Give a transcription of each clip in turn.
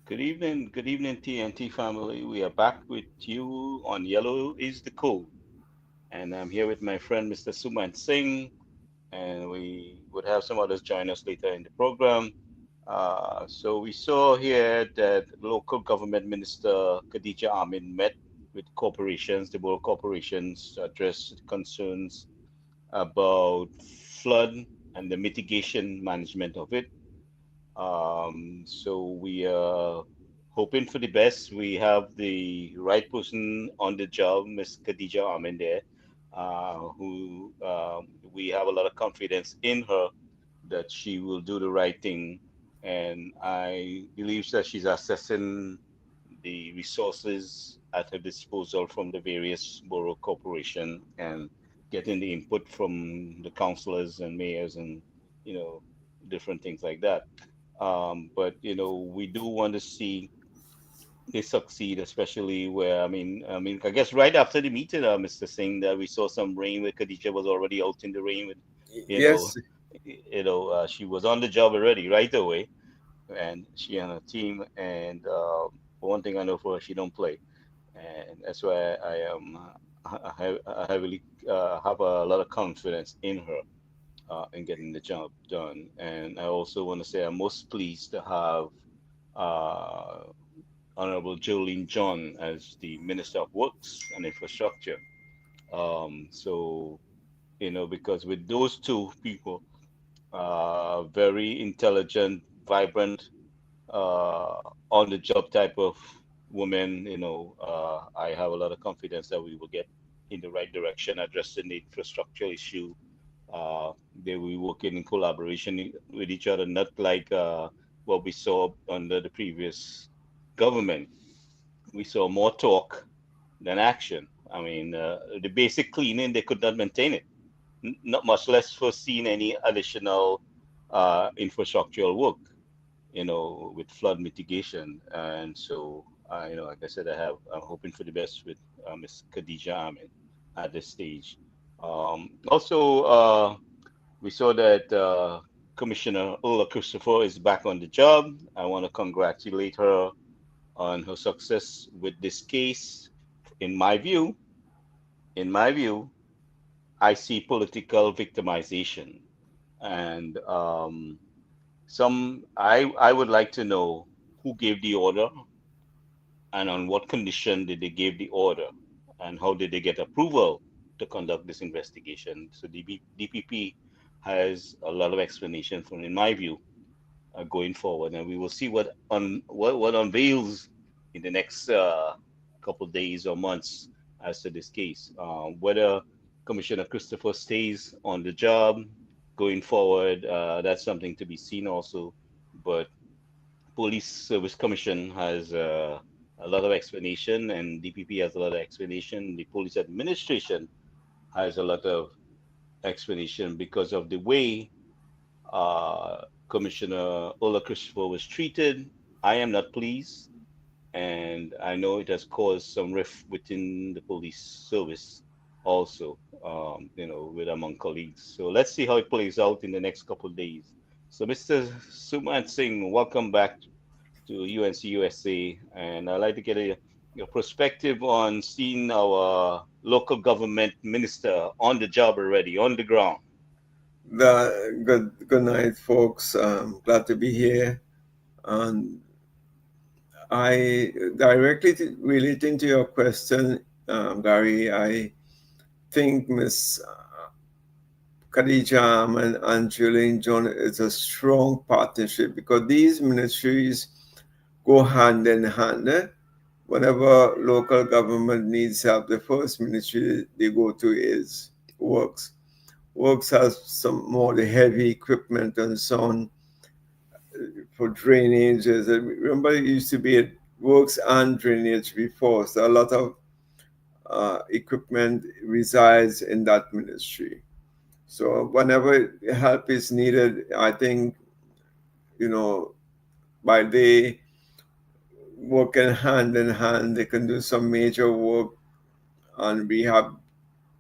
Good evening, TNT family. We are back with you on Yellow is the Code. And I'm here with my friend, Mr. Suman Singh, and we would have some others join us later in the program. So we saw here that local government minister Khadija Amin met with corporations, the board corporations, to address concerns about flood and the mitigation management of it. So we are hoping for the best. We have the right person on the job, Miss Khadija Amin there, who we have a lot of confidence in her that she will do the right thing. And I believe that she's assessing the resources at her disposal from the various borough corporation and getting the input from the councillors and mayors and you know different things like that. But we do want to see they succeed, especially where I mean, I guess right after the meeting, Mr. Singh, that we saw some rain where Khadija was already out in the rain with, you know, Yes, she was on the job already right away, and she and her team. And one thing I know for her, she don't play, and that's why I am I heavily have a lot of confidence in her in getting the job done. And I also want to say I'm most pleased to have uh, Honorable Jolene John as the Minister of Works and Infrastructure. So, because with those two people, very intelligent, vibrant, on the job type of women, I have a lot of confidence that we will get in the right direction addressing the infrastructure issue. They will be working in collaboration with each other, not like what we saw under the previous government. We saw more talk than action. I mean, the basic cleaning, they could not maintain it, not much less foreseen any additional infrastructural work, with flood mitigation. And so, like I said, I'm hoping for the best with Ms. Khadija Amin at this stage. Also, we saw that Commissioner Ola Christopher is back on the job. I want to congratulate her on her success with this case. In my view, in my view, I see political victimization, and I would like to know who gave the order and on what condition did they give the order and how did they get approval to conduct this investigation. So DPP has a lot of explanation from, in my view, going forward, and we will see what unveils in the next couple of days or months as to this case. Whether Commissioner Christopher stays on the job going forward, that's something to be seen also. But Police Service Commission has a lot of explanation, and DPP has a lot of explanation. The police administration has a lot of explanation because of the way Commissioner Ola Christopher was treated. I am not pleased, and I know it has caused some rift within the police service also, with among colleagues. So let's see how it plays out in the next couple of days. So, Mr. Suman Singh, welcome back to UNC USA, and I'd like to get your perspective on seeing our local government minister on the job already, on the ground. good night, folks. Glad to be here. And I directly relating to your question, Gary. I think Miss Khadija and Julian John is a strong partnership because these ministries go hand in hand. Whenever local government needs help, the first ministry they go to is Works. Works has some more the heavy equipment and so on for drainage. Remember, it used to be Works and drainage before, so a lot of equipment resides in that ministry. So whenever help is needed, I think you know by they working hand in hand, they can do some major work on rehab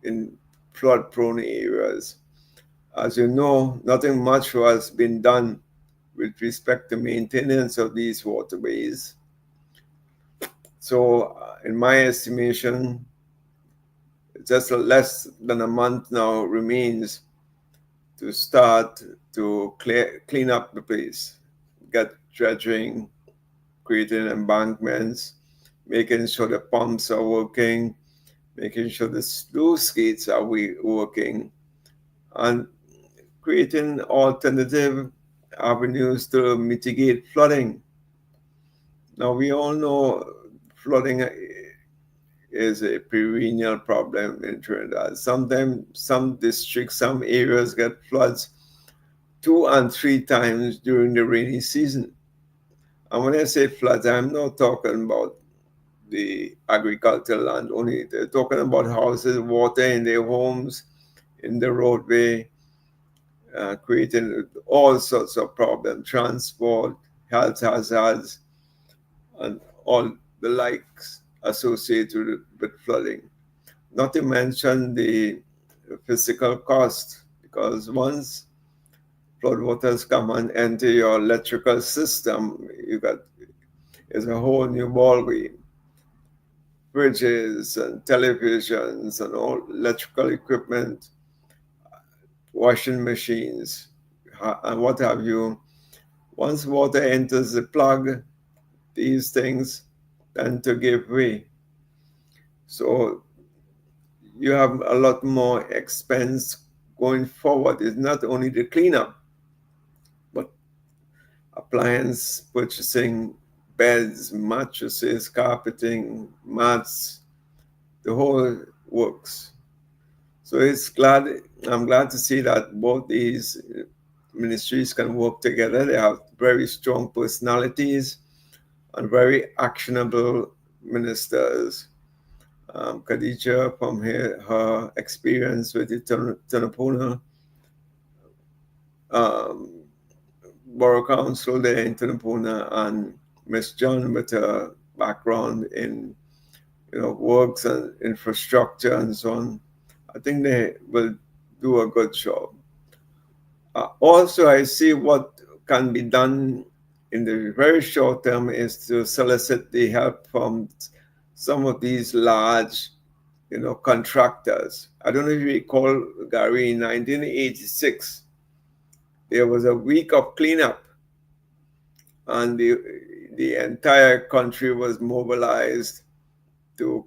in flood-prone areas. As you know, nothing much has been done with respect to maintenance of these waterways. So, in my estimation, just less than a month now remains to start to clean up the place, get dredging, creating embankments, making sure the pumps are working, making sure the sluice gates are working, and creating alternative avenues to mitigate flooding. Now, we all know flooding is a perennial problem in Trinidad. Sometimes some districts, some areas get floods 2 and 3 times during the rainy season. And when I say floods, I'm not talking about the agricultural land only. They're talking about houses, water in their homes, in the roadway, creating all sorts of problems, transport, health hazards, and all the likes associated with flooding. Not to mention the physical cost, because once floodwaters come and enter your electrical system, you got it's a whole new ballgame. Fridges and televisions and all electrical equipment, washing machines, and what have you. Once water enters the plug, these things tend to give way. So you have a lot more expense going forward. It's not only the cleanup, but appliance purchasing, beds, mattresses, carpeting, mats, the whole works. So I'm glad to see that both these ministries can work together. They have very strong personalities and very actionable ministers. Khadija, from her experience with the Tunapuna um, Borough Council there in Tunapuna, and Miss John with her background in works and infrastructure and so on. I think they will do a good job. Also, I see what can be done in the very short term is to solicit the help from some of these large, contractors. I don't know if you recall, Gary, in 1986, there was a week of cleanup, and the entire country was mobilized to,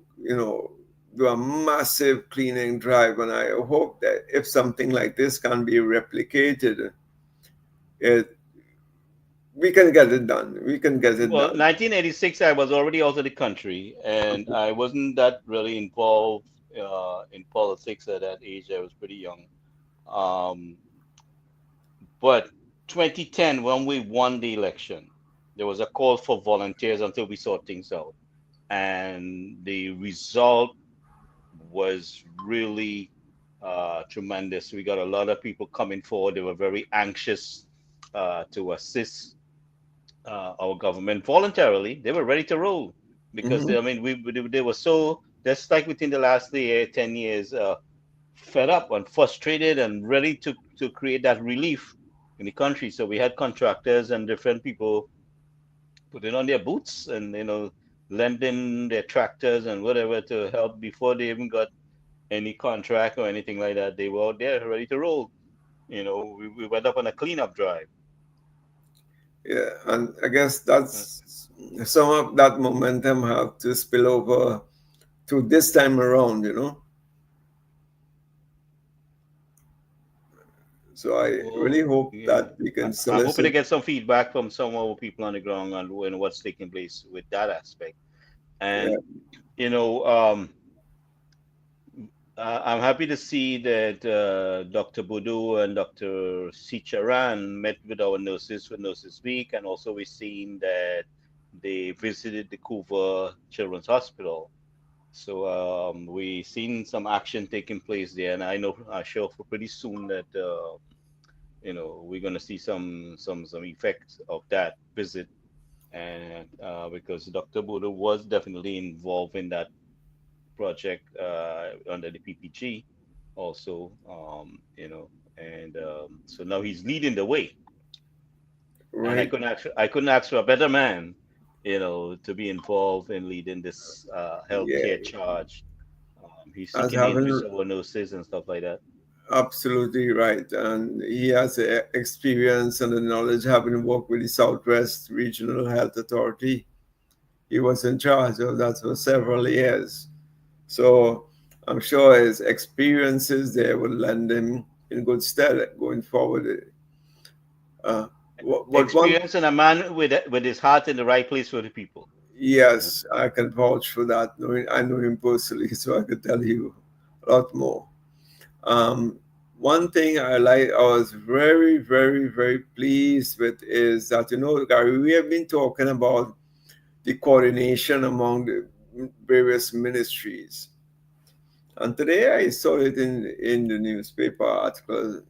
do a massive cleaning drive. And I hope that if something like this can be replicated, it we can get it done. We can get it Well, done. 1986, I was already out of the country, and I wasn't that really involved in politics at that age. I was pretty young. Um, but 2010, when we won the election, there was a call for volunteers until we sort things out, and the result was really tremendous. We got a lot of people coming forward. They were very anxious to assist our government voluntarily. They were ready to roll because Hmm. they, I mean, they were so just like within the last year, 10 years, fed up and frustrated and ready to create that relief in the country. So we had contractors and different people putting on their boots and lending their tractors and whatever to help before they even got any contract or anything like that. They were out there ready to roll. We went up on a cleanup drive. Yeah, and I guess Uh, that's some of that momentum have to spill over to this time around. So I really Oh, hope yeah. that we can I'm hoping to solicit. get some feedback from some of our people on the ground on what's taking place with that aspect. Yeah, And, you know, um, I'm happy to see that Dr. Boudou and Dr. Sicharan met with our nurses for Nurses Week, and also we've seen that they visited the Couva Children's Hospital. So we seen some action taking place there, and I know I'm sure for pretty soon that we're gonna see some effects of that visit, and because Dr. Bodo was definitely involved in that project under the PPG also, and so now he's leading the way. And right? I couldn't ask for a better man, to be involved in leading this Yeah, healthcare charge. He's as seeking the having interest of our nurses and stuff like that. absolutely right, and he has the experience and the knowledge, having worked with the Southwest Regional Health Authority. He was in charge of that for several years. So I'm sure his experiences there will lend him in good stead going forward. Uh, what one, Experience and a man with his heart in the right place for the people. You know? yes, I can vouch for that. Knowing I know him personally, so I could tell you a lot more. Um, One thing I was very, very, very pleased with is that, Gary, we have been talking about the coordination among the various ministries. And today I saw it in the newspaper article.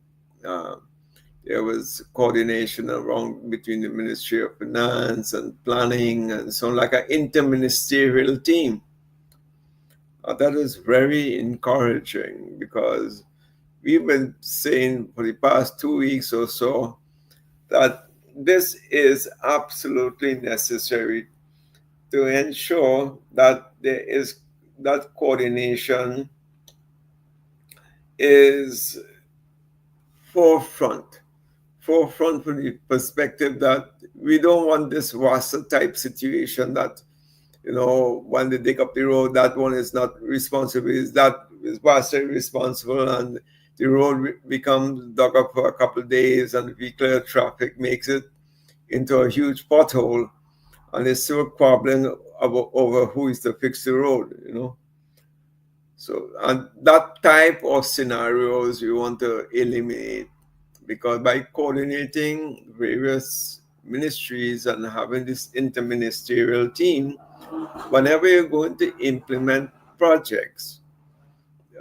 Uh, there was coordination around between the Ministry of Finance and Planning and so on, like an inter-ministerial team. That is very encouraging because we've been saying for the past 2 weeks or so that this is absolutely necessary to ensure that there is that coordination is forefront forefront from the perspective that we don't want this Rasta type situation that, when they dig up the road, that one is not responsible, is that is Rasta responsible, and the road becomes dug up for a couple of days, and vehicular traffic makes it into a huge pothole, and they're still quarreling over who is to fix the road. So, and that type of scenarios we want to eliminate, because by coordinating various ministries and having this interministerial team, whenever you're going to implement projects,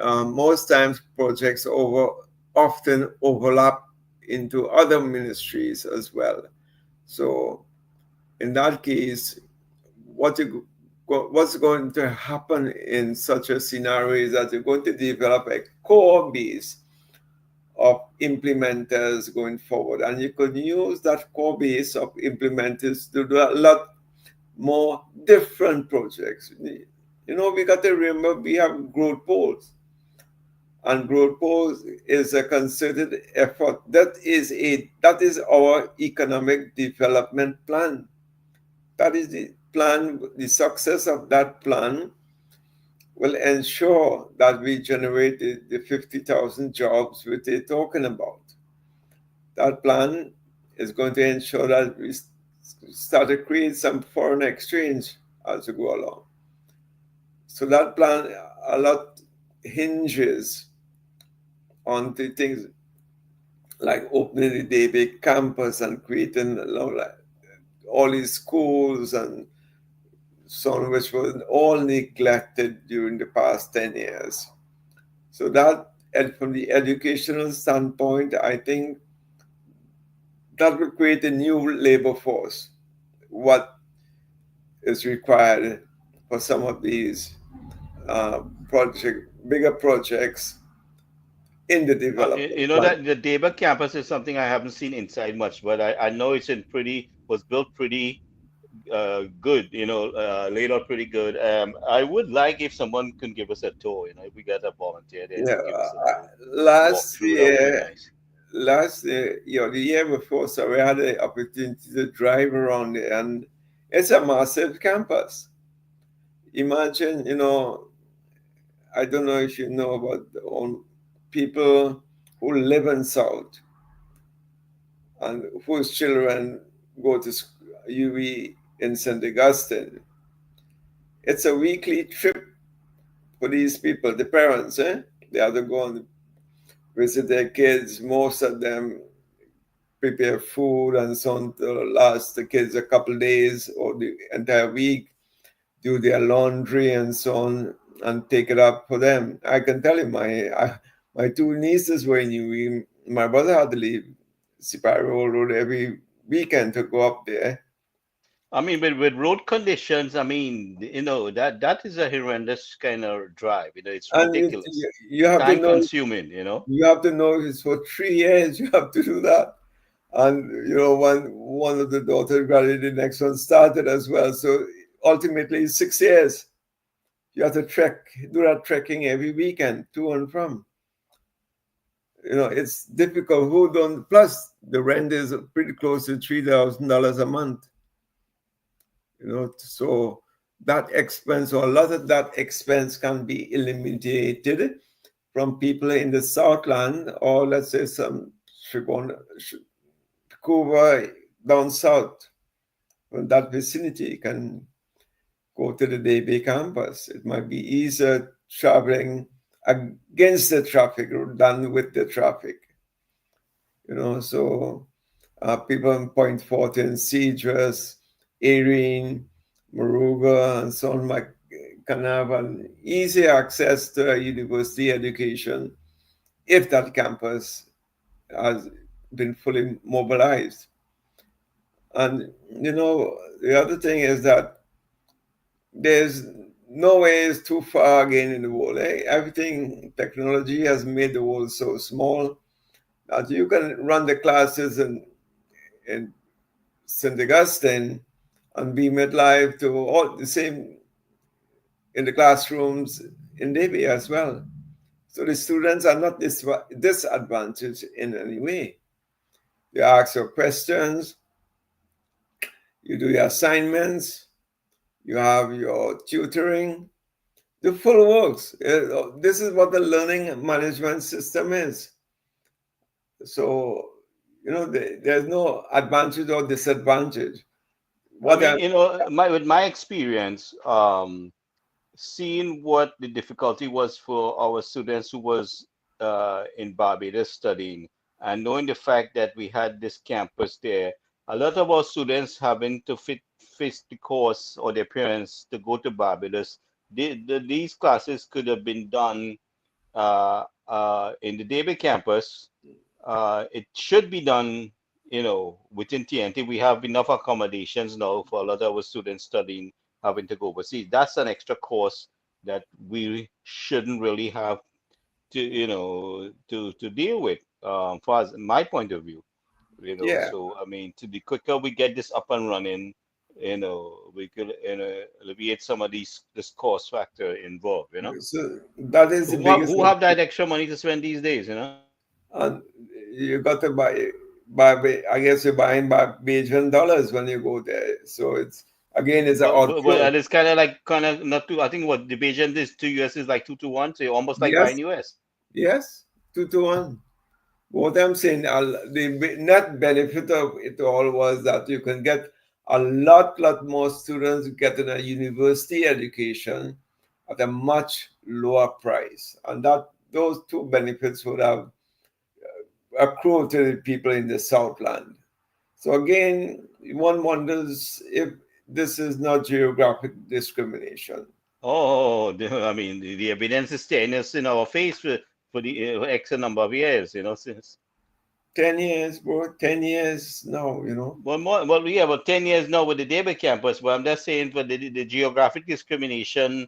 most times projects often overlap into other ministries as well. So in that case, what's going to happen in such a scenario is that you're going to develop a core base of implementers going forward. And you could use that core base of implementers to do a lot more different projects. We got to remember we have growth poles, and growth poles is a concerted effort. That is our economic development plan. That is the plan. The success of that plan will ensure that we generate the 50,000 jobs which they're talking about. That plan is going to ensure that we start to create some foreign exchange as we go along. So that plan a lot hinges on the things like opening the Daybay campus and creating all these schools and so on, which were all neglected during the past 10 years. So that, and from the educational standpoint, I think that will create a new labor force. What is required for some of these bigger projects in the development plan. That the Deba campus is something I haven't seen inside much, but I know was built pretty good, laid out pretty good. I would like if someone can give us a tour, if we get a volunteer there Yeah, to give us a little last walkthrough, that would be year, nice. the year before, so we had the opportunity to drive around there, and it's a massive campus. Imagine, I don't know if you know about people who live in South and whose children go to UV in St. Augustine. It's a weekly trip for these people, the parents, eh? They have to go and visit their kids. Most of them prepare food and so on to last the kids a couple of days or the entire week, do their laundry and so on, and take it up for them. I can tell you, my two nieces were in UV. My brother had to leave Siparo Road every weekend to go up there. I mean, with road conditions, I mean, that is a horrendous kind of drive. It's And ridiculous, you have to time know consuming. you have to know it's for 3 years you have to do that. And one of the daughters graduated, the next one started as well. So ultimately, it's 6 years. You have to do that trekking every weekend to and from. It's difficult. Who don't? Plus, the rent is pretty close to $3,000 a month. So that expense, or a lot of that expense, can be eliminated from people in the Southland, or let's say some Cuba down south, from that vicinity, can go to the Day campus. It might be easier traveling against the traffic than with the traffic. So people in Point Fortin, Cedros, Erin, Moruga, and so on can have an easy access to a university education if that campus has been fully mobilized. And the other thing is that there's no way is too far again in the world. Everything, technology has made the world so small that you can run the classes in St. Augustine and beam it live to all the same in the classrooms in Davie as well. So the students are not disadvantaged in any way. You ask your questions, you do your assignments, you have your tutoring, the full works. This is what the learning management system is. So, there's no advantage or disadvantage. I What I, mean, with my experience, seeing what the difficulty was for our students who was in Barbados studying, and knowing the fact that we had this campus there, a lot of our students having to face the course or their parents to go to Barbados. These classes could have been done in the David campus. It should be done, within TNT. We have enough accommodations now for a lot of our students studying, having to go overseas. That's an extra cost that we shouldn't really have to deal with, far as my point of view. yeah. So I mean, to the quicker we get this up and running, we could alleviate some of this cost factor involved. So that is the biggest Who have that extra money to spend these days? and you got to I guess you're buying by Bajan dollars when you go there. So it's an But outflow. and it's kind of not too. I think what the Beijing is to US is like 2 to 1, so you're almost like buying Yes, US. yes, 2 to 1. What I'm saying, the net benefit of it all was that you can get a lot more students getting a university education at a much lower price, and that those two benefits would have accrued to the people in the Southland. So again, one wonders if this is not geographic discrimination. I mean, the evidence is staring us in our face for the X number of years. Since 10 years, bro, 10 years now. we have about 10 years now with the David campus, but I'm just saying for the geographic discrimination,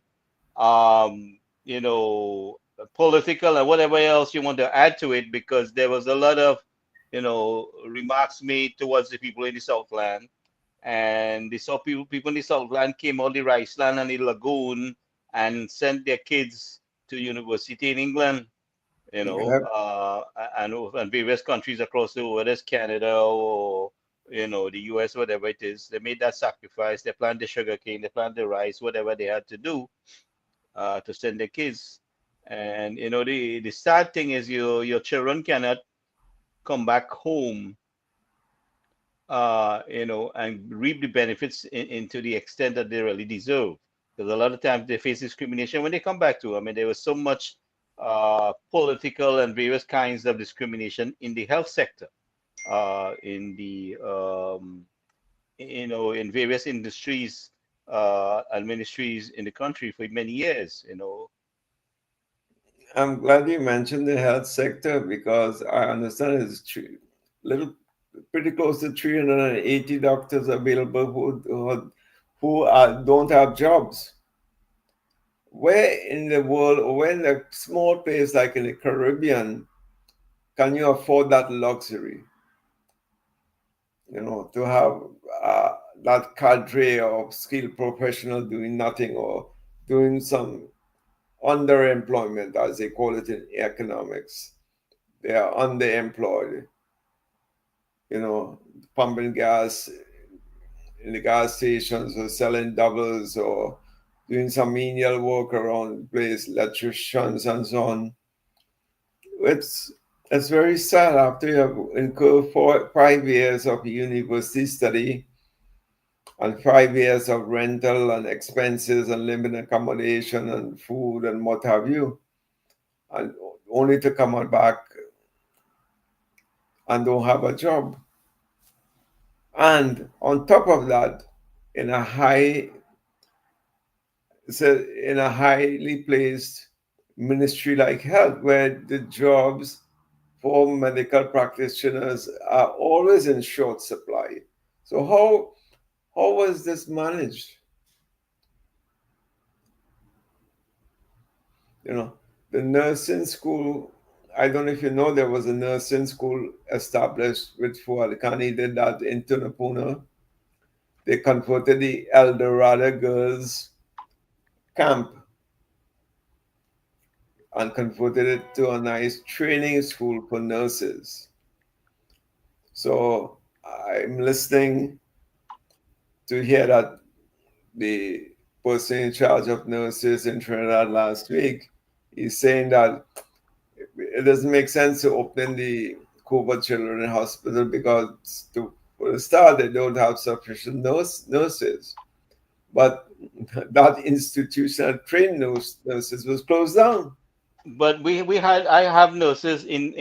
um, you know, political and whatever else you want to add to it, because there was a lot of, remarks made towards the people in the Southland, and the South people in the Southland came out the Riceland and the Lagoon and sent their kids to university in England, Yeah, and various countries across the world, whether it's Canada or the US, whatever it is. They made that sacrifice. They planted the sugarcane, they planted the rice, whatever they had to do to send their kids. And the sad thing is your children cannot come back home, and reap the benefits into the extent that they really deserve. Because a lot of times they face discrimination when they come back to. I mean, there was so much political and various kinds of discrimination in the health sector, in the in various industries and ministries in the country for many years. I'm glad you mentioned the health sector because I understand little, pretty close to 380 doctors available who don't have jobs. Where in the world, or where in a small place like in the Caribbean, can you afford that luxury? to have uh, that cadre of skilled professional doing nothing or doing some underemployment, as they call it in economics. They are underemployed, pumping gas in the gas stations or selling doubles or doing some menial work around the place, electricians and so on. It's it's very sad after you have incurred 5 years of university study and 5 years of rental and expenses and living accommodation and food and what have you, and only to come on back and don't have a job. And on top of that, in a high so in a highly placed ministry like health, where the jobs for medical practitioners are always in short supply. So how was this managed? You know, the nursing school. I don't know if you know there was a nursing school established with Fualcani did that in Tunapuna. They converted the Eldorado girls camp and converted it to a nice training school for nurses. So I'm listening to hear that the person in charge of nurses in Trinidad last week is saying that it doesn't make sense to open the COVID Children's Hospital because, for the start, they don't have sufficient nurses. But that institution that trained nurses was closed down. But we had I have nurses in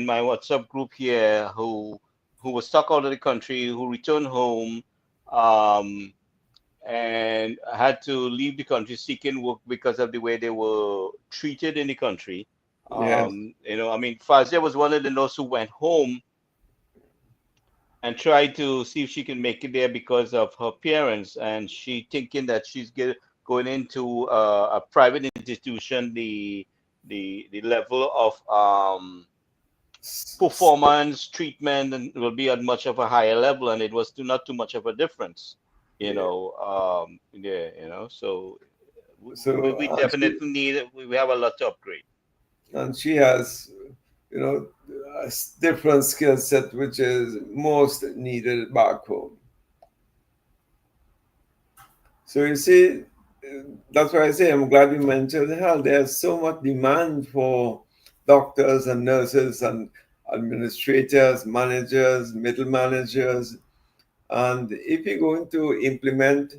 my WhatsApp group here who were stuck out of the country, who returned home, um, and had to leave the country seeking work because of the way they were treated in the country. Yes. I mean, Fazia was one of the nurses who went home and tried to see if she can make it there because of her parents, and she thinking that going into a private institution, the level of S- s- performance treatment and will be at much of a higher level, and it was not too much of a difference, Yeah. yeah, so So we definitely we have a lot to upgrade. she has, you know, a different skill set which is most needed back home. So you see, that's why I say I'm glad you mentioned health. There's so much demand for doctors and nurses and administrators, managers, middle managers. And if you're going to implement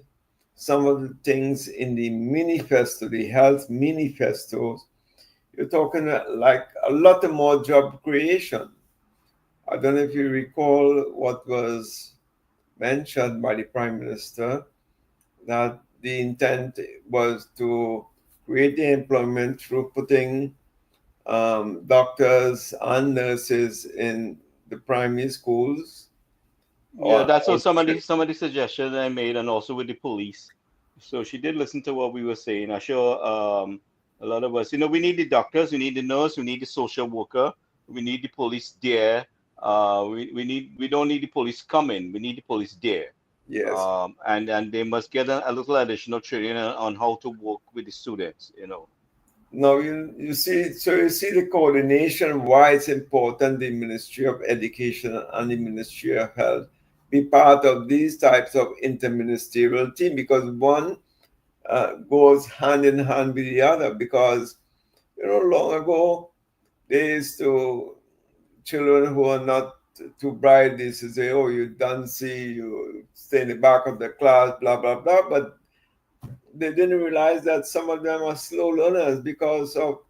some of the things in the manifesto, the health manifestos, you're talking like a lot of more job creation. I don't know if you recall what was mentioned by the Prime Minister, that the intent was to create the employment through putting doctors and nurses in the primary schools Yeah, or that's what outfit. some of the suggestions I made, and also with the police. So she did listen to what we were saying. I'm sure a lot of us, we need the doctors, we need the nurse, we need the social worker, we need the police there. We don't need the police coming, we need the police there. Yes. And they must get a little additional training on how to work with the students. Now you see the coordination why it's important the Ministry of Education and the Ministry of Health be part of these types of interministerial team, because one goes hand in hand with the other. Because long ago they used to children who are not too bright, they used to say, "Oh, you dunce, you stay in the back of the class, blah blah blah." But they didn't realize that some of them are slow learners because of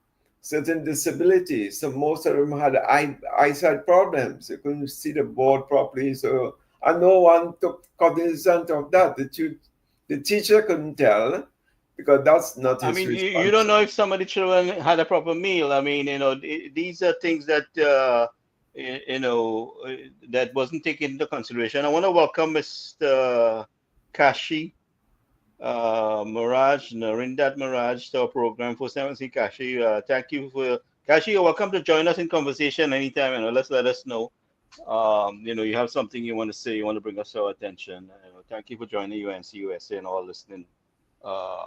certain disabilities. So most of them had eyesight problems. They couldn't see the board properly. So and no one took cognizance of that. The teacher couldn't tell because that's not I his mean, you don't know responsibility. if some of the children had a proper meal. I mean, these are things that that wasn't taken into consideration. I want to welcome Mr. Kashi Mirage, Narindat Mirage, to our program for 70 Kashi. Thank you for Kashi. You're welcome to join us in conversation anytime. Let's let us know. You have something you want to say, you want to bring us to our attention. Thank you for joining UNCUSA and all listening uh,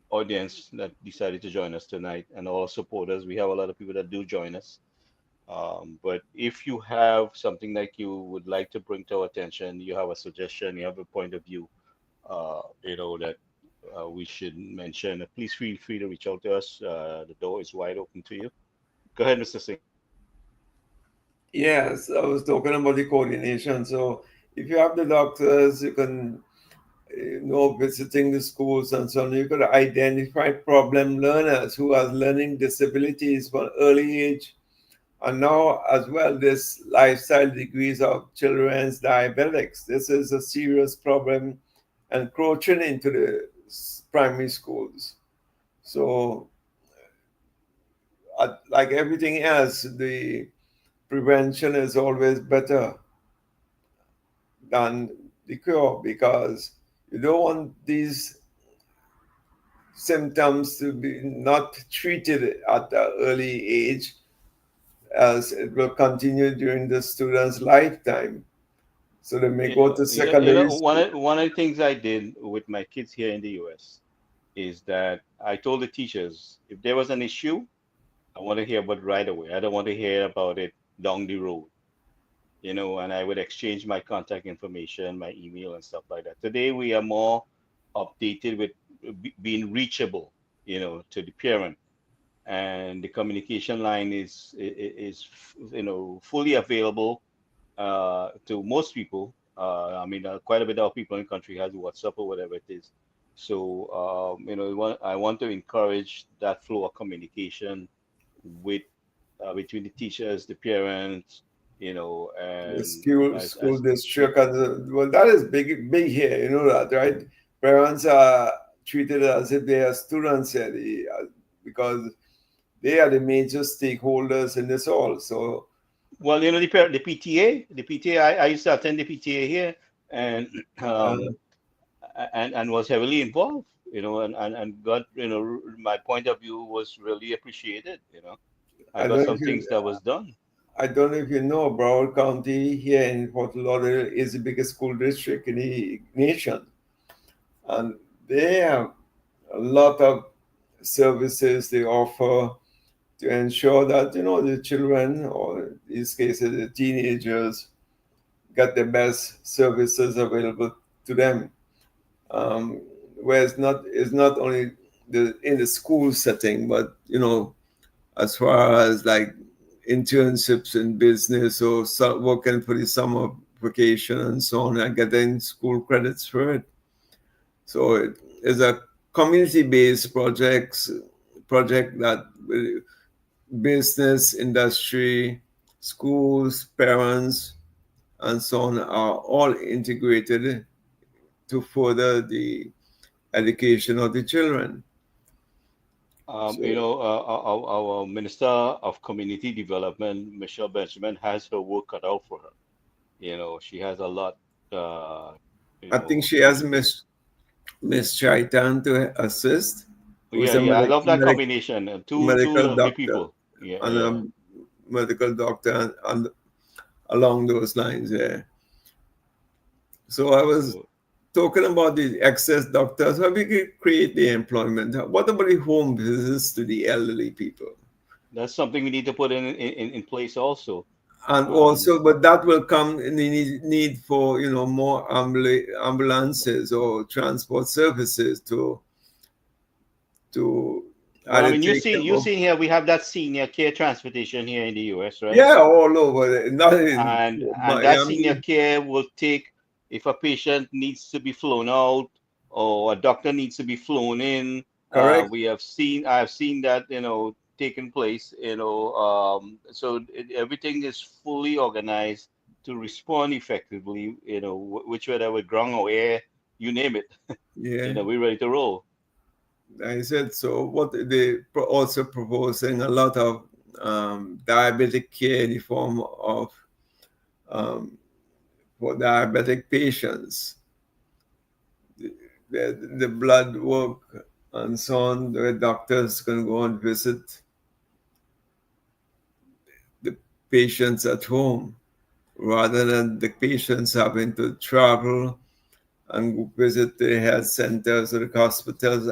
audience that decided to join us tonight and all our supporters. We have a lot of people that do join us. But if you have something like you would like to bring to our attention, you have a suggestion, you have a point of view, that we should mention, please feel free to reach out to us. The door is wide open to you. Go ahead, Mr. Singh. Yes, I was talking about the coordination. So if you have the doctors, you can, visiting the schools and so on, you could identify problem learners who have learning disabilities from early age. And now, as well, this lifestyle degrees of children's diabetics. This is a serious problem encroaching into the primary schools. So, like everything else, the prevention is always better than the cure because you don't want these symptoms to be not treated at an early age as it will continue during the student's lifetime. So they may go to secondary school. One of the things I did with my kids here in the US is that I told the teachers if there was an issue, I want to hear about it right away. I don't want to hear about it down the road, and I would exchange my contact information, my email, and stuff like that. Today, we are more updated with being reachable, to the parent, and the communication line is fully available to most people. I mean, quite a bit of people in the country has WhatsApp or whatever it is. So, I want to encourage that flow of communication with between the teachers, the parents, The and school district, and well, that is big here. You know that, right? Parents are treated as if they are students here, because they are the major stakeholders in this all. So, well, the PTA, I used to attend the PTA here, and uh, and was heavily involved, and got, my point of view was really appreciated. I I got don't know some if you, things that was done. I don't know if you know, Broward County here in Fort Lauderdale is the biggest school district in the nation, and they have a lot of services they offer to ensure that the children, or in these cases the teenagers, get the best services available to them. Um, where it's not only in the school setting, but as far as like internships in business or working for the summer vacation and so on, and getting school credits for it. So it is a community-based project that business, industry, schools, parents, and so on are all integrated to further the education of the children. So Our Minister of Community Development, Michelle Benjamin, has her work cut out for her. She has a lot, uh, I think she to has do. Miss Chaitan to assist, who is Yeah, a yeah, I love that combination. Two medical lovely doctor people. Yeah, and yeah. a medical doctor, and along those lines. Yeah. So I was So talking about the excess doctors. How we could create the employment? What about the home visits to the elderly people? that's something we need to put in place also. And Um, also, but that will come in the need for more ambulances or transport services to well, I either mean, take them you seen here we have that senior care transportation here in the U.S., right? yeah, all over. Not in And that senior Miami. care will take if a patient needs to be flown out or a doctor needs to be flown in. Correct. I have seen that, taking place. So everything is fully organized to respond effectively. Which whether with ground or air, you name it. Yeah, We're ready to roll. I said so. What they also proposing a lot of diabetic care in the form of um, for diabetic patients, the blood work and so on. The doctors can go and visit the patients at home rather than the patients having to travel and visit the health centers or the hospitals,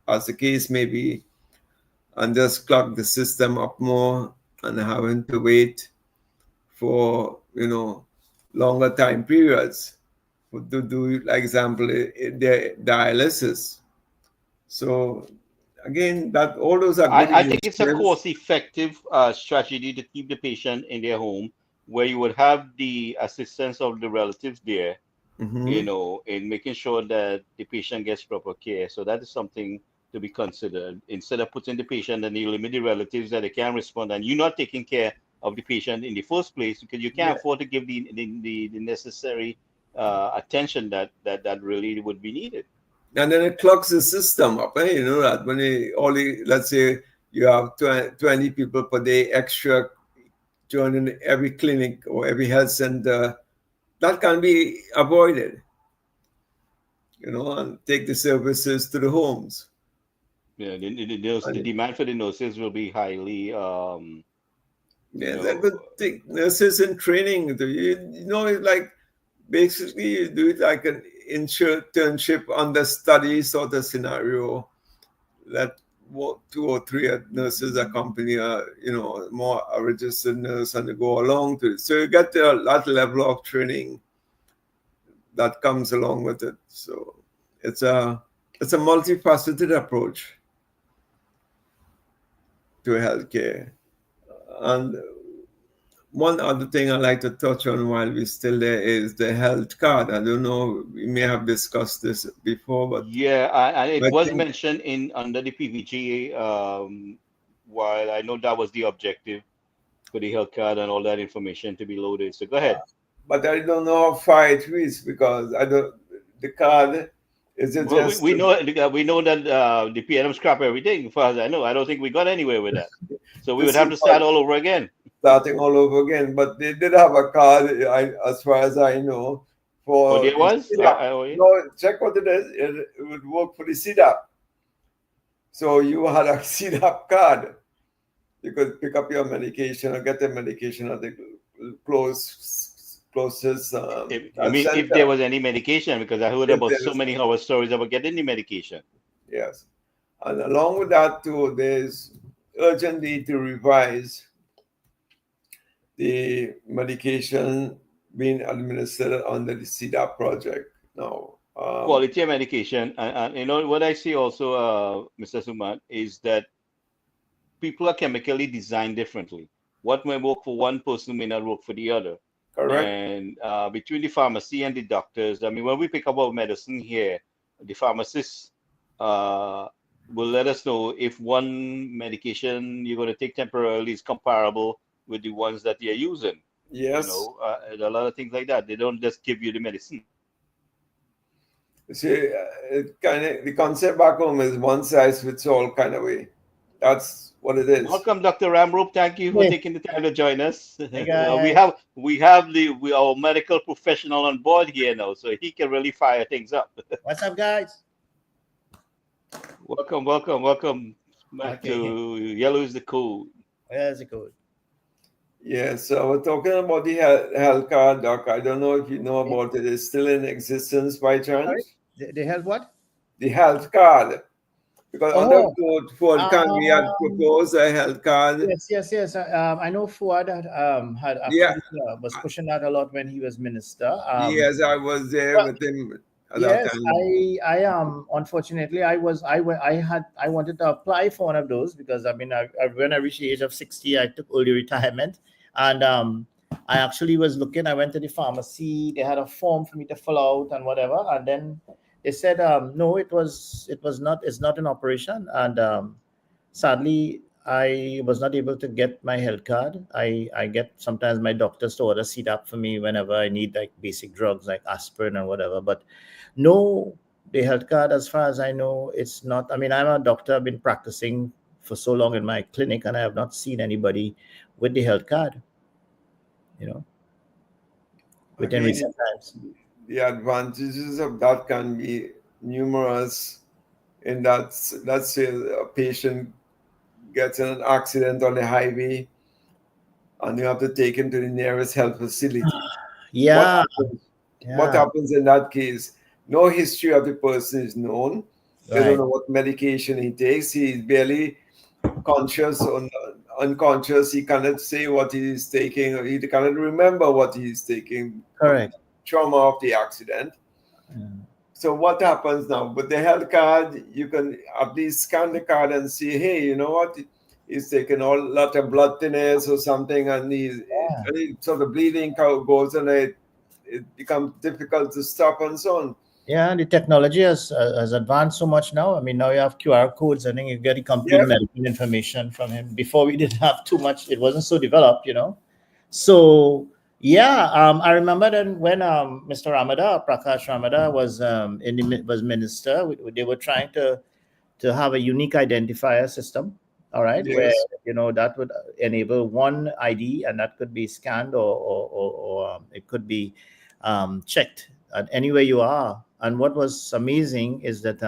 as the case may be, and just clog the system up more and having to wait for, longer time periods to do, like example, the dialysis. So again, that all those are good I think it's a initiatives. cost-effective strategy to keep the patient in their home, where you would have the assistance of the relatives there, Hmm. in making sure that the patient gets proper care. So that is something to be considered. Instead of putting the patient and you limit the relatives that they can respond, and you're not taking care of the patient in the first place because you can't Yeah. afford to give the necessary attention that really would be needed. And then it clogs the system up. You know that when let's say you have 20 people per day extra joining every clinic or every health center, that can be avoided, and take the services to the homes. Yeah, the And demand for the nurses will be highly, you yeah, that know, would take nurses in training. It's like basically you do it like an internship understudy sort of scenario. That what two or three nurses accompany more a registered nurse and they go along to it. So you get that level of training that comes along with it. So it's a it's a multifaceted approach to healthcare. And one other thing I'd like to touch on while we're still there is the health card. I don't know, we may have discussed this before, but yeah, and it I was think mentioned in under the PVG. While I know that was the objective for the health card and all that information to be loaded. So go ahead. but I don't know how far it is because I don't the card is it Well, just we know that the PNM scrap everything. As far as I know, I don't think we got anywhere with that. So we to would see have to start what all over again. starting all over again. But they did have a card, as far as I know, Oh, for there the was. CDAP. Oh, yeah. No, check what it is. It would work for the CDAP. So you had a CDAP card. You could pick up your medication or get the medication at the closest I health mean, if there center. was any medication, because I heard If about there so is, many horror stories about getting the medication. yes. And along with that, too, there's urgent need to revise the medication being administered under the CDAP project now. Quality of medication, and what I see also, Mr. Suman, is that people are chemically designed differently. What may work for one person may not work for the other. Correct? And between the pharmacy and the doctors, I mean, when we pick up our medicine here, the pharmacists uh, will let us know if one medication you're going to take temporarily is comparable with the ones that you're using. Yes. And a lot of things like that. They don't just give you the medicine. See, it kind of the concept back home is one size fits all kind of way. That's what it is. Welcome, Dr. Ramroop. Thank you for Hey, taking the time to join us. hey We guys, have we have our medical professional on board here now, so he can really fire things up. what's up, guys? Welcome, welcome, welcome back Okay, to Yellow is the Code. where's it good? Yeah, so we're talking about the health card, Doc. I don't know if you know Eh, about it. It's still in existence by Sorry, chance? they have what? The health card. Because under Oh, Ford Khan, we had um, proposed a health card. yes. I know Fuad had Yeah, actually was pushing that a lot when he was minister. yes, I was there Well, with him at that yes, time. unfortunately I wanted to apply for one of those because I mean when I reached the age of 60 I took early retirement and I actually was looking. I went to the pharmacy. They had a form for me to fill out and whatever, and then they said no, it was not. It's not an operation, and sadly I was not able to get my health card. I get sometimes my doctors to order CDAP for me whenever I need like basic drugs like aspirin or whatever, but no, the health card, as far as I know, it's not. I mean, I'm a doctor. I've been practicing for so long in my clinic, and I have not seen anybody with the health card. You know, within Again, recent times. the advantages of that can be numerous. In that, let's say a patient gets in an accident on the highway and you have to take him to the nearest health facility. What Yeah, happens? What yeah, happens in that case? No history of the person is known. They don't right, know what medication he takes. He's barely conscious or unconscious. He cannot say what he is taking. Or he cannot remember what he is taking from correct. trauma of the accident. Mm. So what happens now? With the health card, you can at least scan the card and see, hey, you know what? He's taking a lot of blood thinners or something, and Yeah. so the bleeding goes, and it becomes difficult to stop and so on. Yeah, the technology has advanced so much now. I mean, now you have QR codes. I think you get the complete Yep. medical information from him. Before we didn't have too much. It wasn't so developed. So yeah, I remember then when Mr. Ramada, Prakash Ramada, was minister. They were trying to have a unique identifier system. All right, where Yes. that would enable one ID, and that could be scanned or it could be checked at anywhere you are. And what was amazing is that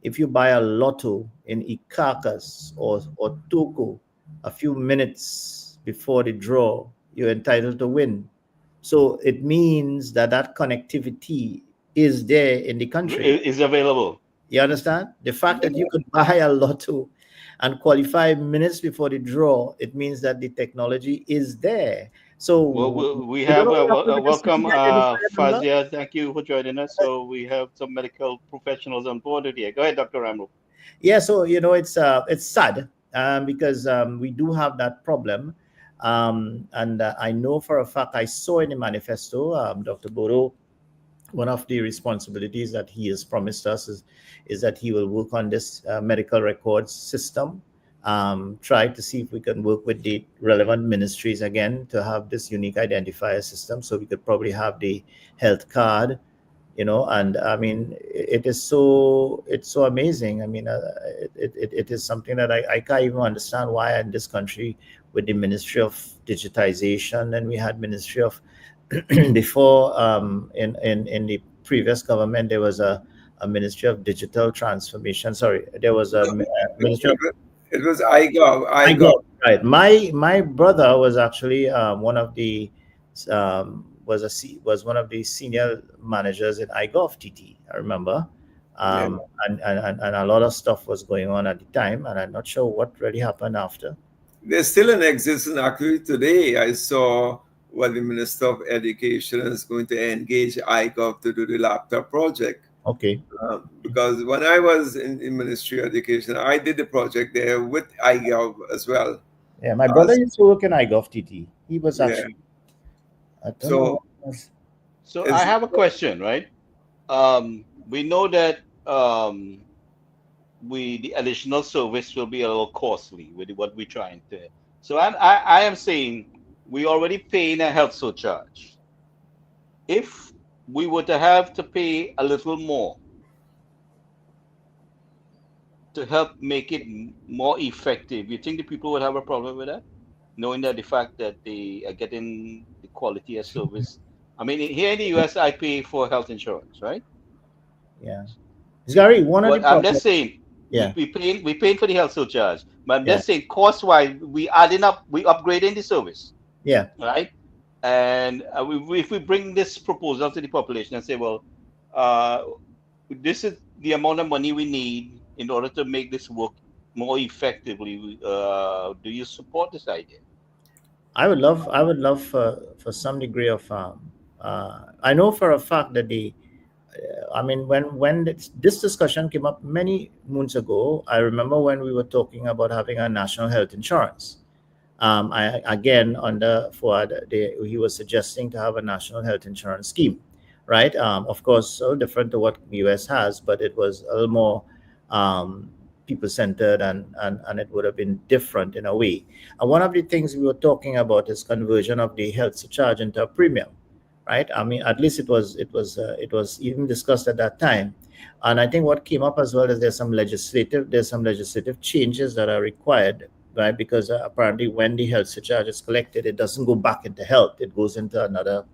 if you buy a lotto in Ikakas or Tuku a few minutes before the draw, you're entitled to win. So it means that connectivity is there in the country. Is available. You understand? The fact that you could buy a lotto and qualify minutes before the draw, it means that the technology is there. Well, So we we don't have only have to with this welcome unique identifier number. Fazia. Thank you for joining us. So we have some medical professionals on board here. Go ahead, Dr. Ramro. Yeah, so it's sad because we do have that problem, and I know for a fact I saw in the manifesto, Dr. Bodo, one of the responsibilities that he has promised us is that he will work on this medical records system, try to see if we can work with the relevant ministries again to have this unique identifier system, so we could probably have the health card, and I mean it's so amazing. I mean it is something that I can't even understand why in this country, with the Ministry of Digitization, and we had Ministry of before, in the previous government there was a Ministry of Digital Transformation. Sorry, there was a It, Ministry of it, it was IGOV. I IGOV. got right. My brother was actually one of the was one of the senior managers in iGov TT. I remember, Yeah. and a lot of stuff was going on at the time, and I'm not sure what really happened after. They're still in existence. Actually, today I saw what the Minister of Education is going to engage IGOV to do the laptop project. Okay. Because when I was in Ministry of Education, I did the project there with IGOV as well. Yeah, my brother As, used to work in iGov TT. He was yeah. actually, I don't know So what was. So I it's, have a question, right? We know that the additional service will be a little costly with what we're trying to. So I am saying we already paying a health surcharge. If we were to have to pay a little more to help make it more effective, you think the people would have a problem with that? Knowing that the fact that they are getting the quality of service. I mean, here in the US, I pay for health insurance, right? Yeah, Gary, one of the But I'm just problems. saying Yeah, we paying for the health surcharge. But I'm yeah, just saying cost wise, we upgrading the service, yeah. right? And if we bring this proposal to the population and say, well, uh, this is the amount of money we need in order to make this work more effectively. Do you support this idea? I would love for some degree of. I know for a fact that I mean, when this discussion came up many moons ago, I remember when we were talking about having a national health insurance. I again under Fuad, he was suggesting to have a national health insurance scheme, right? Of course, so different to what US has, but it was a little more um, people centered, and it would have been different in a way. And one of the things we were talking about is conversion of the health surcharge into a premium, right? I mean, at least it was even discussed at that time. And I think what came up as well is there's some legislative changes that are required, right? Because apparently when the health surcharge is collected, it doesn't go back into health; it goes into another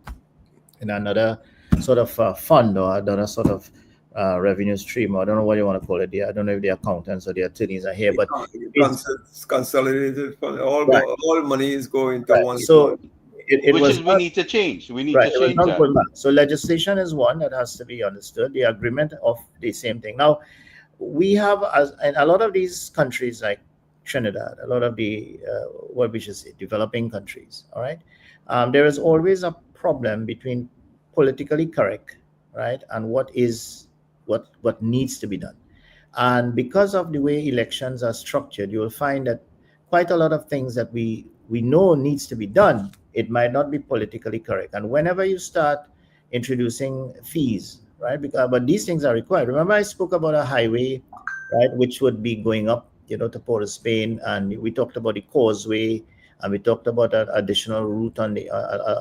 sort of fund, or another sort of revenue stream. I don't know what you want to call it. I don't know if the accountants or the attorneys are here, but it's Consolidated fund. right. All money is going to Right. one So fund. it Which was is we not need to change. We need right. to It was change not that. going back. So legislation is one that has to be understood. The agreement of the same thing. Now we have as in a lot of these countries like Trinidad, a lot of the what we should say developing countries. All right, there is always a problem between politically correct, right, and what needs to be done. And because of the way elections are structured, you will find that quite a lot of things that we know needs to be done, it might not be politically correct. And whenever you start introducing fees, right, because but these things are required. Remember, I spoke about a highway, right, which would be going up, to Port of Spain, and we talked about the causeway, and we talked about an additional route on the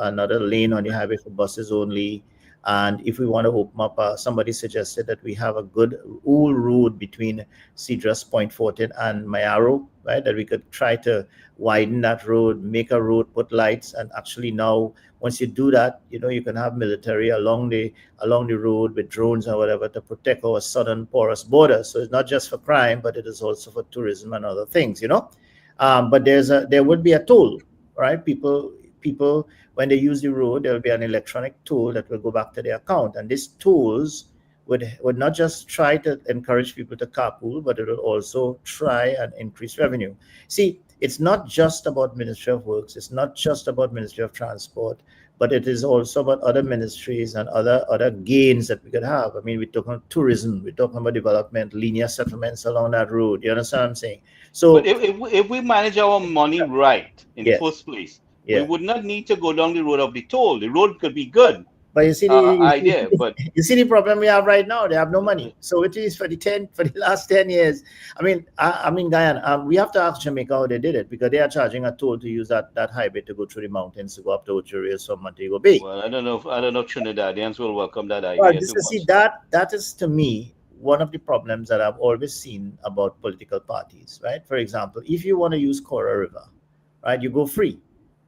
another lane on the highway for buses only. And if we want to open up, somebody suggested that we have a good old road between Cedrus, Point Fortin, and Mayaro, right? That we could try to widen that road, make a road, put lights, and actually now, once you do that, you can have military along the road with drones or whatever to protect our southern porous border. So it's not just for crime, but it is also for tourism and other things. But there would be a toll, right? People when they use the road, there will be an electronic tool that will go back to their account, and these tools would not just try to encourage people to carpool, but it will also try and increase revenue. See, it's not just about Ministry of Works, it's not just about Ministry of Transport, but it is also about other ministries and other gains that we could have. I mean, we're talking about tourism, we're talking about development, linear settlements along that road. You understand what I'm saying? But So if we manage our money right in the yes, first place, we yeah. would not need to go down the road of the toll. The road could be good But you see idea, but you see the problem we have right now. They have no money. So it is for the last 10 years. I mean, Guyana. We have to ask Jamaica how they did it, because they are charging a toll to use that highway to go through the mountains to go up to Ocho from Montego Bay. well, I don't know if Trinidadians will welcome that Well, idea this too is see much. that is to me one of the problems that I've always seen about political parties, right? For example, if you want to use Cora River, right, you go free.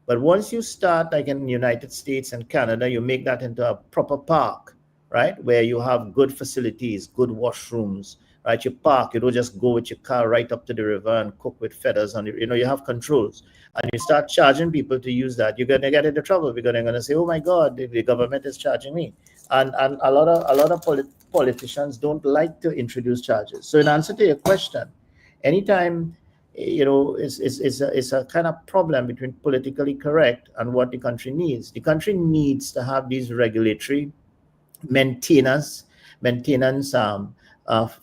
But once you start, like in the United States and Canada, you make that into a proper park, right, where you have good facilities, good washrooms, right? You park, you don't just go with your car right up to the river and cook with feathers on it. You have controls, and you start charging people to use that, you're gonna get into trouble, because they're gonna say, "Oh my God, the government is charging me," and a lot of politicians don't like to introduce charges. So in answer to your question, anytime it's a kind of problem between politically correct and what the country needs. The country needs to have these regulatory maintenance maintenance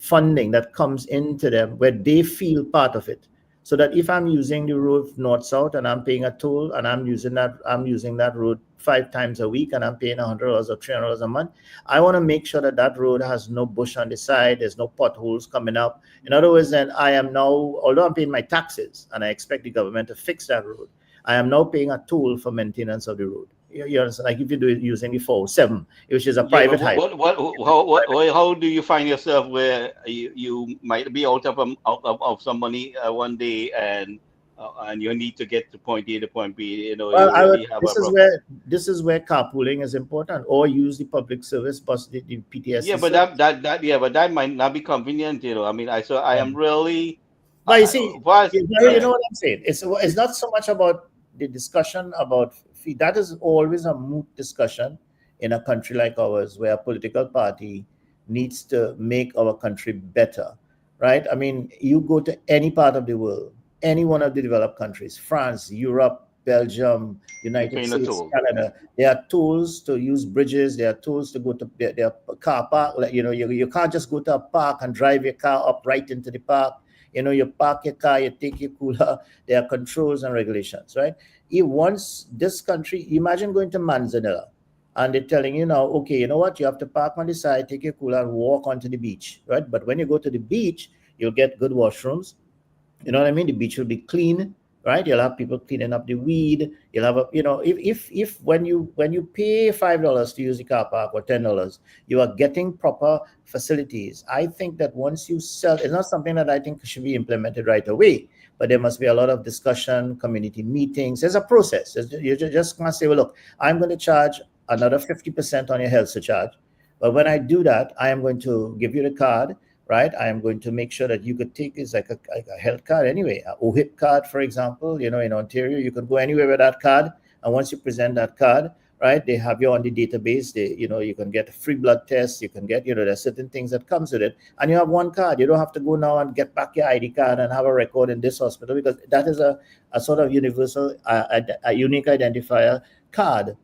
funding that comes into them where they feel part of it. So that if I'm using the road north south and I'm paying a toll and I'm using that road 5 times a week and I'm paying $100 or $300 a month, I want to make sure that road has no bush on the side, there's no potholes coming up. In other words, then I am now, although I'm paying my taxes and I expect the government to fix that road, I am now paying a toll for maintenance of the road. You understand? Like if you do it using the 407, which is a Yeah, but private highway. how do you find yourself where you might be out of some money one day and you need to get to point A to point B, Well, you really have a problem. this is where carpooling is important, or use the public service bus, the PTSD Yeah, but service. that might not be convenient, I mean, I am really But you see, was you yeah. know what I'm saying? It's not so much about the discussion about fee. That is always a moot discussion in a country like ours, where a political party needs to make our country better, right? I mean, you go to any part of the world, any one of the developed countries, France, Europe, Belgium, You're United paying a States, toll. Canada. There are tools to use bridges. There are tools to go to their car park. Like, you can't just go to a park and drive your car up right into the park. You park your car, you take your cooler. There are controls and regulations, right? If once this country, imagine going to Manzanilla and they're telling you now, okay, you know what? You have to park on the side, take your cooler, and walk onto the beach, right? But when you go to the beach, you'll get good washrooms. You know what I mean? The beach will be clean, right? You'll have people cleaning up the weed. You'll have if when you pay $5 to use the car park or $10, you are getting proper facilities. I think that once you sell, it's not something that I think should be implemented right away, but there must be a lot of discussion, community meetings. There's a process. You just can't say, well, look, I'm going to charge another 50% on your health surcharge, But when I do that, I am going to give you the card, right? I am going to make sure that you could take it's like a health card anyway, a OHIP card, for example. In Ontario, you could go anywhere with that card, and once you present that card, right, they have you on the database. You can get a free blood test. You can get, there's certain things that comes with it, and you have one card. You don't have to go now and get back your ID card and have a record in this hospital, because that is a sort of universal, a unique identifier card.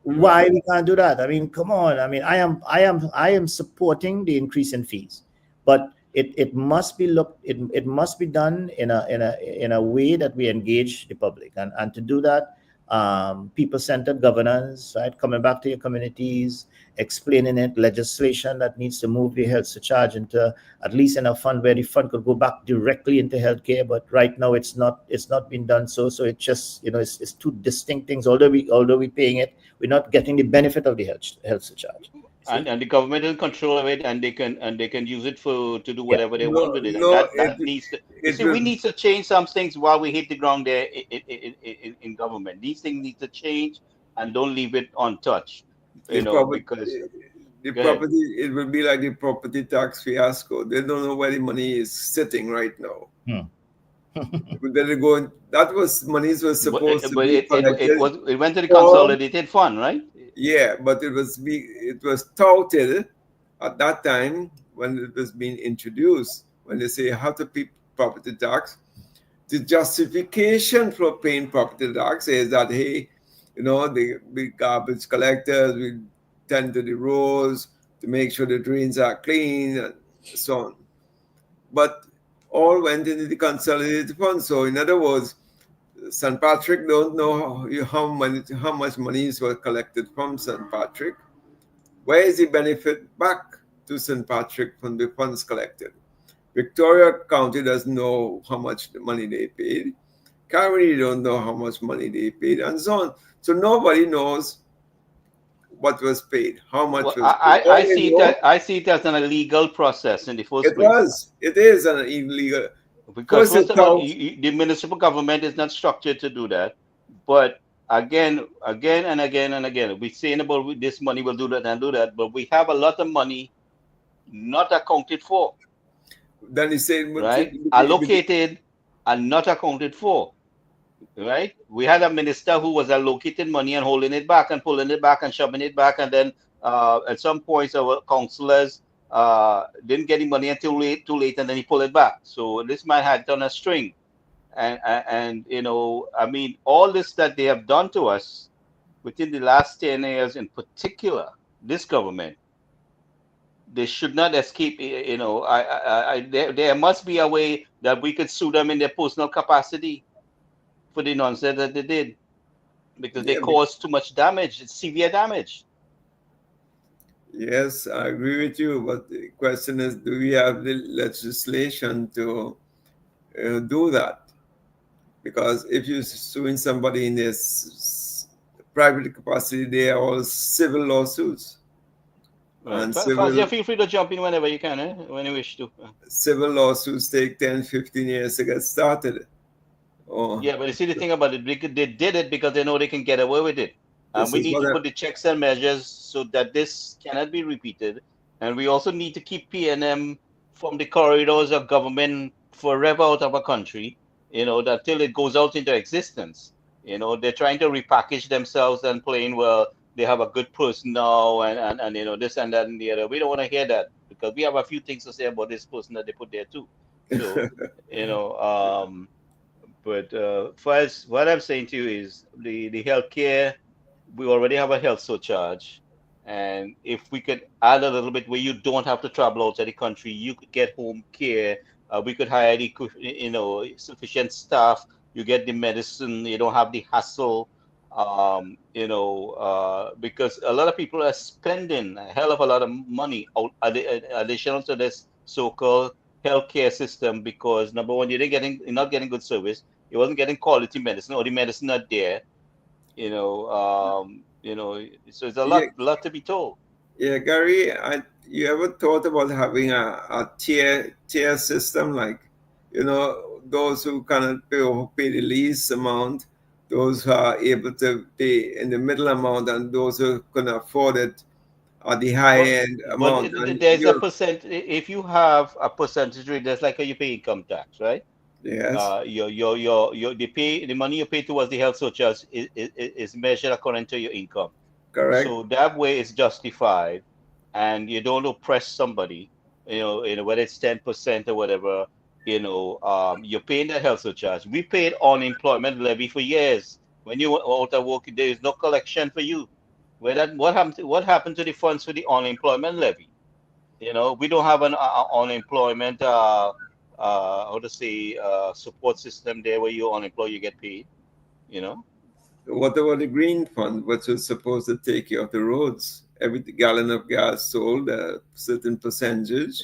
Why we can't do that? I mean, come on. I mean, I am supporting the increase in fees, but it must be it must be done in a way that we engage the public, and to do that, people-centered governance, right? Coming back to your communities, explaining it, legislation that needs to move the health surcharge into at least in a fund where the fund could go back directly into healthcare. But right now, it's not been done. So it just, it's two distinct things. Although we're paying it, we're not getting the benefit of the health surcharge. And the government is in control of it, and they can use it to do whatever they want with it. And No, that needs to. You it see, will. we need to change some things while we hit the ground there in government. These things need to change, and don't leave it untouched. The property, Because the go ahead. property, it will be like the property tax fiasco. They don't know where the money is sitting right now. They're going. That was monies was supposed to But be collected it went to the from. consolidated fund, right? Yeah, but it was touted at that time when it was being introduced. When they say you have to pay property tax, the justification for paying property tax is that, hey, the big garbage collectors will tend to the roads to make sure the drains are clean and so on. But all went into the consolidated fund. So in other words, St. Patrick don't know how much monies were collected from St. Patrick. Where is the benefit back to St. Patrick from the funds collected? Victoria County doesn't know how much money they paid. Caroni don't know how much money they paid, and so on. So nobody knows what was paid, how much Well, was paid. All they know, I see it as an illegal process in the first it place. was. It is an illegal. Because First first it of all, out. the municipal government is not structured to do that. But again, and again, we're saying about this money will do that and do that, but we have a lot of money not accounted for, Then he said, right? Allocated and not accounted for, right? We had a minister who was allocating money and holding it back and pulling it back and shoving it back, and then at some points our councillors didn't get the money until too late, and then he pulled it back. So this man had it on a string, and I mean, all this that they have done to us within the last 10 years, in particular, this government, they should not escape. There must be a way that we could sue them in their personal capacity for the nonsense that they did, because they yeah, caused too much damage. It's severe damage. yes, I agree with you. But the question is, do we have the legislation to do that? Because if you're suing somebody in this private capacity, they are all civil lawsuits. Right. And Fazia, feel free to jump in whenever you can, when you wish to. civil lawsuits take 10, 15 years to get started. Oh, Yeah, but you see, the thing about it, they did it because they know they can get away with it. And this we is need what to put the checks and measures so that this cannot be repeated. And we also need to keep PNM from the corridors of government forever out of our country, that till it goes out into existence. They're trying to repackage themselves and playing, well, they have a good person now, and this and that and the other. We don't want to hear that, because we have a few things to say about this person that they put there too. So, but first, what I'm saying to you is the healthcare, we already have a health surcharge. And if we could add a little bit where you don't have to travel outside the country, you could get home care. We could hire sufficient staff. You get the medicine. You don't have the hassle. Because a lot of people are spending a hell of a lot of money additional to this so-called healthcare system, because number one, you're not getting good service. You wasn't getting quality medicine, or the medicine not there. So it's a yeah, lot to be told. yeah, Gary, you ever thought about having a tier system, like, those who cannot pay or pay the least amount, those who are able to pay in the middle amount, and those who can afford it at the high But end but amount. And there's a percent. If you have a percentage rate, that's like how you pay income tax, right? yes, The money you pay towards the health surcharge is measured according to your income. correct. So that way it's justified, and you don't oppress somebody. Whether it's 10% or whatever. You're paying that health surcharge. We paid unemployment levy for years. When you were out of work, there is no collection for you. What happened to the funds for the unemployment levy? We don't have an unemployment how to say support system there where you're unemployed, you get paid. You know. What about the green fund, which was supposed to take care of the roads? Every gallon of gas sold, a certain percentage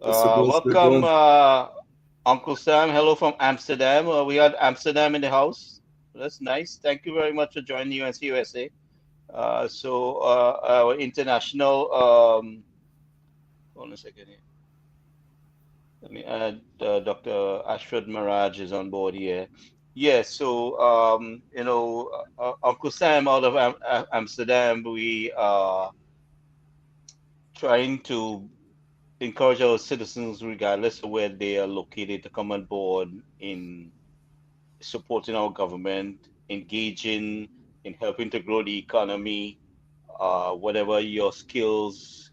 was supposed to Welcome, go. Uncle Sam. Hello from Amsterdam. We had Amsterdam in the house. That's nice. Thank you very much for joining UNC USA. Our international. Hold on a second here. Let me add Dr. Ashford Mirage is on board here. Yeah, so Uncle Sam out of Amsterdam, we are trying to encourage our citizens, regardless of where they are located, to come on board in supporting our government, engaging in helping to grow the economy, whatever your skills,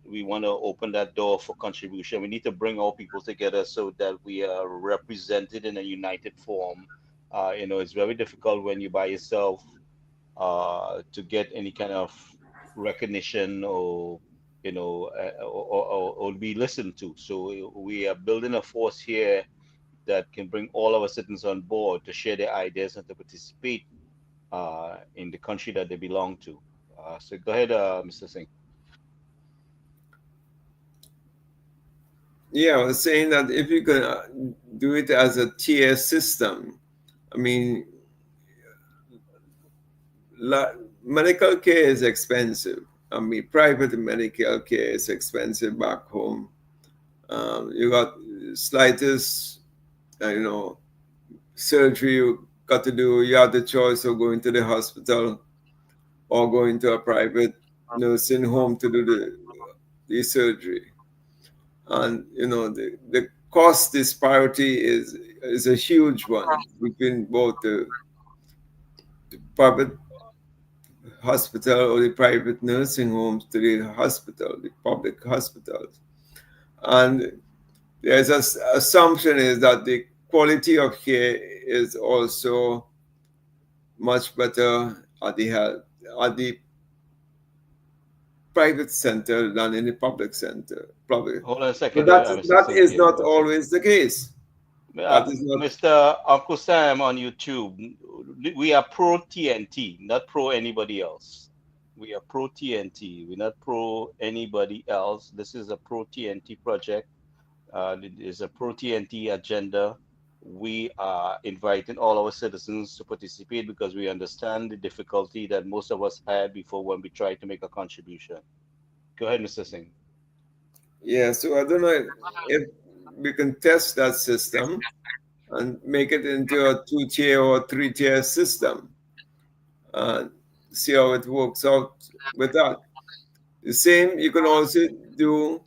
we want to open that door for contribution. We need to bring all people together so that we are represented in a united form. It's very difficult when you by yourself to get any kind of recognition or or be listened to. So we are building a force here that can bring all our citizens on board to share their ideas and to participate in the country that they belong to. So go ahead, Mr. Singh. Yeah, I was saying that if you can do it as a tier system, I mean, medical care is expensive. I mean, private medical care is expensive back home. You got slightest, surgery you got to do. You have the choice of going to the hospital or going to a private nursing home to do the surgery. And the cost disparity is a huge one between both the private hospital or the private nursing homes to the public hospitals. And there's an assumption is that the quality of care is also much better at the private center than in the public center, probably. Hold on a But second there, that Mr. Singh. is Yeah, not one second. always the case. That is not. Mr. Uncle Sam on YouTube, we are pro TNT, not pro anybody else. We are pro TNT. We're not pro anybody else. This is a pro TNT project. It is a pro TNT agenda. We are inviting all our citizens to participate because we understand the difficulty that most of us had before when we tried to make a contribution. Go ahead, Mr. Singh. Yeah, so I don't know if we can test that system and make it into a 2-tier or 3-tier system and see how it works out with that. The same you can also do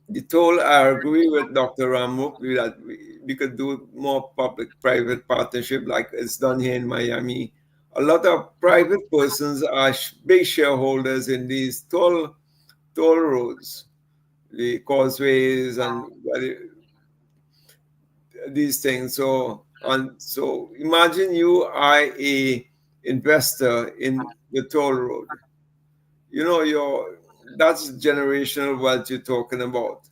the toll. I agree with Dr. Ramuk that we could do more public-private partnership like it's done here in Miami. A lot of private persons are big shareholders in these toll roads, the causeways, and these things. So imagine you are a investor in the toll road. That's generational wealth you're talking about.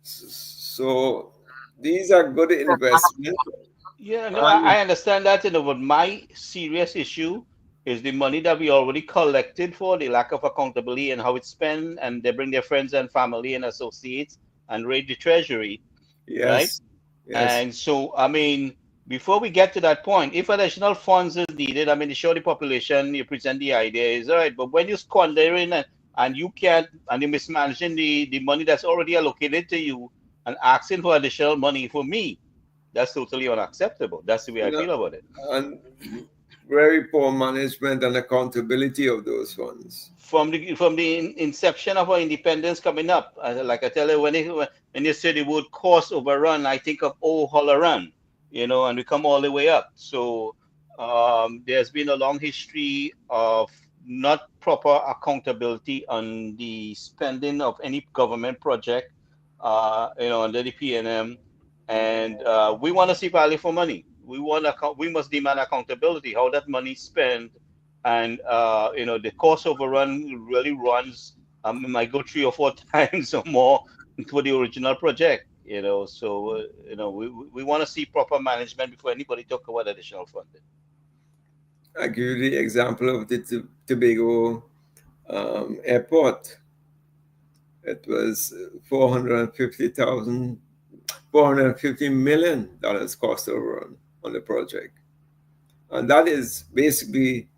So these are good investments. Yeah, no, And I understand that, but my serious issue is the money that we already collected for the lack of accountability and how it's spent, and they bring their friends and family and associates and raid the treasury, right? yes, yes, And so, I mean, before we get to that point, if additional funds is needed, I mean, to show the population, you present the idea, is all right. But when you squander it and you can't, and you're mismanaging the money that's already allocated to you and asking for additional money for me, that's totally unacceptable. That's the way I you know, feel about it. and very poor management and accountability of those funds. From the inception of our independence coming up, like I tell you, when you say the word cost overrun, I think of Hollerun, and we come all the way up. So there's been a long history of not proper accountability on the spending of any government project, under the PNM, and we want to see value for money. We must demand accountability. How that money spent, and the cost overrun really runs. It might go 3 or 4 times or more for the original project. So we want to see proper management before anybody talk about additional funding. I give you the example of the Tobago airport. It was $450 cost overrun on the project. And that is basically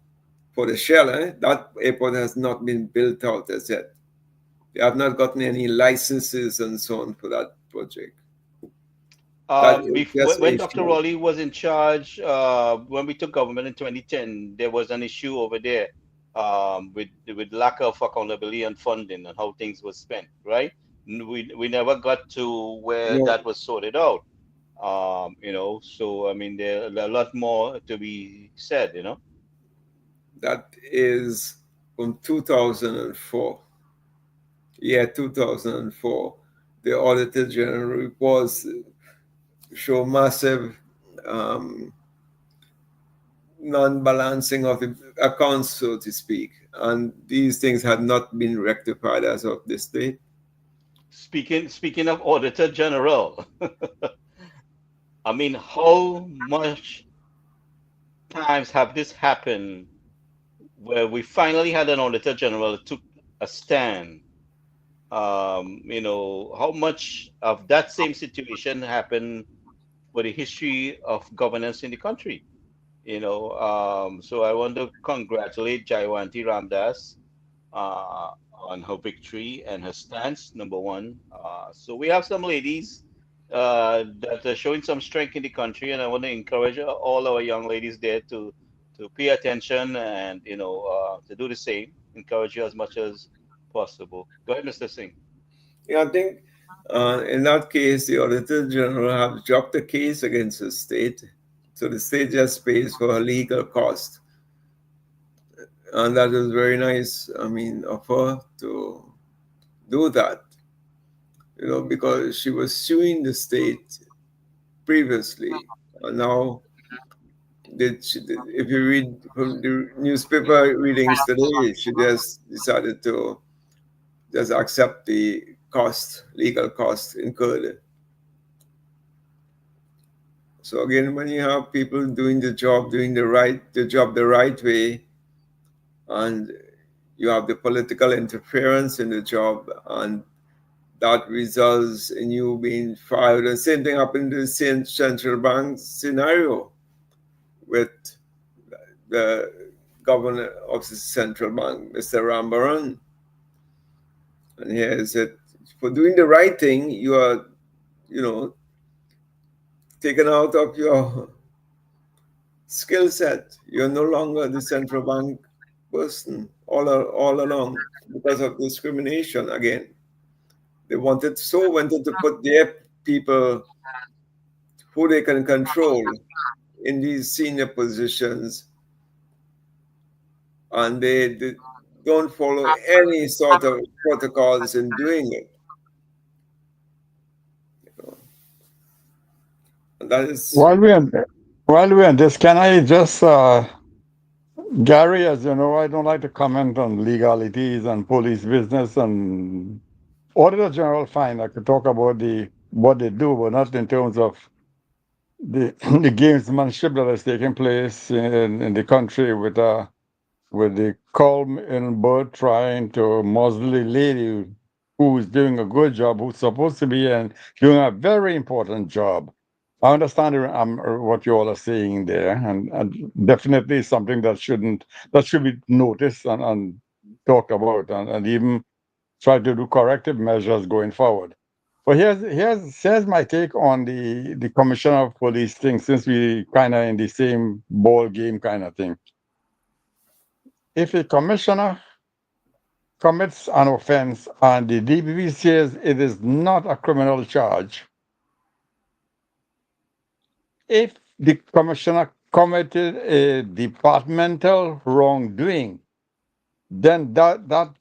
for the shell. That airport has not been built out as yet. They have not gotten any licenses and so on for that project. That is just When a Dr. shell. Raleigh was in charge, when we took government in 2010, there was an issue over there, with lack of accountability and funding and how things were spent, right? We never got to where No, that was sorted out. So I mean, there are a lot more to be said. that is from 2004. Yeah, 2004. The Auditor General reports show massive um, non-balancing of the accounts, so to speak. And these things had not been rectified as of this date. Speaking of Auditor General, I mean, how much times have this happened where we finally had an Auditor General that took a stand? How much of that same situation happened for the history of governance in the country? So I want to congratulate Jaywanti Ramdas on her victory and her stance, number one. So we have some ladies that are showing some strength in the country, and I want to encourage all our young ladies there to pay attention and to do the same. Encourage you as much as possible. Go ahead, Mr. Singh. Yeah, I think in that case, the Auditor General have dropped the case against the state. So the state just pays for her legal cost. And that was very nice, I mean, of her to do that, because she was suing the state previously. And now, if you read from the newspaper readings today, she just decided to just accept the legal cost incurred. So again, when you have people doing the job, the right way, and you have the political interference in the job, and that results in you being fired. The same thing happened in the central bank scenario with the governor of the central bank, Mr. Rambaran. And here is it. For doing the right thing, you are, taken out of your skill set. You're no longer the central bank person all along because of discrimination again. They wanted to put their people who they can control in these senior positions, and they don't follow any sort of protocols in doing it. And that is while we're on this, can I just Gary, as you know, I don't like to comment on legalities and police business and Auditor General. Fine, I could talk about what they do, but not in terms of the the gamesmanship that is taking place in the country with the calm in bird trying to muzzle a lady who's doing a good job, who's supposed to be and doing a very important job. I understand what you all are saying there, and definitely something that should be noticed and talked about, and even try to do corrective measures going forward. But here's my take on the commissioner of police thing, since we kind of in the same ball game kind of thing. If a commissioner commits an offense and the DPP says it is not a criminal charge, if the commissioner committed a departmental wrongdoing, then that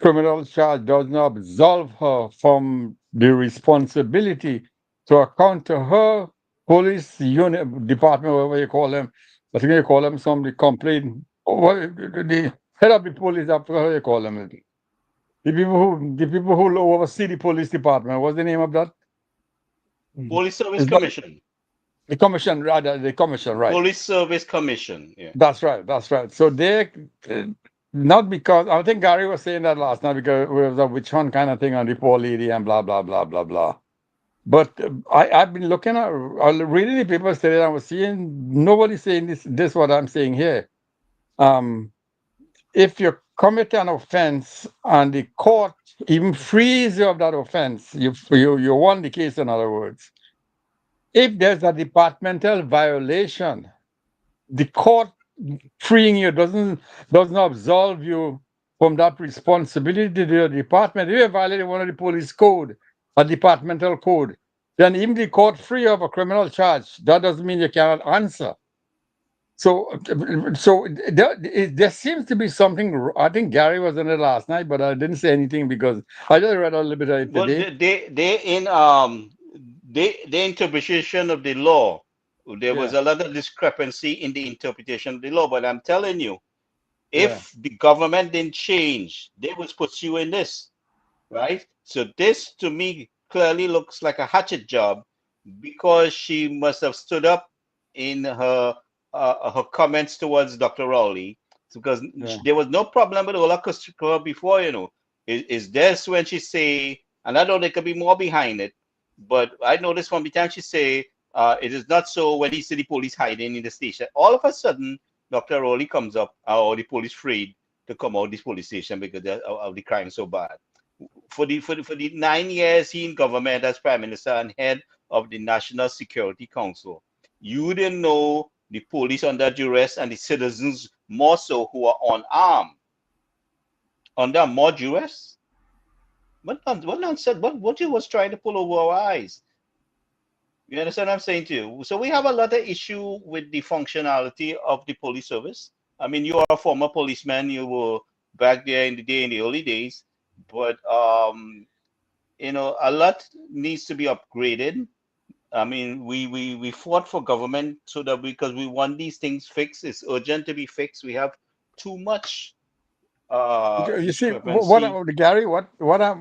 criminal charge does not absolve her from the responsibility to account to her police unit department, whatever you call them. I think you call them somebody complaint. The head of the police, after how you call them. The people who oversee the police department. What's the name of that? Police Service It's not Commission. the commission, rather the commission, right? Police Service Commission. Yeah. That's right. That's right. So they, uh, not because I think Gary was saying that last night because it was a witch hunt kind of thing on the poor lady and blah blah blah blah blah. But I've been looking at reading the papers today. And I was seeing nobody saying this what I'm saying here. Um, if you commit an offense and the court even frees you of that offense, you won the case. In other words, if there's a departmental violation, the court freeing you doesn't absolve you from that responsibility to your department. If you violated one of the police code, a departmental code, then even the court free you of a criminal charge. That doesn't mean you cannot answer. So there seems to be something. I think Gary was in it last night, but I didn't say anything because I just read a little bit of it Well, today. the interpretation of the law. There was Yeah, a lot of discrepancy in the interpretation of the law. But I'm telling you, yeah, if the government didn't change, they was pursuing this, right? So this to me clearly looks like a hatchet job because she must have stood up in her comments towards Dr. Rowley because yeah. there was no problem with Ola Kuster before, you know. Is this when she say, and I know there could be more behind it, but I noticed from the time she say, it is not so when he see the police hiding in the station. All of a sudden, Dr. Rowley comes up, or the police afraid to come out this police station because of the crime so bad. For the 9 years he in government as prime minister and head of the National Security Council, you didn't know the police under duress and the citizens more so who are unarmed under more duress. What nonsense? What you was trying to pull over our eyes? You understand what I'm saying to you? So we have a lot of issue with the functionality of the police service. I mean, you are a former policeman. You were back there in the day, in the early days, but a lot needs to be upgraded. I mean, we fought for government so that because we want these things fixed. It's urgent to be fixed. We have too much You see, discrepancy. Gary, what I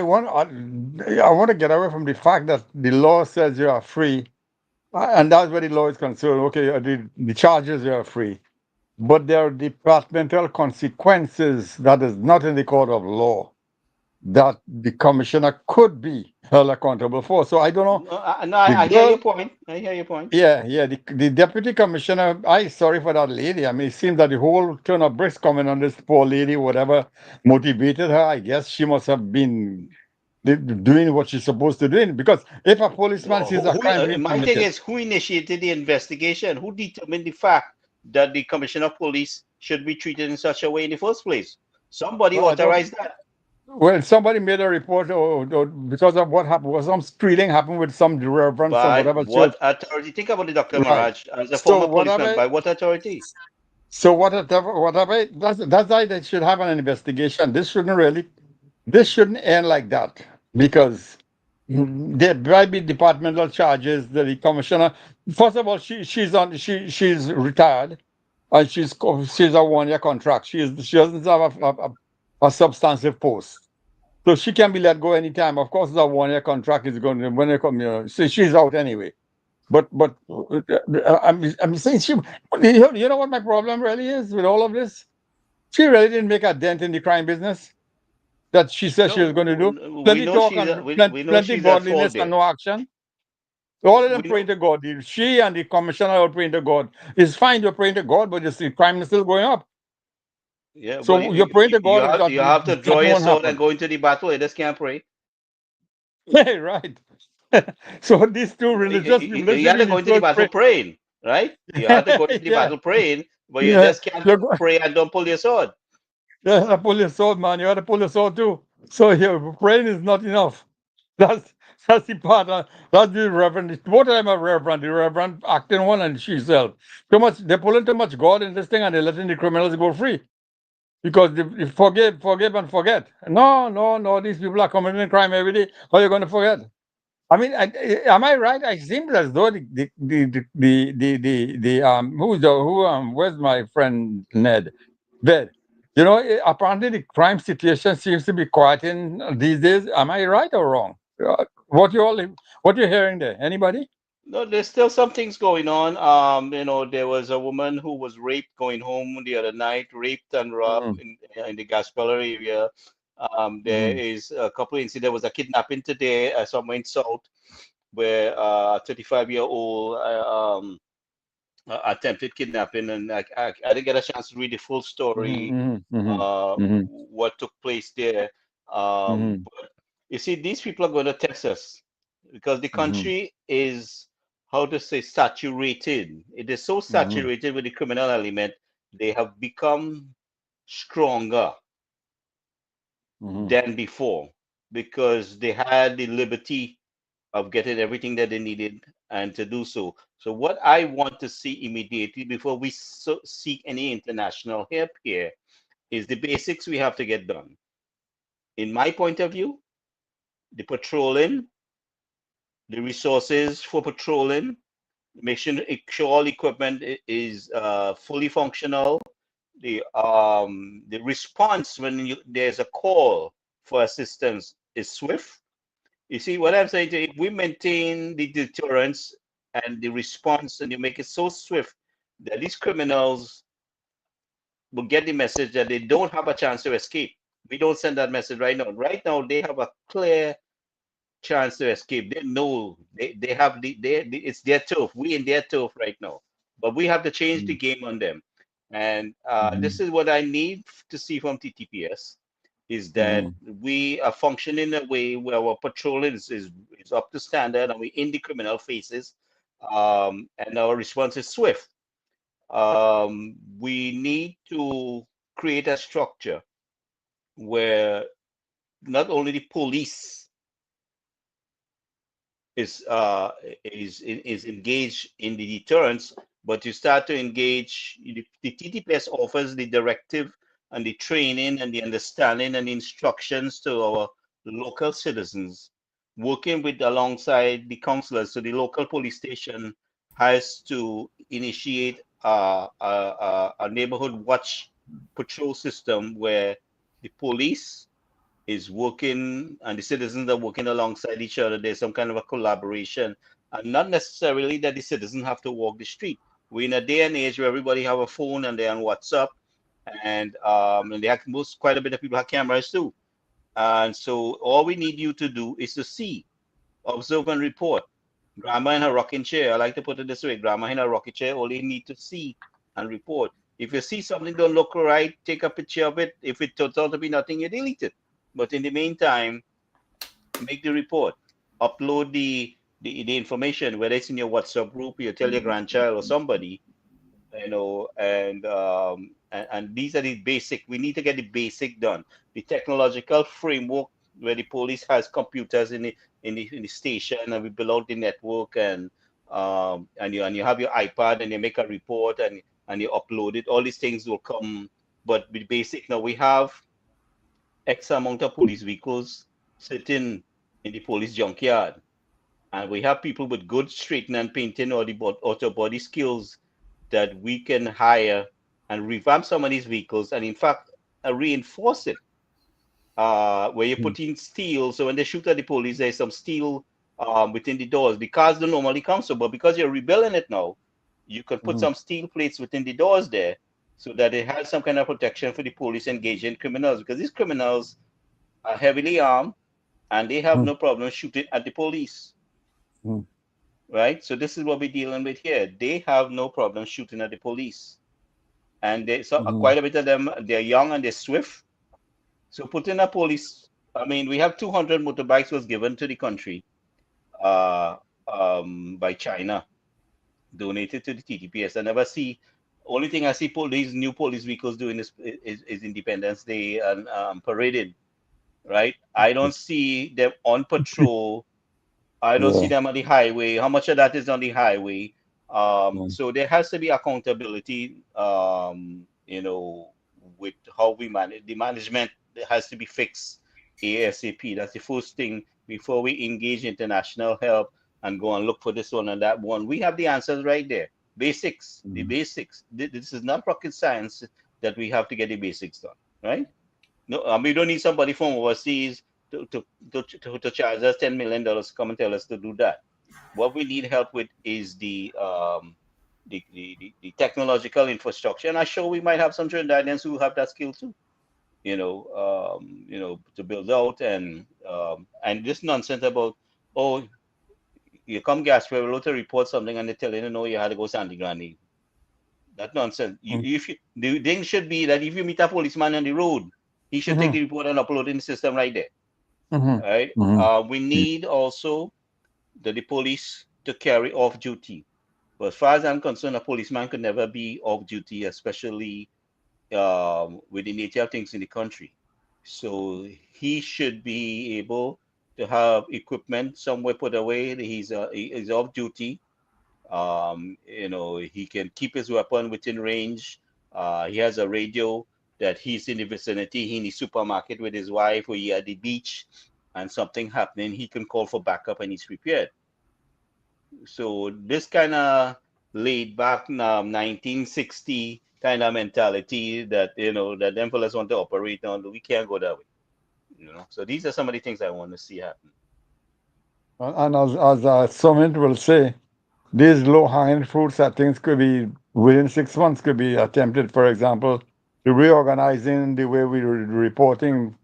want to get away from the fact that the law says you are free, and that's where the law is concerned. Okay, the charges you are free, but there are departmental consequences that is not in the court of law that the commissioner could be held accountable for. So I don't know. No, The I hear girl, your point. I hear your point. yeah. The deputy commissioner, I sorry for that lady. I mean, it seems that the whole turn of bricks coming on this poor lady, whatever motivated her, I guess she must have been doing what she's supposed to do. Because if a policeman No, sees a crime being my thing committed, is who initiated the investigation? Who determined the fact that the commissioner of police should be treated in such a way in the first place? Somebody well, I don't. authorized that. Well, somebody made a report, or because of what happened, was some stealing happened with some reverend, some By whatever church, what authority? Think about it, Dr. right? Maraj, as a So former policeman, whatever. by what authority? So whatever. That's why they should have an investigation. This shouldn't end like that because there might be departmental charges that the commissioner. First of all, she's retired and she's a 1 year contract. She doesn't have a substantive post. So she can be let go anytime. Of course, the 1 year contract is going to when they come. So she's out anyway. But I'm saying you know what my problem really is with all of this. She really didn't make a dent in the crime business that she said she was going to do. No, we Plenty know talk she's and we know plenty she's at fault godliness and there. no action. All of them We praying know, to God. She and the commissioner are praying to God. It's fine you're praying to God, but you see, crime is still going up. yeah. Well, So you're praying to God you that have to draw that your won't sword and happen. go into the battle. You just can't pray. Right. So these two religious people You should have to be go into the so battle afraid. praying, right? You have to go into the Yeah, battle praying, but you yeah. just can't You go, pray and don't pull your sword. you gotta pull your sword, man. You gotta pull your sword too. So your praying is not enough. That's that's the part. That's the reverend. Both of them are reverend. The reverend acting one and she self. Too much. They're pulling too much God in this thing, and they're letting the criminals go free because they forgive, and forget. No, no, no. These people are committing crime every day. How are you going to forget? I mean, am I right? I seem as though where's my friend Ned? Bed. Apparently the crime situation seems to be quieting these days. Am I right or wrong? What you hearing there? Anybody? No, there's still some things going on. There was a woman who was raped going home the other night, raped and robbed Mm, in the Gaspeller area. There mm, is a couple of incidents. There was a kidnapping today somewhere in South where a 35-year-old attempted kidnapping, and I didn't get a chance to read the full story, mm, mm, mm, what took place there. mm, But you see, these people are going to test us because the mm, country is, how to say, saturated. It is so mm, saturated with the criminal element, they have become stronger mm, than before because they had the liberty of getting everything that they needed and to do so. So, what I want to see immediately before we seek any international help here is the basics we have to get done. In my point of view, the patrolling, the resources for patrolling, make sure all equipment is fully functional. The response when there's a call for assistance is swift. You see what I'm saying? If we maintain the deterrence and the response, and you make it so swift that these criminals will get the message that they don't have a chance to escape. We don't send that message right now. Right now, they have a clear chance to escape. They know they have it's their turf. We in their turf right now, but we have to change the mm, game on them. And mm, this is what I need to see from TTPS is that mm, we are functioning in a way where our patrol is up to standard and we in the criminal faces, and our response is swift. We need to create a structure where not only the police is uh, is engaged in the deterrence, but you start to engage. The TTPS offers the directive and the training and the understanding and the instructions to our local citizens, working with alongside the councillors. So the local police station has to initiate a neighborhood watch patrol system where the police is working and the citizens are working alongside each other. There's some kind of a collaboration, and not necessarily that the citizens have to walk the street. We're in a day and age where everybody have a phone and they're on WhatsApp, and they have quite a bit of people have cameras too. And so all we need you to do is to see, observe, and report. Grandma in her rocking chair. I like to put it this way: grandma in her rocking chair. All you need to see and report. If you see something don't look right, take a picture of it. If it turns out to be nothing, you delete it. But in the meantime, make the report, upload the information, whether it's in your WhatsApp group, you tell your grandchild or somebody, and these are the basic. We need to get the basic done. The technological framework where the police has computers in the station, and we build out the network, and you have your iPad and you make a report and you upload it. All these things will come, but the basic now we have X amount of police vehicles sitting in the police junkyard. And we have people with good straightening and painting or the auto body skills that we can hire and revamp some of these vehicles and, in fact, reinforce it. Where you mm, put in steel. So when they shoot at the police, there's some steel within the doors. The cars don't normally come so, but because you're rebuilding it now, you could put mm, some steel plates within the doors there so that it has some kind of protection for the police engaging criminals, because these criminals are heavily armed and they have mm, no problem shooting at the police, mm, right? So this is what we're dealing with here. They have no problem shooting at the police, and quite a bit of them, they're young and they're swift. So put in a police I mean, we have 200 motorbikes was given to the country uh, by China, donated to the TTPS. I never see. Only thing I see police, new police vehicles doing is Independence Day and parading, right? I don't see them on patrol. I don't see Yeah. them on the highway. How much of that is on the highway? Mm. So there has to be accountability, with how we manage the management has to be fixed ASAP. That's the first thing before we engage international help and go and look for this one and that one. We have the answers right there. Basics, the Mm. basics. This is not rocket science that we have to get the basics done, right? No, we don't need somebody from overseas to charge us $10 million to come and tell us to do that. What we need help with is the technological infrastructure, and I'm sure we might have some Trinidadians who have that skill too. To build out and this nonsense about, oh, you come gas to report something and they tell you no, you had to go Sandy Granny. That nonsense. Mm. The thing should be that if you meet a policeman on the road, he should take Mhm. the report and upload it in the system right there. Mhm. Right? Mhm. We need also the police to carry off duty. But as far as I'm concerned, a policeman could never be off duty, especially with the nature of things in the country. So he should be able to have equipment somewhere put away. He's off duty. He can keep his weapon within range. He has a radio that he's in the vicinity, he in the supermarket with his wife, or he at the beach, and something happening, he can call for backup and he's prepared. So this kind of laid back 1960 kind of mentality that that them fellas want to operate on, we can't go that way. So these are some of the things I want to see happen. And as Sumit will say, these low-hanging fruits that things could be within 6 months could be attempted. For example, the reorganizing the way we reporting.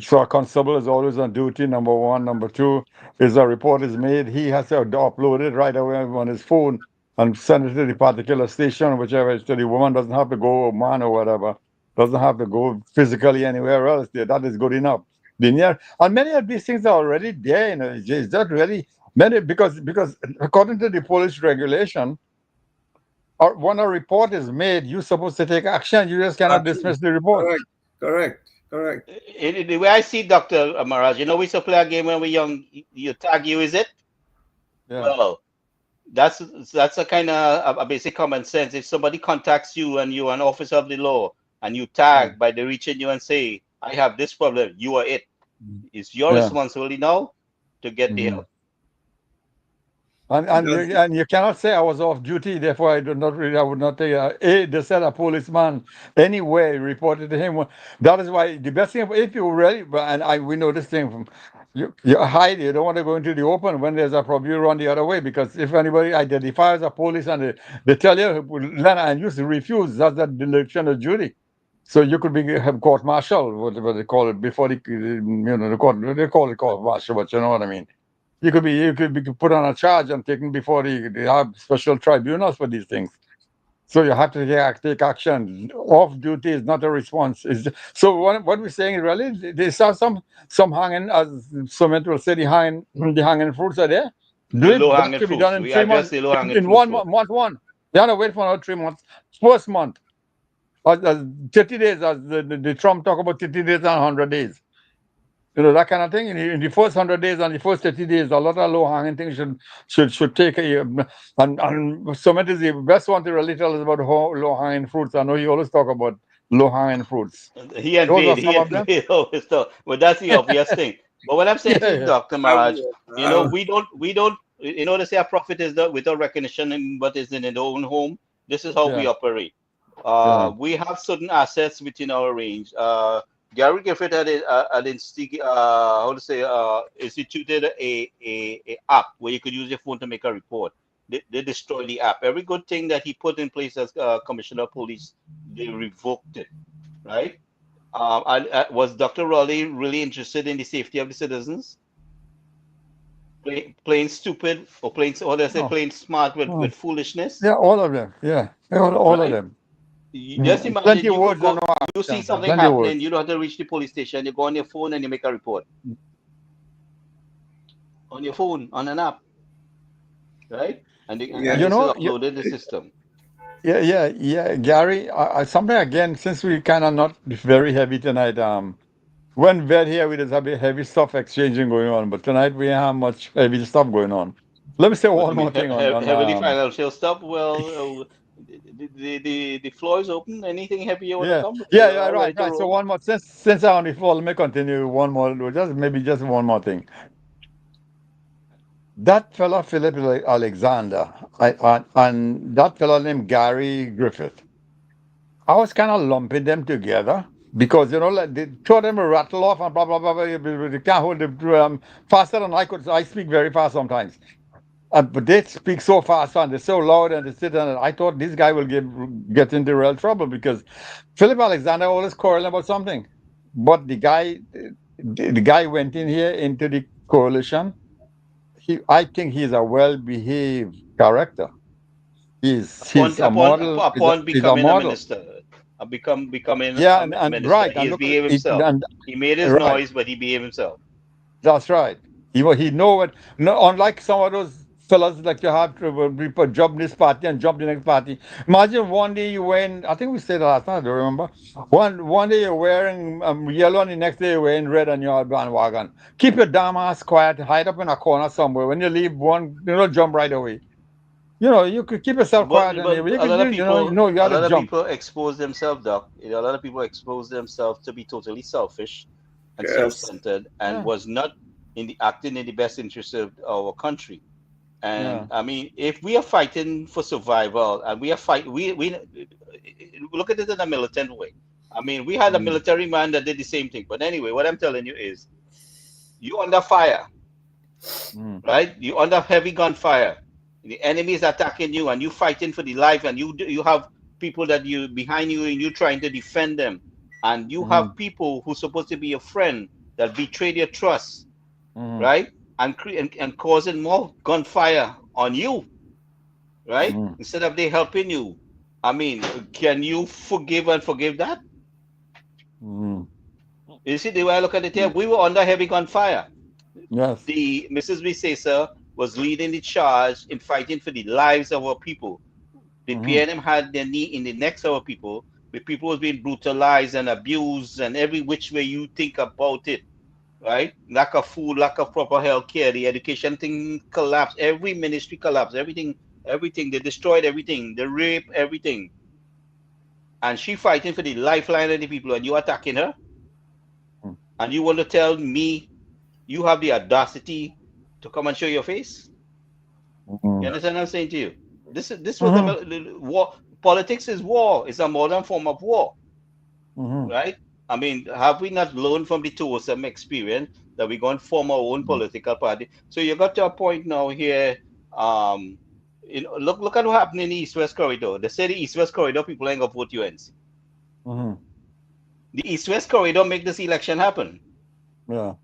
So a constable is always on duty, number one. Number two is a report is made, he has to upload it right away on his phone and send it to the particular station, whichever is to the woman, doesn't have to go, or man or whatever, doesn't have to go physically anywhere else. That is good enough. Linear. And many of these things are already there, it's not really many because according to the police regulation, or when a report is made, you're supposed to take action. You just cannot Action. dismiss the report. Correct. Correct. Correct. The way I see Dr. Amaraj, we used to play a game when we were young. You tag you, is it? Yeah. Well, that's that's a kind of a basic common sense. If somebody contacts you and you're an officer of the law and you Mm. tag by the reaching you and say, I have this problem, you are it. Mm. It's your Yeah. responsibility now to get the Mhm. help. And That's you cannot say I was off duty, therefore I would not take they said a policeman anyway reported to him. That is why the best thing if you really and we know this thing from you hide, you don't want to go into the open when there's a problem, you run the other way because if anybody identifies a police and they tell you Lena and you refuse, that's the dereliction of duty. So you could be have court martial, whatever they call it, before the court they call it court martial, but you know what I mean. You could be put on a charge and taken before they have special tribunals for these things. So you have to take action. Off duty is not a response. So what we're saying is really there's some hanging, as Sumit will say, the hanging fruits are there. Do The it. low That hanging could be fruits. done in We 3 months. address the low hanging In fruits one first. month one. You have to wait for another 3 months. First month, 30 days, as the Trump talk about 30 days and 100 days. That kind of thing. In the first 100 days and the first 30 days, a lot of low hanging things should take and Summit is the best one to really tell us about low hanging fruits. I know you always talk about low hanging fruits. Those are He some of and them. Vade always talk. But that's the obvious thing. But what I'm saying to Yeah, you, yeah, Dr. I Maraj, will. I will. we don't, they say a prophet is without recognition in what is in their own home. This is how we yeah, operate. yeah. We have certain assets within our range. Gary Griffith instituted a app where you could use your phone to make a report. They destroyed the app. Every good thing that he put in place as commissioner of police, they revoked it, right? Was Dr. Raleigh really interested in the safety of the citizens? Plain stupid or they say No, plain smart with no. foolishness, Yeah, all of them. Yeah, all of right? them. Just imagine Plenty of you could words and go, no you see action. something Plenty of happening, words. you don't have to reach the police station, you go on your phone and you make a report on your phone, on an app, right? And Yeah. You this is know, uploaded in the system. yeah, Gary. Something again, since we kind of not very heavy tonight. When we're here, we just have a heavy stuff exchanging going on, but tonight we have much heavy stuff going on. Let me say What do one you mean, more thing on heavily financial stuff? Well, the floor is open. Anything heavy you want to yeah, come? yeah, We're yeah, all ready right, to right. So roll. one more, since I on the floor, let me continue one more, just maybe just one more thing. That fella Philip Alexander, and that fella named Gary Griffith. I was kind of lumping them together because like the two of them will rattle off and blah blah blah. Blah you can't hold the faster than I could. I speak very fast sometimes. But they speak so fast and they're so loud and they sit and I thought this guy will get into real trouble because Philip Alexander always quarreling about something. But the guy went in here into the coalition. I think he's a well-behaved character. He's a model. Upon He's a becoming a model. minister, becoming Yeah, a and minister, right he and has look at behaved it himself. and He made his right. noise, but he behaved himself. That's right. He know what. No, unlike some of those fellas like you have to jump this party and jump the next party. Imagine one day you wearing. I think we said last night. I don't remember. One day you're wearing yellow, and the next day you're wearing red, and you're a bandwagon. Keep your damn ass quiet. Hide up in a corner somewhere. When you leave, jump right away. You could keep yourself quiet, and But you a could, lot of people, you got to jump. expose themselves, Doc. A lot of people expose themselves to be totally selfish and Yes. self-centered, and Yeah, was not acting in the best interest of our country. And yeah. I mean, if we are fighting for survival, and we are we look at it in a militant way. I mean, we had a Mm, military man that did the same thing. But anyway, what I'm telling you is, you under fire, mm, right? You under heavy gunfire. The enemy is attacking you, and you fighting for the life, and you have people that you behind you, and you trying to defend them, and you have mm, people who's supposed to be your friend that betrayed your trust, mm, right? And causing more gunfire on you, right? mm, Instead of they helping you. I mean, can you forgive and forgive that? mm. You see the way I look at it here, we were under heavy gunfire. Yes. The Mrs. Visesa was leading the charge in fighting for the lives of our people. The Mm-hmm. PNM had their knee in the necks of our people. The people was being brutalized and abused, and every which way you think about it, right? Lack of food, lack of proper health care, the education thing collapsed, every ministry collapsed, everything. They destroyed everything, they rape everything. And she fighting for the lifeline of the people, and you attacking her, and you want to tell me you have the audacity to come and show your face? You Mm-hmm. understand what I'm saying to you? This was Mm-hmm. the war. Politics is war. It's a modern form of war, Mm-hmm. right? I mean, have we not learned from the tourism experience that we're going to form our own political party? So you got to a point now here. Um, look at what happened in the East-West corridor. They say the East-West corridor people ain't gonna vote UNC. Mm-hmm. The East-West corridor make this election happen. Yeah.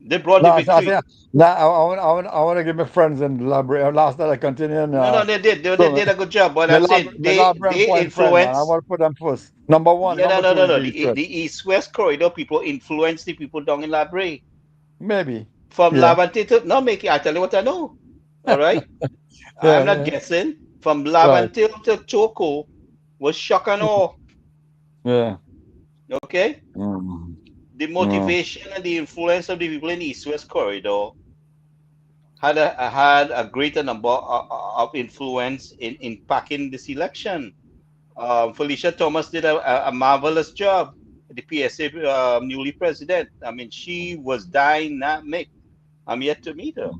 They brought the Now, I victory. say, now I want to give my friends in the library. Last night I continued. No, no, they did. They So did a good job. But my I'm lab, saying my library they point friend, man. I influence. want to put them first. Number one, Yeah, no, number no, two no, is no. the East West. The East-West corridor people influence the people down in Library. Maybe. From Yeah. Laventille to no make it, I tell you what I know. All right. I'm Yeah. not Yeah. guessing. From Right. Laventille to Choco was shock and awe. Yeah. Okay. Mm. The Mm. motivation and the influence of the people in the East-West corridor had a greater number of influence in impacting this election. Felicia Thomas did a marvelous job. The PSA newly president. I mean, she was dynamic. I'm yet to meet her.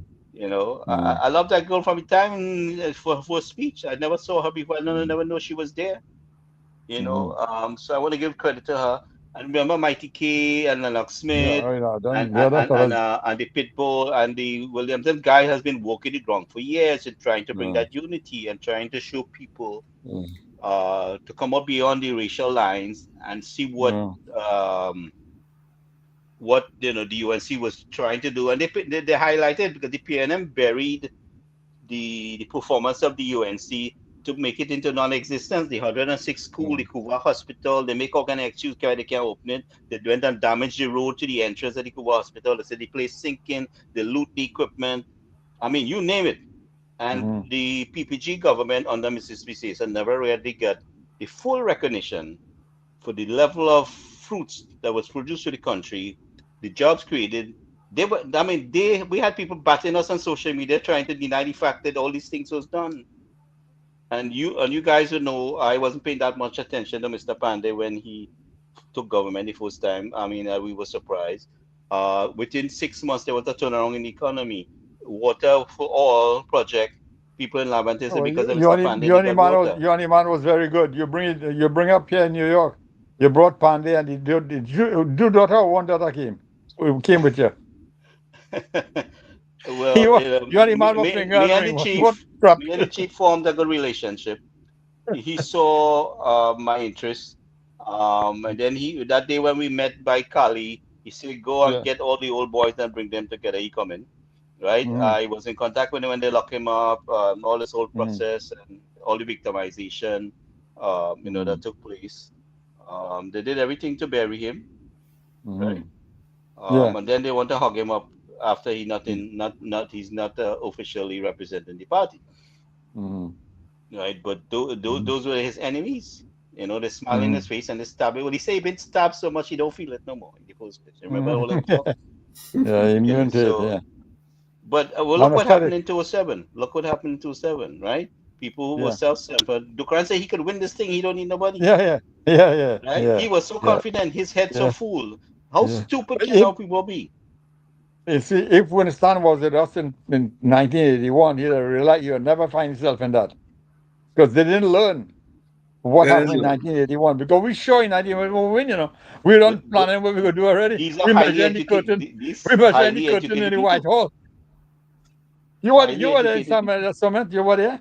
Mm. I love that girl from the time for speech. I never saw her before. I never know she was there. Mm. So I want to give credit to her. And remember Mighty K and Lennox Yeah. Smith Oh, yeah. and The other fellas. the Pitbull and the Williamson guy has been walking the ground for years and trying to bring Yeah. that unity and trying to show people Mm. to come up beyond the racial lines and see Yeah. um, what the UNC was trying to do. And they highlighted because the PNM buried the performance of the UNC to make it into non-existence. The 106 school, the Cuba hospital, they make all kind of excuse why they can't open it. They went and damaged the road to the entrance of the Cuba hospital. They said the place sinking, they loot the equipment. I mean, you name it. And the PPG government under Mississippi States never really got the full recognition for the level of fruits that was produced to the country, the jobs created. They were, I mean, we had people battling us on social media trying to deny the fact that all these things was done. And you guys would know I wasn't paying that much attention to Mr. Pandey when he took government the first time. I mean, we were surprised. Within 6 months, there was a turnaround in the economy. Water for all project. People in Lavente said Oh, because of Mr. Pandey, they got water. Yoni man was very good. You bring up here in New York. You brought Pandey and the daughter or one daughter came with you. Well, Yoni man was finger me and the what chief, crap. me and the chief formed a good relationship. He saw my interest, and then that day when we met by Cali, he said, "Go and Yeah. get all the old boys and bring them together." He come in, right? Mm-hmm. I was in contact with him when they lock him up, all this whole Mm-hmm. process and all the victimization, that took place. They did everything to bury him, Mm-hmm. right? Yeah. And then they want to hug him up after he's not officially representing the party, Mm-hmm. right? But Mm-hmm. those were his enemies. They smile in Mm-hmm. his face and they stab him. Well, he say he been stabbed so much he don't feel it no more in the first place. Remember all them talk? Yeah, immune to it, So, yeah. but well, look what happened Anesthetic. in 2007. Look what happened in 2007, right? People who were Yeah. self-centered. Duran said he could win this thing. He don't need nobody, Yeah, yeah. Yeah, yeah. right? Yeah. He was so Yeah. confident. His head so Yeah. full. How Yeah. stupid But can now people be? if Winston was with us in 1981, you'd never find yourself in that. Because they didn't learn what That is happened in 1981. Because we sure in 1981 we win, we But don't planning what we're going to do already. these are We highly measure the educated. curtain. These We measure the highly curtain in educated the White people. Hall. You Highly were there in educated people. summit? You were there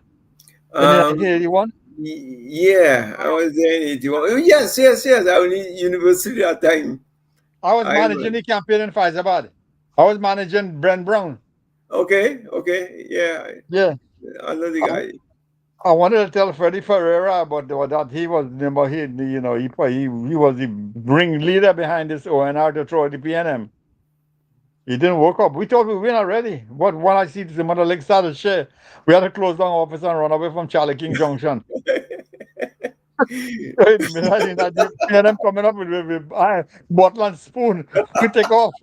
in um 1981? yeah, I was there in 81. Oh, yes, yes, yes. I was in university at that time. I was I was. managing the campaign in Faizabad. I was managing Brent Brown. Okay, okay, yeah. Yeah. I know the I, guy. I wanted to tell Freddie Ferreira about that he was, he was the ring leader behind this ONR to throw the PNM. He didn't work up. We thought we win already. But when I see the mother leg started share, we had to close down office and run away from Charlie King Junction. Imagine that the PNM coming up with bottle and spoon. We take off.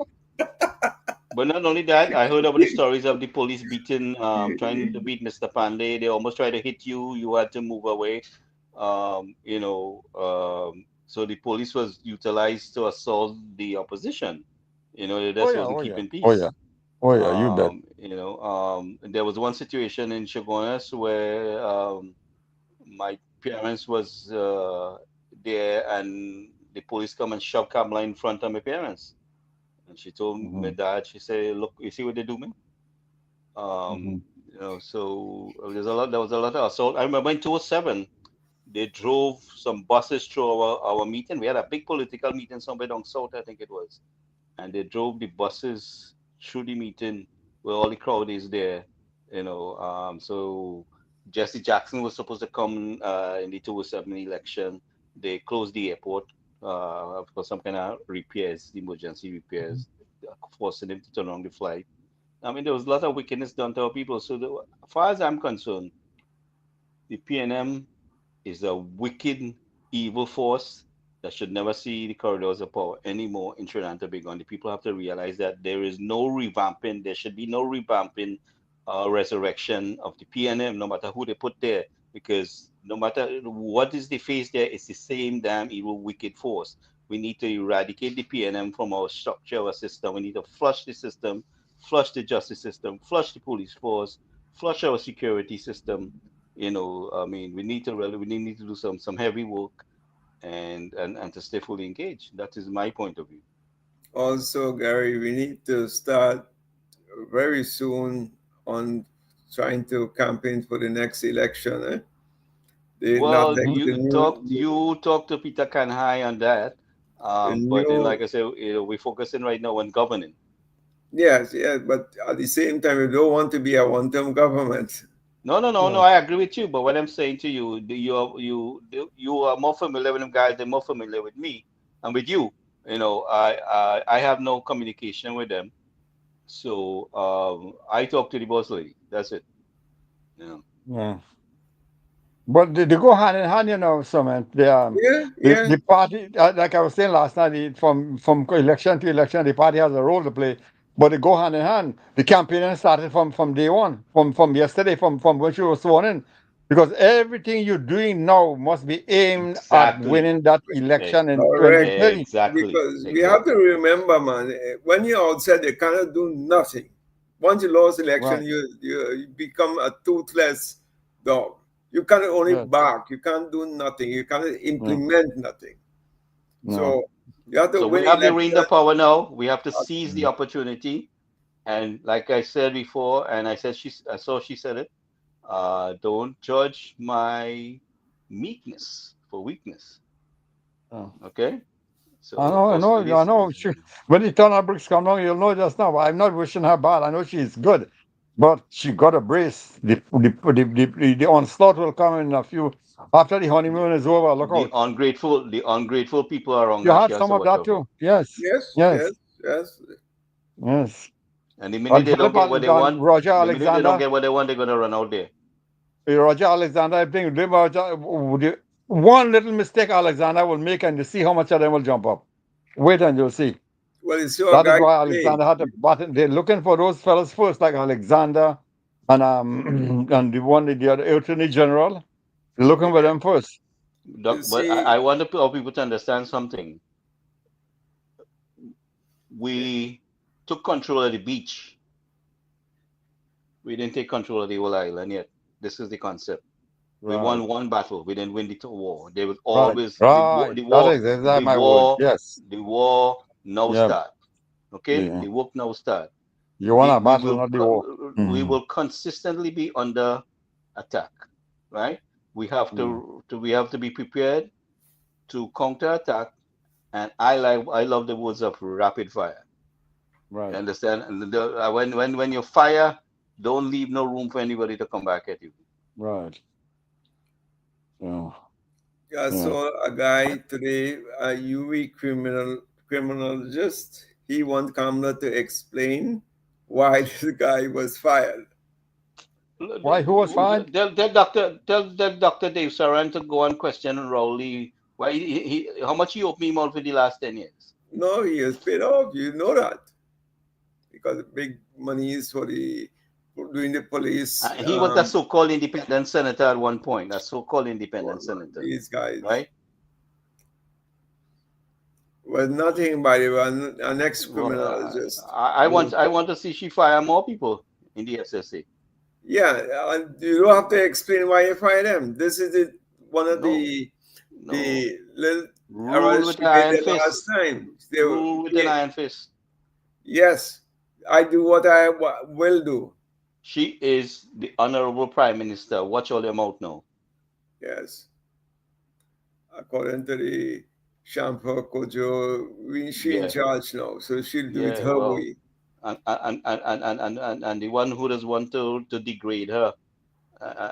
But not only that, I heard about the stories of the police trying to beat Mr. Pandey. They almost tried to hit you. You had to move away. So the police was utilized to assault the opposition. They Oh just yeah, wasn't oh yeah, keeping oh yeah, peace. oh yeah. You bet. There was one situation in Chagonas where my parents was there and the police come and shove Kamala in front of my parents. And she told my Mm-hmm. dad, she said, "Look, you see what they do, me." Mm-hmm. So there was a lot of assault. I remember in 2007, they drove some buses through our meeting. We had a big political meeting somewhere down south, I think it was. And they drove the buses through the meeting where all the crowd is there. So Jesse Jackson was supposed to come in the 2007 election. They closed the airport for some kind of repairs, emergency repairs, forcing him to turn on the flight. I mean, there was a lot of wickedness done to our people. So, as far as I'm concerned, the PNM is a wicked, evil force that should never see the corridors of power anymore in Trinidad and Tobago. And the people have to realize that there is no revamping. There should be no revamping, resurrection of the PNM, no matter who they put there, because no matter what is the face there, it's the same damn evil, wicked force. We need to eradicate the PNM from our structure, our system. We need to flush the system, flush the justice system, flush the police force, flush our security system. I mean, we need to do some heavy work and to stay fully engaged. That is my point of view. Also, Gary, we need to start very soon on trying to campaign for the next election. The not Well, the, Mm-hmm. the new you talk to Peter Kanhai on that, the but then, new like I said, we're focusing right now on governing. yes, yes, but at the same time, we don't want to be a one-term government. No. I agree with you. But what I'm saying to you, you are more familiar with them guys. They're more familiar with me and with you. I have no communication with them. So I talk to the boss lady. That's it. Yeah. Yeah. But they go hand in hand, so man. Yeah, The yeah. party, like I was saying last night, from election to election, the party has a role to play, but they go hand in hand. The campaigning started from day one, from yesterday, from when you were sworn in, because everything you're doing now must be aimed at Exactly. winning that Eh, election in Correct. 2030. exactly. Because we have to Exactly. remember, man, when you're outside, you cannot do nothing. Once you lost election, Right. you become a toothless dog. You can only Yes. bark. You can't do nothing. You cannot No. implement nothing. No. So you have to So we win have the rein the election. power now. We have to seize the Mm. opportunity. And like I said before, and I saw she said it. Don't judge my meekness for weakness. Oh. Okay. I So know, I boss know, lady I is know. When the turn bricks come down, you'll know just now. I'm not wishing her bad. I know she's good, but she got a brace. The onslaught will come in a few after the honeymoon is over. Look out. the ungrateful people around You her. had She has some to of watch that out for. too. Yes, Yes, yes, yes, yes. yes. And the minute And they don't Philip get what they and want, Roger the minute they don't Alexander, get what they want, they're gonna run out there. Roger Alexander, I think one little mistake Alexander will make, and you see how much of them will jump up. Wait and you'll see. Well, it's your That is guy why today. Alexander had to button. They're looking for those fellas first, like Alexander and the one the other Attorney General. They're looking for Yeah. them first. You But see, I want our people to understand something. We took control of the beach. We didn't take control of the whole island yet. This is the concept. We Right, won one battle. We didn't win the war. They will right, always right. That is exactly the my word. war, Yes. the war now Yeah. start. Okay, Yeah. the work now start. You want a battle, not the war. We Mm. will consistently be under attack, right? Mm. We have to be prepared to counter attack. And I love the words of rapid fire. You Right, understand? And when you fire, don't leave no room for anybody to come back at you. right. Yeah. I Yeah. saw a guy today, a UV criminologist. He wants Kamala to explain why this guy was fired. Why? Who was fired? Tell Doctor Dave Saran to go and question Rowley. Why how much he owed me more for the last 10 years? No, he is paid off. You know that because big money is for doing the police. He was a so-called independent senator at one point, a so-called independent senator, These guys right? was nothing by the way, an Well, ex-criminologist. I want to see she fire more people in the SSA. Yeah, you don't have to explain why you fire them. This is one of No, no. the little Rule errors with she an made iron the last fist. time. Rule with an iron fist. Yes, I do what I will do. She is the honorable prime minister. Watch all your mouth now. Yes, according to the Shampa Kojo, she in Yeah, charge now, so she'll do it yeah. her Well, way. and the one who does want to degrade her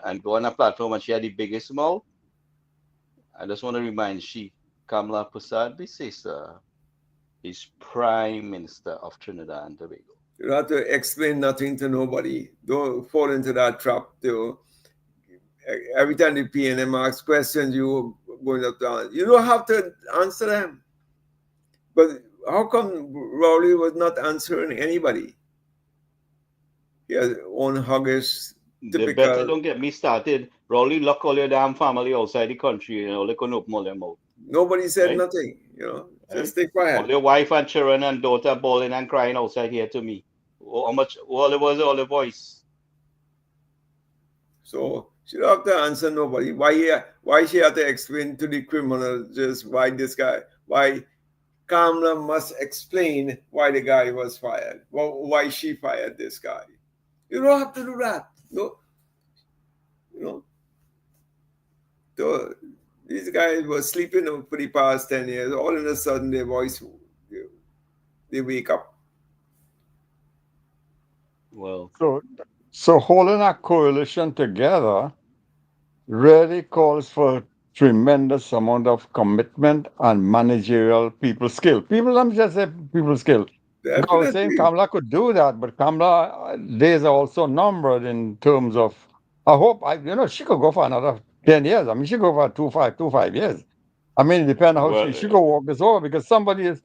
and go on a platform and she had the biggest mouth. I just want to remind she, Kamala Prasad Bisesa, is Prime Minister of Trinidad and Tobago. You don't have to explain nothing to nobody. Don't fall into that trap. Every time the PNM asks questions, you going up down. You don't have to answer them. But how come Rowley was not answering anybody? He has own huggish, The better typical. don't get me started. Rowley lock all your damn family outside the country, they couldn't open all their mouth, Nobody said right? nothing. Just Right? stay All quiet. your wife and children and daughter bawling and crying outside here to me. How much all it was all the voice. So she don't have to answer nobody. Why she had to explain to the criminal just why this guy, why Kamala must explain why the guy was fired, why she fired this guy. You don't have to do that. No, you know. So these guys were sleeping for the past 10 years. All of a sudden, their voice, they wake up. Well, So So holding a coalition together really calls for tremendous amount of commitment and managerial people skill. People, let me just say people skill. Because I was saying Definitely. Kamala could do that, but Kamala days are also numbered in terms of. I hope she could go for another 10 years. I mean, she could go for 2 5 years. I mean, it depends on how Well, she could walk this over because somebody was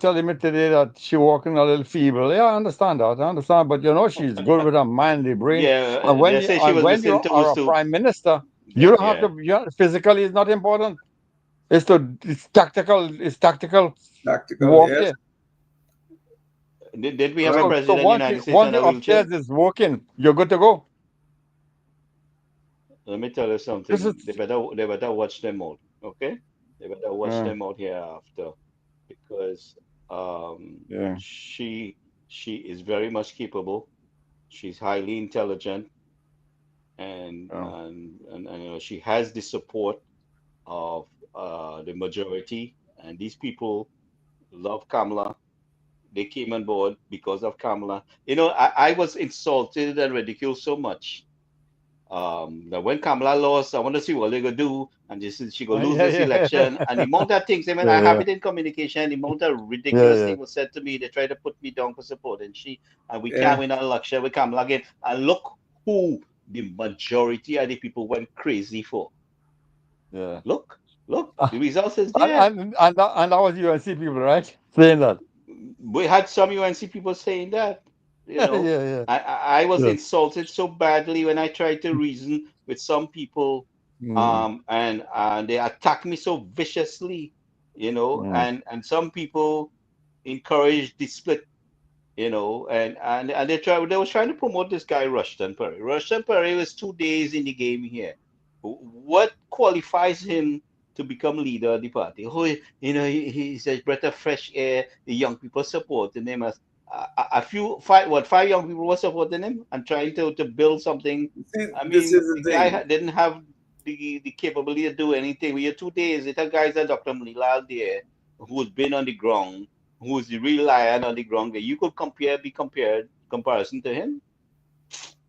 telling me today that she walking a little feeble. Yeah, I understand that. I understand, but she's good with her mind, the brain. And yeah, when they you say she and was when you missing are toes a too. prime minister, you don't have Yeah. to. Physically is not important. It's tactical. It's tactical Tactical, yes. warfare. Did we have a Right. So president in the United States once on the a wheelchair? upstairs is working, you're good to go. Let me tell you This is something. They better watch them out. Okay? They better watch yeah, them out hereafter because yeah. she is very much capable. She's highly intelligent Oh. and she has the support of the majority. And these people love Kamala. They came on board because of Kamala. I was insulted and ridiculed so much. That when Kamala lost, I want to see what they're gonna do, and this is she gonna lose Yeah, this yeah, election. And the amount of things, I mean, I have yeah, it in communication. The amount of yeah, ridiculous yeah. thing was said to me. They tried to put me down for support, and we can't Yeah. win an election with Kamala again. And look who the majority of the people went crazy for. Yeah. Look, the results is And there. and that was UNC people, right? Saying that. We had some UNC people saying that. You Yeah, know, yeah, I was yeah. insulted so badly when I tried to reason with some people, Mm, and they attacked me so viciously, mm, and some people encouraged the split, and they was trying to promote this guy Rushton Perry. Rushton Perry was 2 days in the game here. What qualifies him to become leader of the party? Oh, he's a breath of fresh air. The young people supporting him as a few five young people were supporting him and trying to build something. See, I this is mean, the the guy thing. didn't have the capability to do anything. We had 2 days. It had guys like Dr. Mulilal there who's been on the ground, who's the real lion on the ground. You could be compared comparison to him.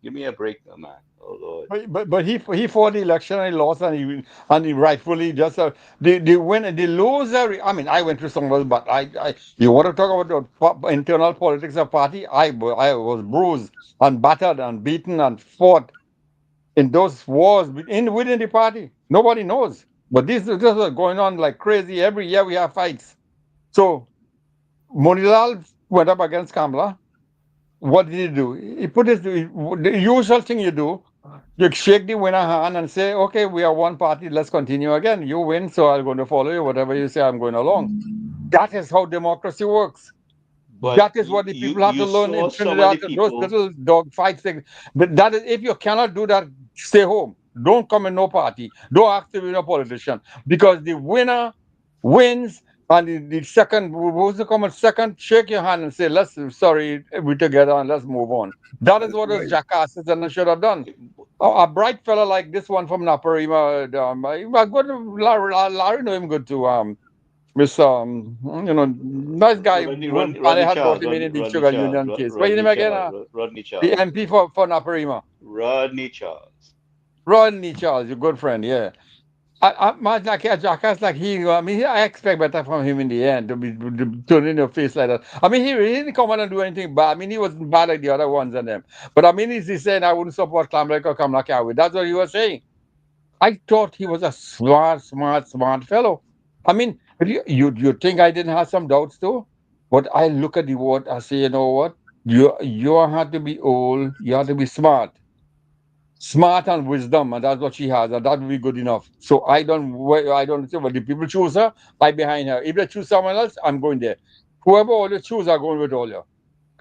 Give me a break, man. Oh Lord. but he fought the election and he lost and he rightfully just the win and the loser. I mean, I went through some of those, but I you want to talk about the internal politics of party? I was bruised and battered and beaten and fought in those wars within the party. Nobody knows, but this is going on like crazy. Every year we have fights. So Monilal went up against Kamala. What did he do? He put the usual thing you do. You shake the winner hand and say, okay, we are one party, let's continue again. You win, so I'm going to follow you. Whatever you say, I'm going along. That is how democracy works. But That is what the people have to you learn saw in some of the Trinidad, those people. little dog fights. But that is, if you cannot do that, stay home. Don't come in no party. Don't ask to be no politician. Because the winner wins, and the second, who's the common second, shake your hand and say, sorry, we together and let's move on. That is That's what those right. jackasses and should have done. A bright fella like this one from Naparima, good, Larry know him good too. Miss nice guy. And Rodney had brought Charles, him in the Rodney sugar Charles, union case. What's his Rodney name again? Charles, Rodney The Charles, MP for Naparima. Rodney Charles. Rodney Charles, your good friend, yeah. Much like a jackass like he, I mean, I expect better from him in the end to turn in your face like that. I mean, he didn't come out and do anything bad. I mean, he wasn't bad like the other ones and them. But I mean, he's saying I wouldn't support Kamlek or Kamla Kawi. That's what he was saying. I thought he was a smart fellow. I mean, if you think I didn't have some doubts too? But I look at the word, I say, you know what? You have to be old, you have to be smart and wisdom, and that's what she has, and that will be good enough. So I don't say, well, the people choose her, I behind her. If they choose someone else, I'm going there. Whoever all you choose, I'm going with all you.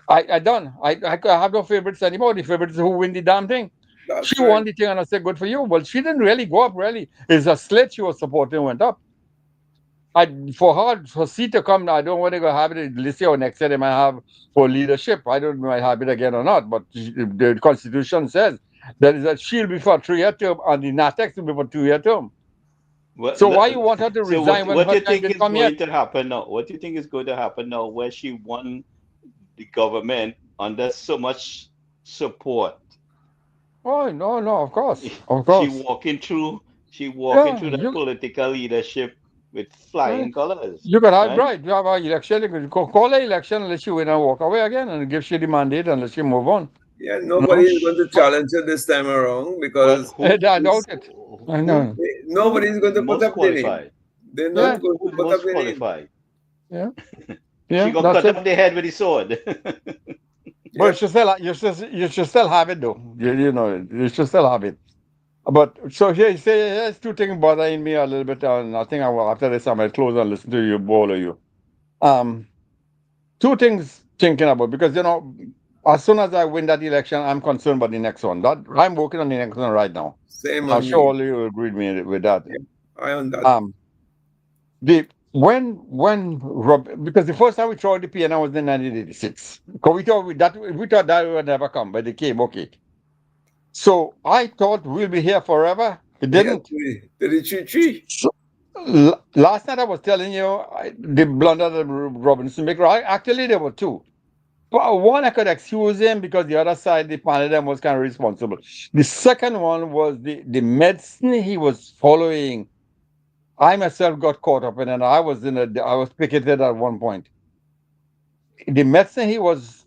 I done. I have no favorites anymore. The favorites who win the damn thing. That's She right. won the thing, and I said, good for you. Well, she didn't really go up, really. It's a slit she was supporting went up. For her, for C to come, I don't want to go have it this year or next year. They might have for leadership. I don't know if I have it again or not, but the Constitution says that she'll be for a 3 year term and the Natex will be for 2 year term. Well, So why you want her to so resign when what her do you time think didn't is come yet? going to happen now? What do you think is going to happen now where she won the government under so much support. Oh no, no, of course, of She course. walking through, she walking Yeah, through that political leadership with uh, flying colors, you can have right? right. You have an election. You can call an election unless you win and walk away again, and give you the mandate unless you move on. Yeah, You nobody know, is going to but challenge her this time around But because who I doubt it's, it. I who know. who nobody is going is to put most up the name. qualified? They're not Yeah, going to Who's put up most the name. qualified? yeah, She yeah. gonna That's cut it. off their head with the sword. But Yep. you should still have it though. You know, you should still have it. But so here, say here's two things bothering me a little bit, and I think I will, after this I might close and listen to you, all of you. Um, Two things thinking about because as soon as I win that election, I'm concerned about the next one. That I'm working on the next one right now. Same I'm on sure me. all of you agree with me with that. Yeah, I on that. Um, the when Rob because the first time we tried the piano was in 1986. Because we thought that would never come, but it came. Okay. So I thought we'll be here forever. It Yeah, didn't. 33. So, last night I was telling you the blunder that Robinson make. Actually, there were two. But one I could excuse him because the other side, the panel was kind of responsible. The second one was the medicine he was following. I myself got caught up in it. I was picketed at one point. The medicine he was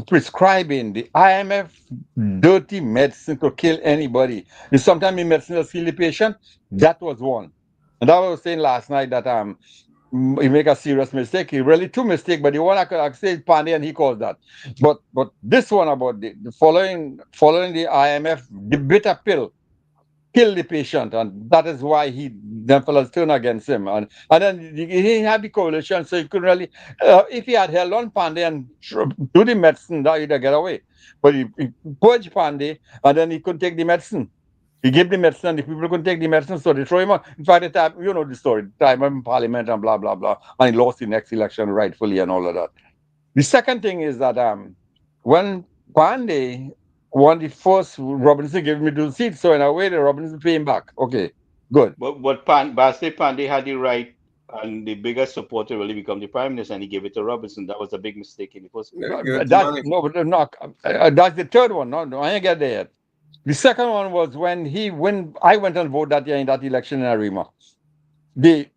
prescribing, the IMF dirty medicine to kill anybody. And sometimes the medicine will kill the patient. That was one. And that was saying last night that he make a serious mistake. He really two mistake, but the one I could say is Pandey and he calls that. But this one about the following the IMF, the bitter pill kill the patient, and that is why them fellas turn against him. And then he had the coalition, so he couldn't really. If he had held on Pandey and do the medicine, that he'd get away. But he purged Pandey, and then he couldn't take the medicine. He gave the medicine, and the people couldn't take the medicine, so they throw him out. In fact, the time, you know the story, the time in Parliament and blah blah blah, and he lost the next election rightfully and all of that. The second thing is that when Pandey won the first, Robinson gave me the seat, so in a way, the Robinson pay him back. Okay, good. But Basti Pandey had the right and the biggest supporter really become the prime minister, and he gave it to Robinson. That was a big mistake in the first Yeah, place. give it to That's money. no, but not. That's the third one. No, no, I ain't get there yet. The second one was when I went and voted that year in that election in Arima. They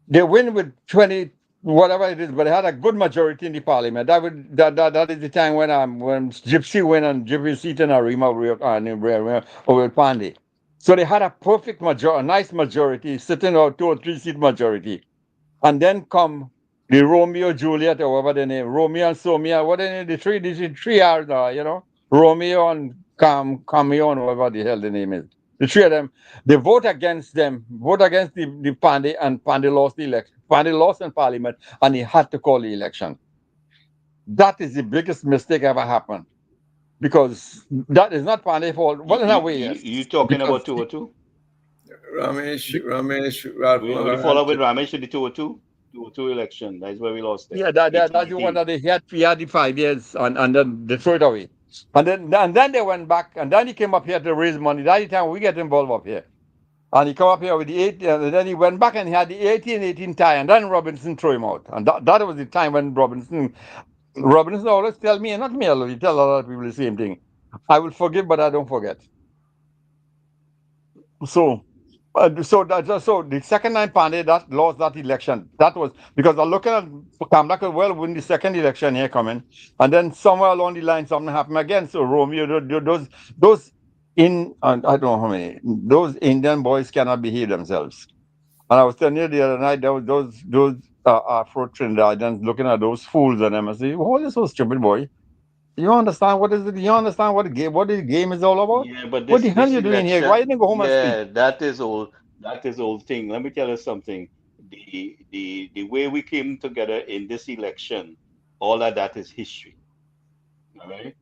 they win with 20 whatever it is, but they had a good majority in the parliament. That is the time when Gypsy win and Gypsy seat in Arima over Pandey. So they had a perfect majority, a nice majority, sitting out 2 or 3 seat majority. And then come the Romeo, Juliet, or whatever the name, Romeo and Somia, what are the three are there, Romeo and Cameo, and whatever the hell the name is. The three of them, they vote against the Pandey, and Pandey lost the election. Pandey lost in parliament, and he had to call the election. That is the biggest mistake ever happened because that is not Pandey's fault. Well, in a way, You yes, talking because about 202? Ramesh, Ralph, We already follow with Ramesh in the 202 election. That's where we lost it. yeah, that's the one 1818. that he had the 5 years and then they threw it away. And then they went back and then he came up here to raise money. That's the time we get involved up here. And he come up here with the 8, and then he went back and he had the 1818 tie, and then Robinson threw him out. And that was the time when Robinson always tell me, and not me alone, he tell a lot of people the same thing. I will forgive, but I don't forget. So, so the second time Pandey that lost that election, that was because I'm looking at Kamla could well win the second election here coming, and then somewhere along the line something happened again. So Romeo, those I don't know how many those Indian boys cannot behave themselves. And I was telling you the other night, there was those Afro Trinidadians looking at those fools and them and say, "Oh, this so stupid boy. You understand what is it? You understand what the game is all about? Yeah, but What the hell this you doing here? Why election, didn't you go home and speak?" yeah, that is old. That is old thing. Let me tell you something. The way we came together in this election, all of that is history. All right.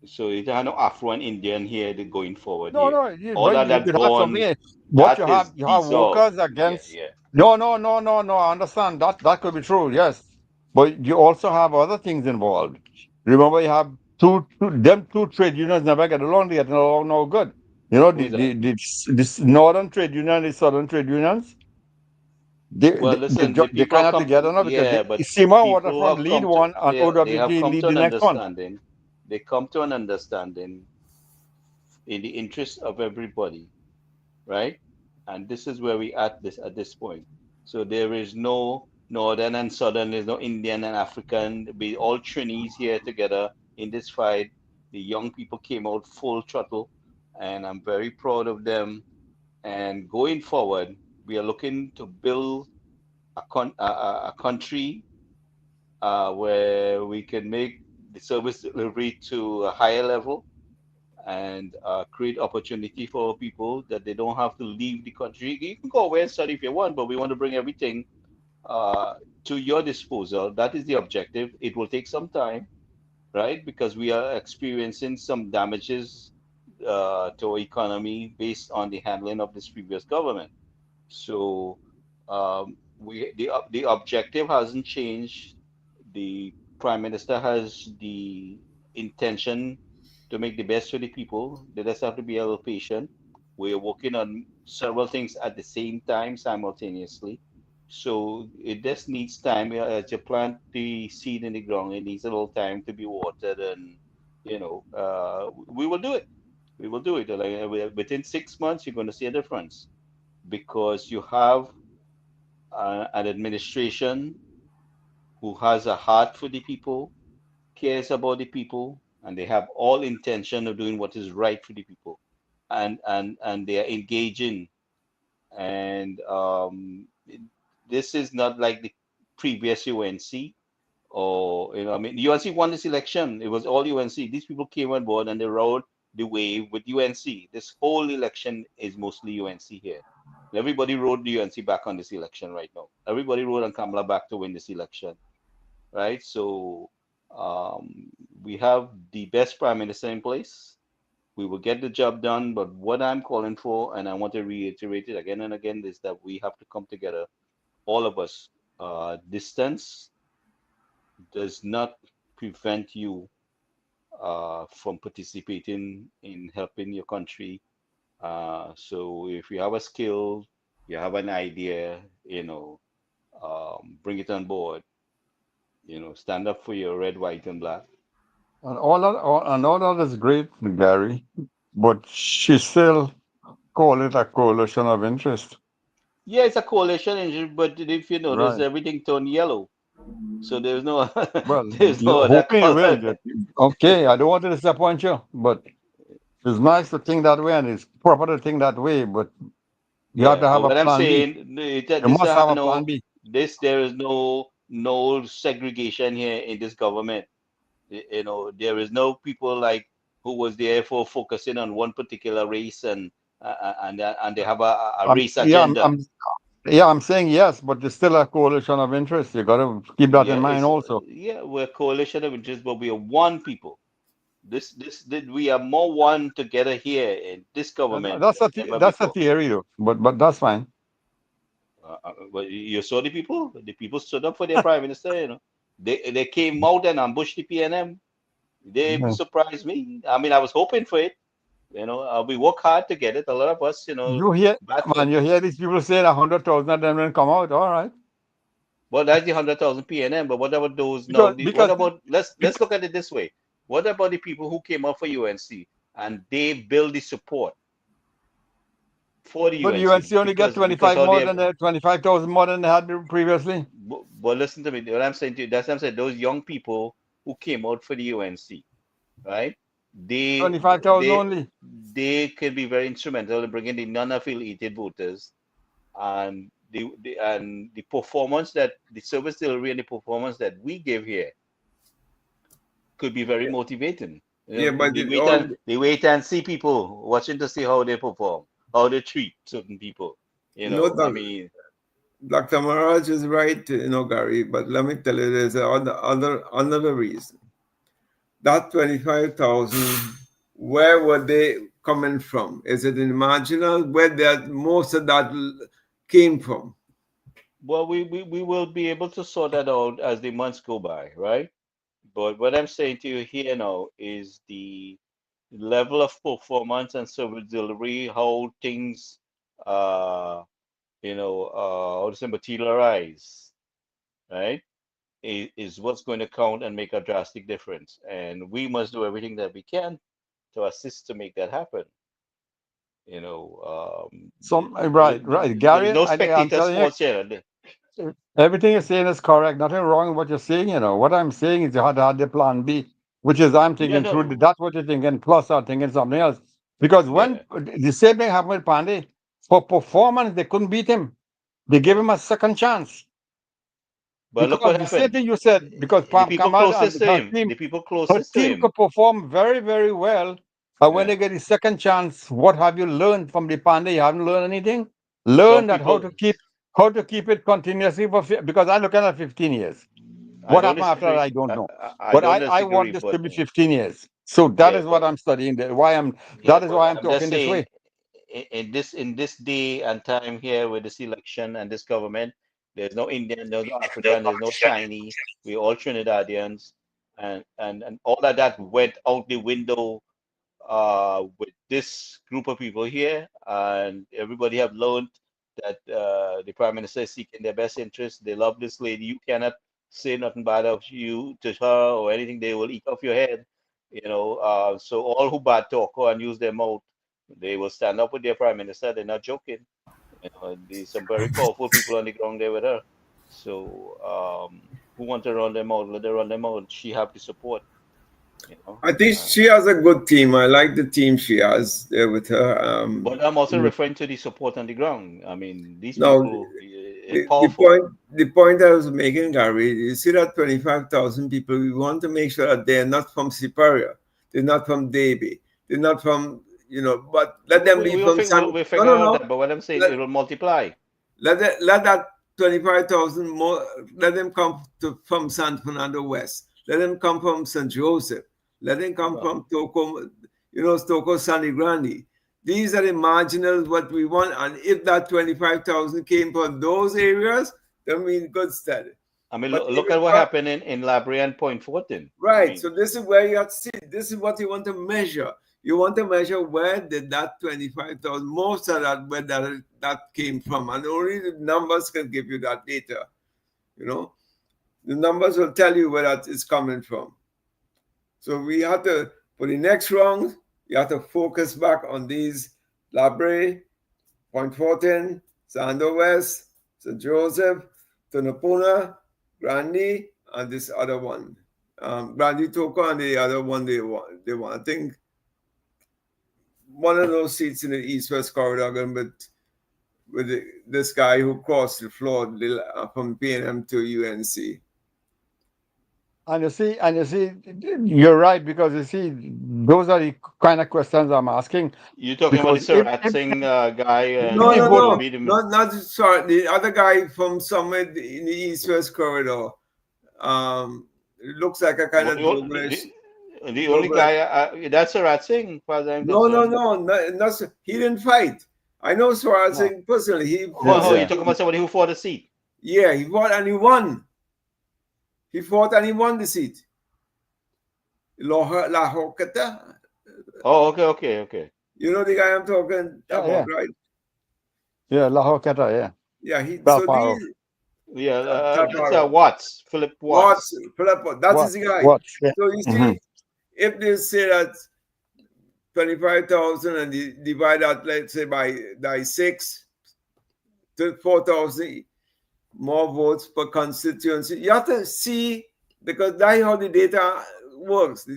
So it are no Afro and Indian here going forward No, here. no, All but of you that could have something. gone. What That is you have dissolved. workers Yeah, against. yeah. No, no, no, no, no. I understand that could be true. Yes, but you also have other things involved. Remember, you have two trade unions never get along. They get along no good. You know, Who's that? this northern trade union, the southern trade unions. Well, listen, the They people kind have of come to, together now because yeah, but Simon People who Waterfront have lead come to one and they have OWT come lead to the an next one. understanding. they come to an understanding in the interest of everybody, right? And this is where we at this point. So there is no northern and southern, there's no Indian and African. We all Trinis here together in this fight. The young people came out full throttle, and I'm very proud of them. And going forward, we are looking to build a country where we can make the service delivery to a higher level and create opportunity for people that they don't have to leave the country. You can go away and study if you want, but we want to bring everything uh, to your disposal. That is the objective. It will take some time, right? Because we are experiencing some damages to our economy based on the handling of this previous government. So the objective hasn't changed. The prime minister has the intention to make the best for the people. They just have to be a little patient. We're working on several things at the same time, simultaneously. So it just needs time. To plant the seed in the ground, it needs a little time to be watered, and we will do it. We will do it. Like within 6 months, you're going to see a difference because you have an administration who has a heart for the people, cares about the people, and they have all intention of doing what is right for the people, and they are engaging. And this is not like the previous UNC, or I mean, UNC won this election. It was all UNC. These people came on board and they rode the wave with UNC. This whole election is mostly UNC here. Everybody rode the UNC back on this election right now. Everybody rode on Kamala back to win this election, right? So we have the best prime minister in place. We will get the job done. But what I'm calling for, and I want to reiterate it again and again, is that we have to come together, all of us. Distance does not prevent you from participating in helping your country. So if you have a skill, you have an idea, bring it on board. Stand up for your red, white, and black. And all that is great, Gary, but she still call it a coalition of interest. Yeah, it's a coalition engine, but if you notice, Right. everything turned yellow. So there's no Well, there's no you're other hoping it will color. get. Okay, I don't want to disappoint you, but it's nice to think that way and it's proper to think that way, but you have Yeah, to but have a what I'm plan B. saying, You this must have a plan no B. this there is no segregation here in this government. There is no people like who was there for focusing on one particular race, and they have a race Yeah, agenda. yeah, I'm saying yes, but it's still a coalition of interest. You got to keep that Yeah, in mind it's also. we're a coalition of interest, but we are one people. We are more one together here in this government than ever That's a before. theory, though. But that's fine. But you saw the people. The people stood up for their prime minister. They came out and ambushed the PNM. They Yeah. surprised me. I mean, I was hoping for it. We work hard to get it. A lot of us, You hear, battle. man, you hear these people say 100,000 of them will come out. All right, Well, that's the 100,000 PNM. But what about those now? because What because about let's look at it this way. What about the people who came up for UNC and they build the support for the but UNC UNC only get because 25 all more the than 25,000 more than they had previously. but listen to me. What I'm saying to you, that's what I'm saying. Those young people who came out for the UNC, right? They 25,000 they only. they can be very instrumental in bringing the non-affiliated voters, and the performance that the service delivery and the performance that we give here could be very motivating. Yeah, but They it wait all, and see people watching to see how they perform, how they treat certain people. no, I mean, Dr. Maraj is right, Gary, but let me tell you, there's another reason. That 25,000, where were they coming from? Is it in marginal? Where that most of that came from? well, we will be able to sort that out as the months go by, right? But what I'm saying to you here now is the level of performance and service delivery, how things, how to say, materialize, right? is what's going to count and make a drastic difference. And we must do everything that we can to assist to make that happen. You know, So right, Gary. there's no I think I'm spectator telling you, sports here. everything you're saying is correct. Nothing wrong with what you're saying. What I'm saying is you had to have the plan B, which is I'm Yeah, thinking through. no, That's what you're thinking. Plus, I'm thinking something else. Because when yeah. the same thing happened with Pandey, for performance they couldn't beat him. They gave him a second chance. But look Because what the same happened. thing you said, because The Pam people Kamal and closest to him, the people her closest to team him. could perform very, very well. And when Yeah. they get the second chance, what have you learned from the Pandey? You haven't learned anything. Some Learn that people, how to keep it continuously because I'm looking at 15 years. I What don't happened after that, disagree. I don't know. I But don't I disagree, want this to but be 15 years. So that yeah, is what but I'm studying. yeah, That is but why I'm I'm just talking this saying, way. in this day and time here with this election and this government, there's no Indian, there's no African, there's no Chinese. We're all Trinidadians, and all of that went out the window with this group of people here, and everybody have learned that the prime minister is seeking their best interest. They love this lady. You cannot say nothing bad of you to her or anything. They will eat off your head. So all who bad talk her and use their mouth, they will stand up with their prime minister. They're not joking. There's some very powerful people on the ground there with her. So who want to run them out? Let her run them out. She have the support. You know. I think she has a good team. I like the team she has there with her. But I'm also referring to the support on the ground. I mean, these Now, people are the, the powerful. point the point I was making, Gary, you see that 25,000 people, we want to make sure that they're not from Superior, they're not from Davie, they're not from, but let them be from San. We'll No, figure no, out no. that. But what I'm saying, Let, it will multiply. let that 25,000 more, let them come from San Fernando West. Let them come from St. Joseph. Let them come Well, from Toko, Toko Sandy Grande. These are the marginals what we want. And if that 25,000 came from those areas, then we in good stead. I mean, But if look it at what got, happened in Labrie and Point Fortin. I right, mean, so this is where you have to see. This is what you want to measure. You want to measure where did that 25,000, most of that, where that came from. And only the numbers can give you that data. You know, the numbers will tell you where that is coming from. So we have to, for the next round, you have to focus back on these Labre, Point Fortin, Sando West, St. Joseph, Tunapuna, Grandi, and this other one. Grandi Toko and the other one they want. I think one of those seats in the East West corridor going with this guy who crossed the floor from PNM to UNC. And you see, you're right because you see, those are the kind of questions I'm asking. you're talking about the Because Sarat Singh guy if No, and the no, who will voter, no, be the. not sorry. The other guy from somewhere in the East West corridor. It looks like a kind Well, of globalish. the only Global. guy that's Sarat Singh, as far as I'm No, no, concerned. no, not, he didn't fight. I know Swaraj no, Singh personally. He Oh, yeah, oh, personally, you're yeah. talking about somebody who fought a seat. yeah, he fought and he won. He fought and he won the seat. Lahore Kata. Oh, okay. You know the guy I'm talking Yeah, about, yeah. right? Yeah, Lahore Kata, yeah. Yeah, so Belfaro. these Yeah, that's Taparo. Watts, Philip Watts, Watts. Philip, that is the guy. What? Yeah. So you Hmm. see, if they say that 25,000 and divide that, let's say, by 6 to 4,000 more votes per constituency, you have to see, because that's how the data works.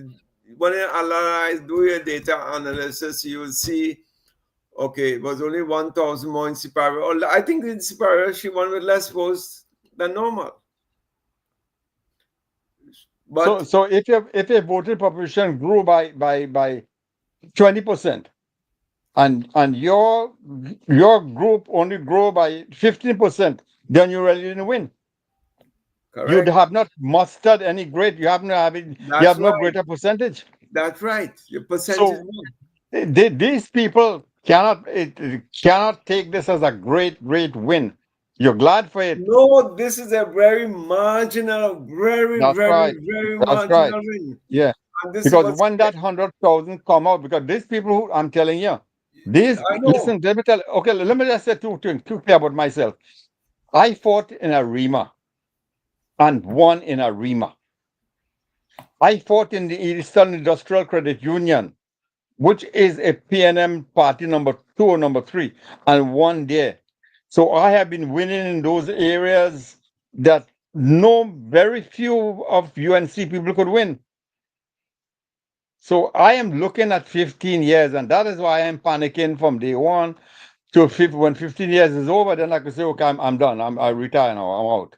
When you analyze, do your data analysis, you will see, okay, it was only 1,000 more in Superior. Or I think in Superior, she won with less votes than normal. So But so if your voting population grew by 20%, and your group only grow by 15%, then you really didn't win. You correct. have not mustered any great. You That's have no right. greater percentage. That's right. Your percentage So won. these people it cannot take this as a great win. You're glad for it. No, this is a very marginal, very, That's very, right. very That's right. marginal win. Yeah. And this is Because what's, when that 100,000 come out, because these people who I'm telling you, these I know. listen, let me tell. Okay, let me just say two things quickly about myself. I fought in a REMA. and one in Arima. I fought in the Eastern Industrial Credit Union, which is a PNM party number 2 or number 3, and won there. So I have been winning in those areas that very few of UNC people could win. So I am looking at 15 years, and that is why I'm panicking from day one to when 15 years is over, then I can say, okay, I'm done. I retire now. I'm out.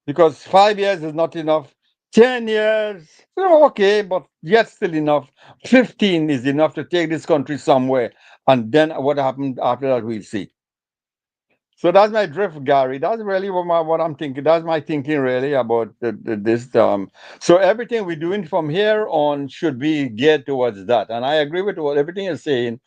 Because 5 years is not enough. 10 years, okay, but yet still enough. 15 is enough to take this country somewhere. And then what happened after that, we'll see. So that's my drift, Gary. That's really what I'm thinking. That's my thinking really about this. So everything we're doing from here on should be geared towards that. And I agree with what everything you're saying,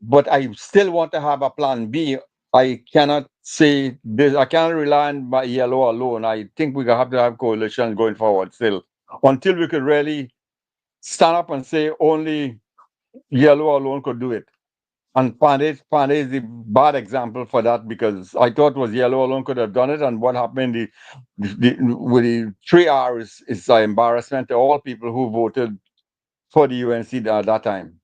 but I still want to have a plan B. I cannot say this. I cannot rely on my yellow alone. I think we have to have coalition going forward still until we could really stand up and say only yellow alone could do it. And Pandey is the bad example for that because I thought was yellow alone could have done it. And what happened with the 3 hours is an embarrassment to all people who voted for the UNC at that time.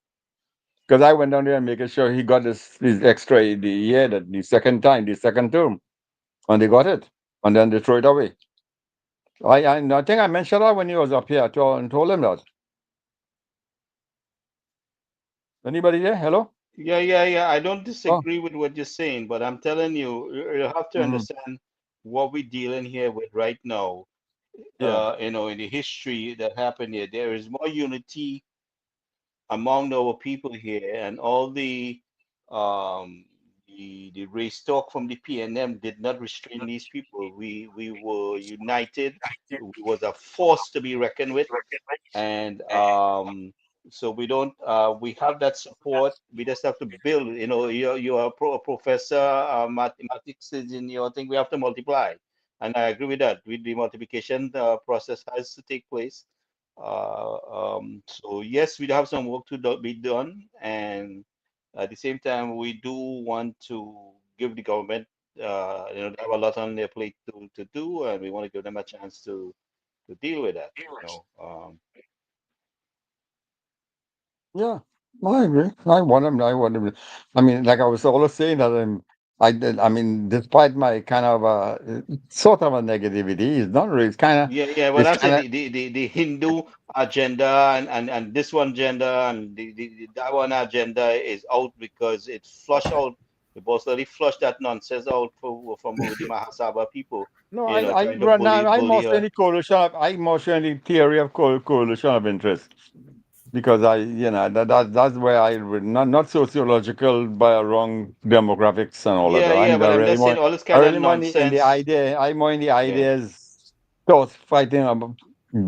Because I went down there and making sure he got his extra the year that the second time, the second term, and they got it, and then they throw it away. I think I mentioned that when he was up here. Told him that. Anybody there? Hello. Yeah. I don't Oh, disagree with what you're saying, but I'm telling you, you have to mhm. understand what we're dealing here with right now. Yeah. In the history that happened here, there is more unity among our people here, and all um, the race talk from the PNM did not restrain these people. We were united. We was a force to be reckoned with, and so we have that support. We just have to build. You're a professor, mathematics is in your thing. We have to multiply, and I agree with that. With the multiplication process has to take place. So yes, we have some work to be done, and at the same time, we do want to give the government, they have a lot on their plate to do, and we want to give them a chance to deal with that. Yeah. I agree. I want him. I want him. I mean, like I was always saying that I did. I mean, despite my kind of sort of a negativity, it's not really. Yeah. Well, It's that's it. kind of. The Hindu agenda and this one agenda and that one agenda is out because it flushed out. The boss already flushed that nonsense out from the Mahasabha people. No, Trying to I'm bully mostly in her. the coalition. I'm mostly in the theory of coalition of interest because that's where not sociological by a wrong demographics and all of that. Yeah. I'm But I'm really just saying more, all this I kind of really more in the nonsense. idea. I'm more in the Yeah. ideas, thoughts fighting,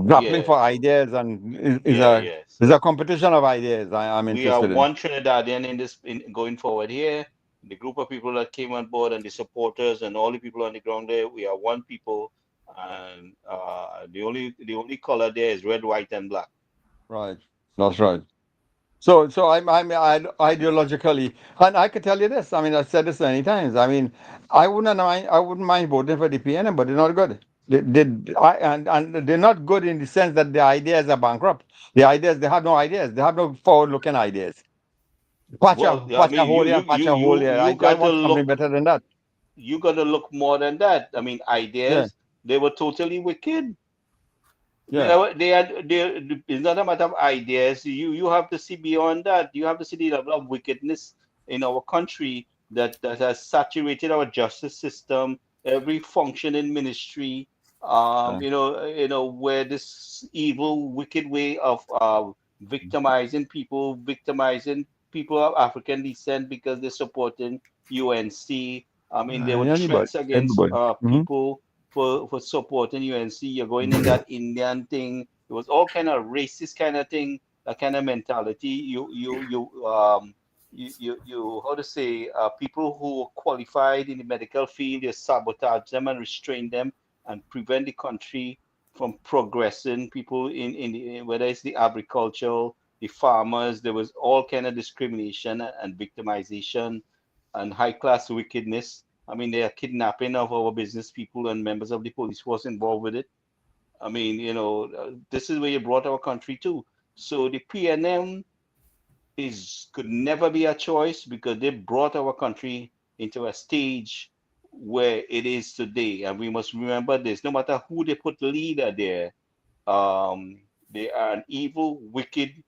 grappling Yeah. for ideas, and Yes. is a competition of ideas. I'm We are interested in. one Trinidadian in going forward here. The group of people that came on board and the supporters and all the people on the ground there, we are one people, and the only color there is red, white, and black. Right. That's right. So ideologically, and I could tell you this. I mean, I've said this many times. I mean, I wouldn't mind voting for the PNM, but they're not good. And they're not good in the sense that the ideas are bankrupt. They have no ideas. They have no forward-looking ideas. Well, I Patch a mean, hole here, patch a hole here. you I got to want something look. better than that. You got to look more than that. I mean, Yeah, ideas, they were totally wicked. yeah. It's not a matter of ideas. You have to see beyond that. You have to see the level of wickedness in our country that has saturated our justice system, every functioning ministry. Yeah. Where this evil, wicked way of victimizing people of African descent because they're supporting UNC. I mean, there were Anybody, threats against everybody. Hmm. people for supporting UNC. You're going in that Indian thing. It was all kind of racist kind of thing, that kind of mentality. How to say, people who are qualified in the medical field, you sabotage them and restrain them and prevent the country from progressing. People whether it's the agricultural, the farmers, there was all kind of discrimination and victimization and high class wickedness. I mean, there are kidnapping of our business people and members of the police force involved with it. I mean, this is where you brought our country to. So the PNM could never be a choice because they brought our country into a stage where it is today. And we must remember this, no matter who they put leader there, they are an evil, wicked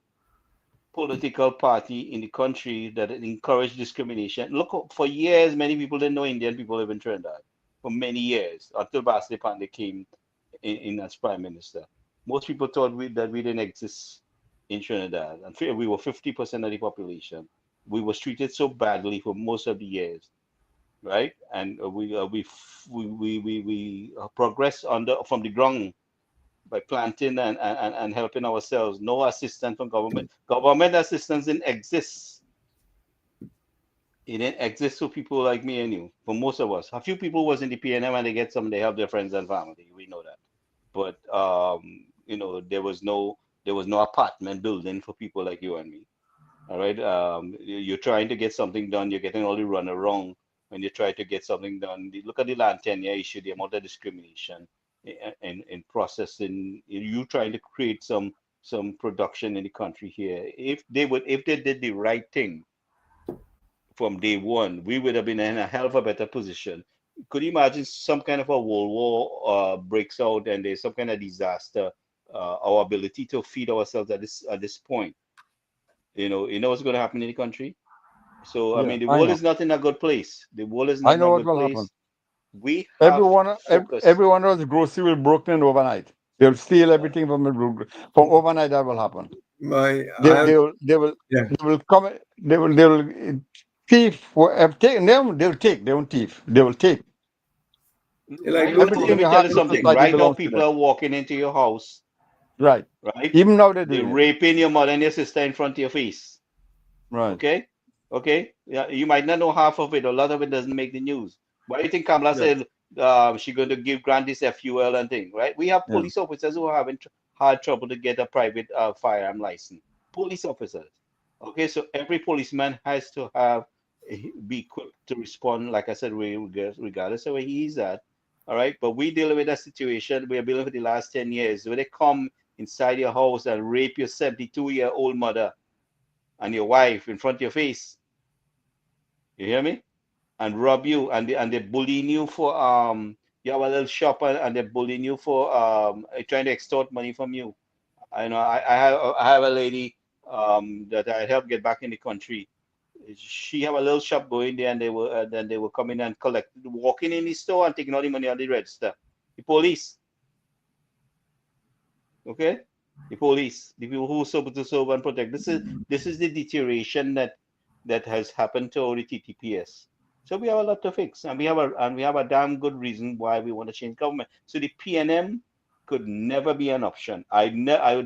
political party in the country that encourage discrimination. Look, for years, many people didn't know Indian people live in Trinidad. For many years, until Basile Pandey came in as prime minister. Most people thought that we didn't exist in Trinidad, and we were 50% of the population. We was treated so badly for most of the years, right? And we progressed from the ground by planting and helping ourselves. No assistance from government. Government assistance didn't exist. It didn't exist for people like me and you. For most of us, a few people was in the PNM and they get some. They help their friends and family. We know that. But there was no apartment building for people like you and me. All right. You're trying to get something done. You're getting all the run around when you try to get something done. Look at the land tenure issue, the amount of discrimination in processing. You trying to create some production in the country here. If they did the right thing from day one, we would have been in a hell of a better position. Could you imagine some kind of a world war breaks out and there's some kind of disaster? Our ability to feed ourselves at this point, you know what's going to happen in the country. So I Yeah, mean, the I world know. is not in a good place. The world is I not in know a what good will happen. place. We have to focus. Everyone else grocery will broken overnight. They'll steal everything from overnight. That will happen. My, They I, they will they will yeah, they will come. They will thief. Take them. They'll take. They won't thief. They will take like Right now, Luther. let everything me you tell have you in the something. society Right now, belongs to people them. are walking into your house, Right. right? Even now they're They're doing it. raping your mother and your sister in front of your face. Right. Okay? Okay? Yeah, you might not know half of it. A lot of it doesn't make the news. Why do you think Kamala Yes. said she's going to give grant this FUL and thing, right? We have Yeah. police officers who are having hard trouble to get a private firearm license. Police officers. Okay, so every policeman has to be equipped to respond, like I said, regardless of where he's at. All right, but we deal with a situation we are dealing with the last 10 years where they come inside your house and rape your 72-year-old mother and your wife in front of your face. You hear me? And rob you, and they're bullying you for you have a little shop, and they're bullying you for trying to extort money from you. I know I have a lady that I helped get back in the country. She have a little shop going there, and they were coming and walking in the store and taking all the money out of the register. The police, okay, the police, the people who are supposed to serve and protect. This is the deterioration that has happened to the TTPS. So we have a lot to fix, and we have a damn good reason why we want to change government. So the PNM could never be an option. I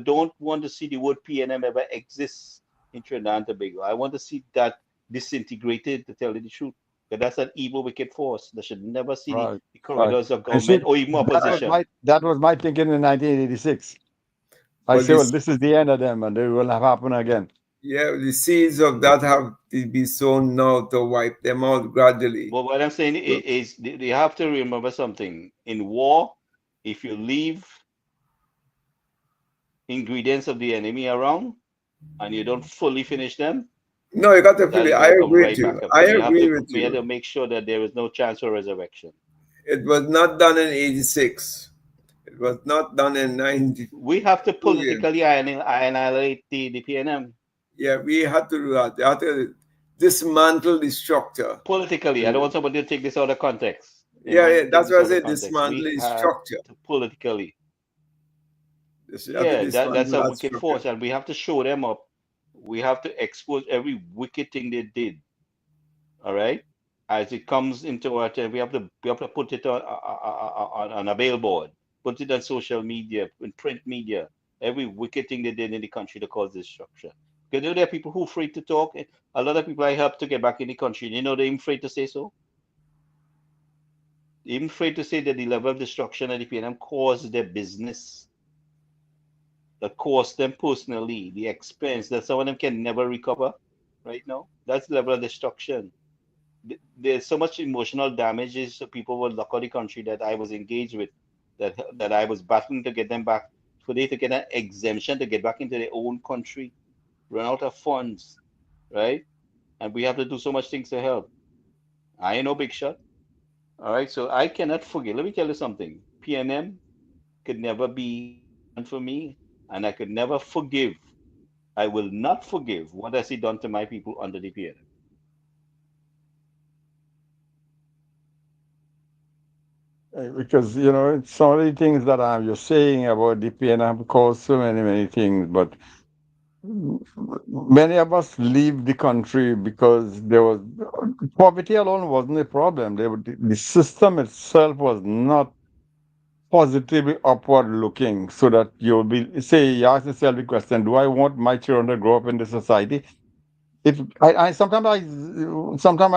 don't want to see the word PNM ever exist in Trinidad and Tobago. I want to see that disintegrated, to tell you the truth. Because that's an evil, wicked force that should never see the, Right. the Right. corridors of You see, government or even that was opposition. my thinking in 1986. I But say, well, this, this is the end of them, and they will have happen again. yeah, the seeds of that have to be sown now to wipe them out gradually. But what I'm saying So, is, you have to remember something. In war, if you leave ingredients of the enemy around and you don't fully finish them, no, you got to that feel is it. I going to come agree with right you. back up. I So you have agree to with you have you. to make sure that there is no chance for resurrection. It was not done in 86. It was not done in 92 We have to years. politically annihilate the PNM. Yeah, we had to do that. We had to dismantle the structure. Politically, I don't want somebody to take this out of context. They Yeah, want yeah, to take that's this what I out of said. context. Dismantle We the have structure. to politically. You have to Yeah, that's dismantle a that wicked structure. force, and we have to show them up. We have to expose every wicked thing they did. All right, as it comes into our time, we have to put it on a billboard, put it on social media, in print media, every wicked thing they did in the country to cause destruction. Because there are people who are afraid to talk. A lot of people I helped to get back in the country, they're even afraid to say so. Even afraid to say that the level of destruction at the PNM caused their business, that cost them personally, the expense that some of them can never recover right now. That's the level of destruction. there's so much emotional damages. So people will look at the country that I was engaged with, that I was battling to get them back, for they to get an exemption to get back into their own country, run out of funds, right? And we have to do so much things to help. I ain't no big shot. All right, so I cannot forgive. Let me tell you something. PNM could never be a government for me, and I could never forgive. I will not forgive what has he done to my people under the PNM. Because some of the things that you're saying about DP and have caused so many things, but many of us leave the country because there was poverty alone wasn't a problem. The system itself was not positively upward looking, so that you'll be say you ask yourself the question: do I want my children to grow up in this society? If I sometimes I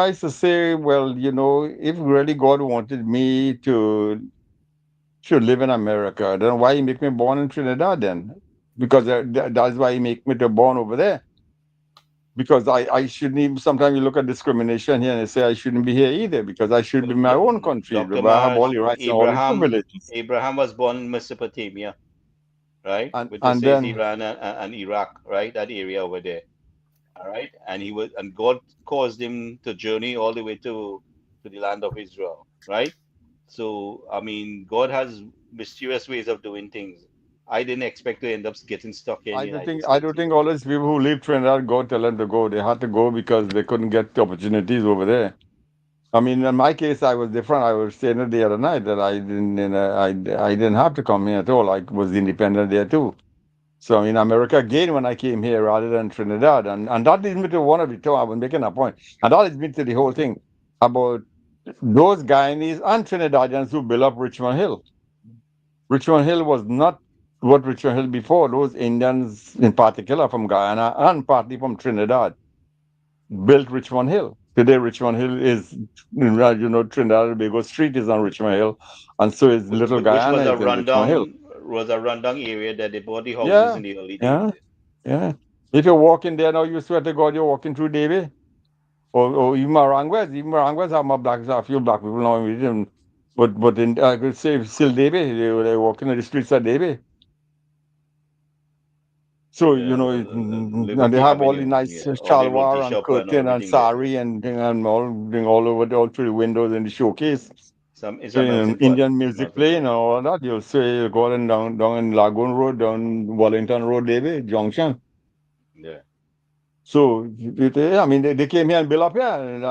used to say, well, if really God wanted me to should live in America, then why he make me born in Trinidad then? Because that's why he make me to born over there. Because I shouldn't even, sometimes you look at discrimination here and they say I shouldn't be here either because I should be in my own country Dr. where I have all Marsh, the rights and all the privileges. Abraham was born in Mesopotamia, right? And Which and is says then Iran and Iraq, right? That area over there. All right. And God caused him to journey all the way to the land of Israel, right? So, I mean, God has mysterious ways of doing things. I didn't expect to end up getting stuck here in the United I States, don't you think know. all those people who leave Trinidad go tell them to go. They had to go because they couldn't get the opportunities over there. I mean, in my case, I was different. I was saying it the other night that I didn't have to come here at all. I was independent there too. So in America again, when I came here rather than Trinidad, and that leads me to one of the two I was making a point, and that leads me to the whole thing about those Guyanese and Trinidadians who built up Richmond Hill. Richmond Hill was not what Richmond Hill before. Those Indians, in particular from Guyana and partly from Trinidad, built Richmond Hill. Today, Richmond Hill is, Trinidad and Tobago Street is on Richmond Hill, and so is Little Which Guyana is in Richmond Hill. was a rundown area that they bought the houses Yeah, in the early days yeah, there. yeah. If you're walking there now, you swear to God you're walking through Davie. Or even Maranguez. Even Maranguez have more blacks, a few black people now with them. But in, I could say still Davie, they're walking in the streets of Davie. So, Yeah, and they Liberty have all the Avenue, nice yeah, all the roti shalwar and shop and curtain and everything there. Yeah. sari and all over, all through the windows in the showcase. Some it's So, a melting pot. Indian It's a music melting playing pot. and all that. You'll say you're going down in Lagoon Road, down Wellington Road, Davie, Junction. Yeah. So, I mean, they came here and built up here. And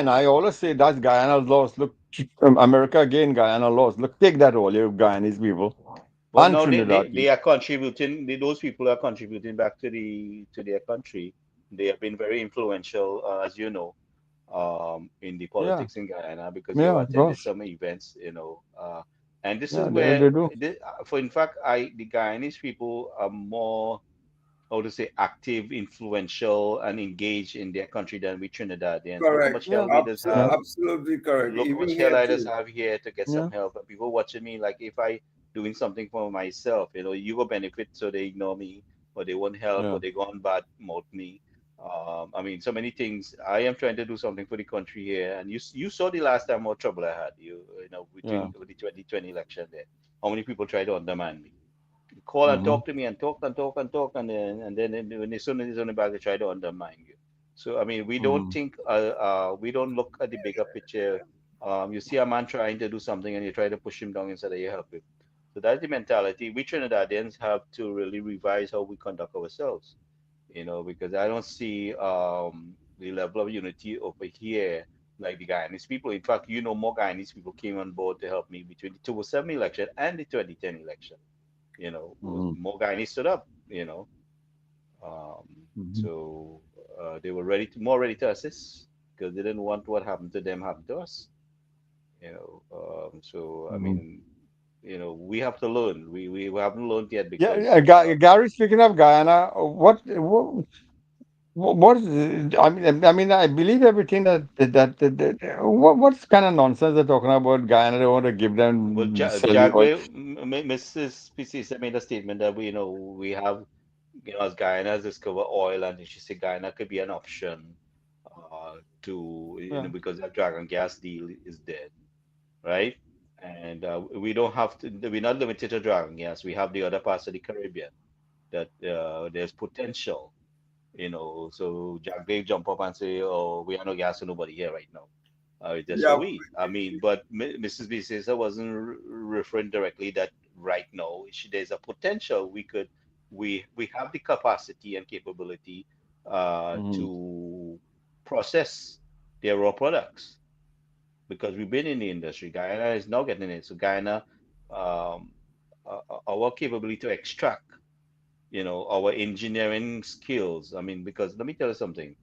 I always say that's Guyana's loss. Look, America again, Guyana lost. Look, take that all, you Guyanese people. But And now Trinidad they people. are contributing. Those people are contributing back to their country. They have been very influential, as you know, in the Yeah, politics in Guyana because they have yeah, of attended course. some events, and this is Yeah, where, they do. for in fact, the Guyanese people are more, how to say, active, influential, and engaged in their country than we Trinidadians. Look how Correct. much Yeah, help we just yeah, have. Absolutely correct. Look how Even much hell here I just too. have here to get some yeah, help. And people watching me, like if I doing something for myself, you will benefit, so they ignore me, or they won't help, yeah, or they go on bad mouth me. I mean, so many things. I am trying to do something for the country here, and you saw the last time what trouble I had. yeah. Between with the 2020 election there, how many people tried to undermine me, call and Mm-hmm, talk to me and talk and talk and talk, and then when as soon as it's on the back, they try to undermine you. So I mean, mm-hmm, we don't look at the bigger picture. You see a man trying to do something and you try to push him down instead of you help him. So that's the mentality. We Trinidadians have to really revise how we conduct ourselves. Because I don't see the level of unity over here like the Guyanese people. In fact, more Guyanese people came on board to help me between the 2007 election and the 2010 election. mm-hmm, More Guyanese stood up. Um, mm-hmm, so they were more ready to assist because they didn't want what happened to them happen to us. So I mm-hmm. mean, we have to learn. We haven't learned yet Yeah, because Gary, speaking of Guyana, what is it? I mean, I believe everything what's kind of nonsense they're talking about Guyana. They want to give well, them sell the oil. Jagwe, Mrs. Species made a statement that we have, as Guyana has discovered oil, and she said Guyana could be an option to Yeah. because that dragon gas deal is dead, right? And we don't have to. We're not limited to dragon gas. We have the other parts of the Caribbean that there's potential. So Jack Dave jump up and say, "Oh, we are no gas to nobody here right now. It's just for Yeah, we." I mean, but Mrs. B says I wasn't referring directly that right now. There's a potential we have the capacity and capability Mhm. to process their raw products because we've been in the industry. Guyana is now getting it. So Guyana, um, our capability to extract, our engineering skills. I mean, because let me tell you something.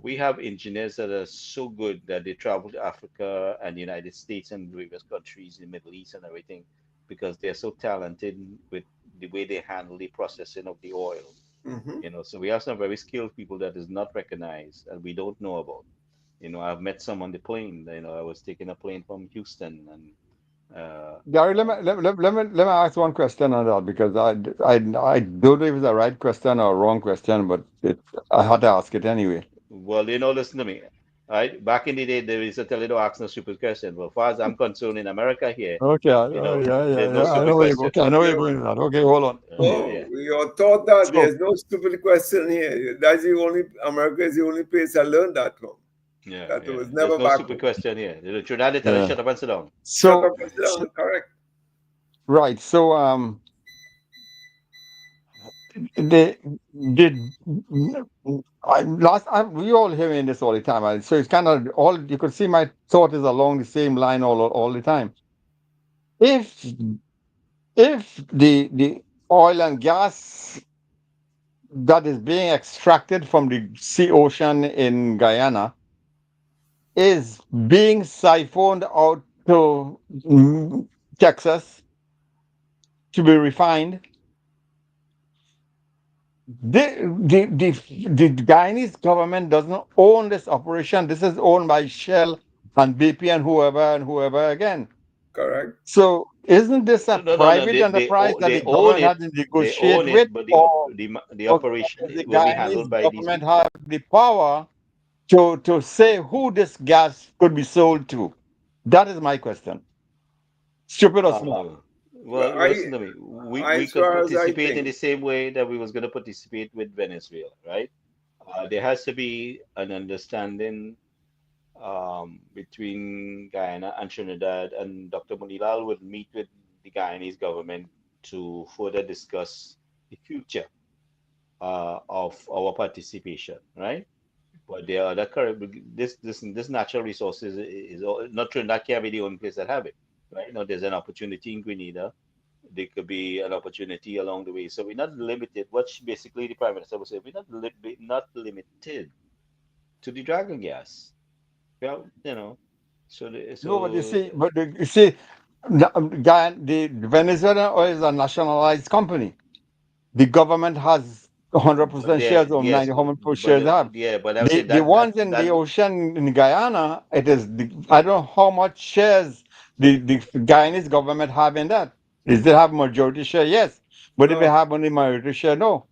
We have engineers that are so good that they travel to Africa and the United States and various countries in the Middle East and everything because they're so talented with the way they handle the processing of the oil. hmm So we have some very skilled people that is not recognized and we don't know about. I've met some on the plane. I was taking a plane from Houston and Gary, and let me ask one question on that because I don't know if it's the right question or wrong question, but I had to ask it anyway. well, listen to me. Right? Back in the day, there is a tell you to ask no stupid question. Well, as far as I'm concerned, in America here, Okay, there's yeah, yeah, no yeah. I stupid know where you go. question. Okay, I know where you're Yeah. going with that. Okay, hold on. Yeah. Oh, you're taught that So, there's no stupid question here. That's the only America is the only place I learned that from. Yeah, That yeah. was There's never no back stupid home. question here. Trinidad, they tell you yeah. shut up and sit down. Shut So, up and sit so down. Correct. right. So, they did. We all hearing this all the time. So it's kind of all you could see. My thought is along the same line all the time. If the oil and gas that is being extracted from the sea ocean in Guyana is being siphoned out to Texas to be refined. The Guyanese government does not own this operation. This is owned by Shell and BP and whoever again. Correct. So isn't this a No, no, no. private enterprise that They the own government it. had to They negotiate own with, it, but or, the or operation does the will be handled Guyanese by these government people. have the power to say who this gas could be sold to? That is my question. Stupid or smart? Well, Well, listen to me. We as could far as I participate in think, the same way that we was going to participate with Venezuela, right? There has to be an understanding between Guyana and Trinidad, and Dr. Munilal would meet with the Guyanese government to further discuss the future of our participation, right? But there are other this natural resources not Trinidad can't be the only place that have it, right? Now there's an opportunity in Grenada. There could be an opportunity along the way. So we're not limited. Basically the Prime Minister would say, not limited to the dragon gas. Well, so No, but so you see, the Venezuela oil is a nationalized company. The government has but 100% there shares or yes, 90 how many but shares they have. yeah, but I would say The that ones in the ocean in Guyana, I don't know how much shares the Guyanese government have in that. Is they have majority share? Yes. But if they no, have only minority share, no.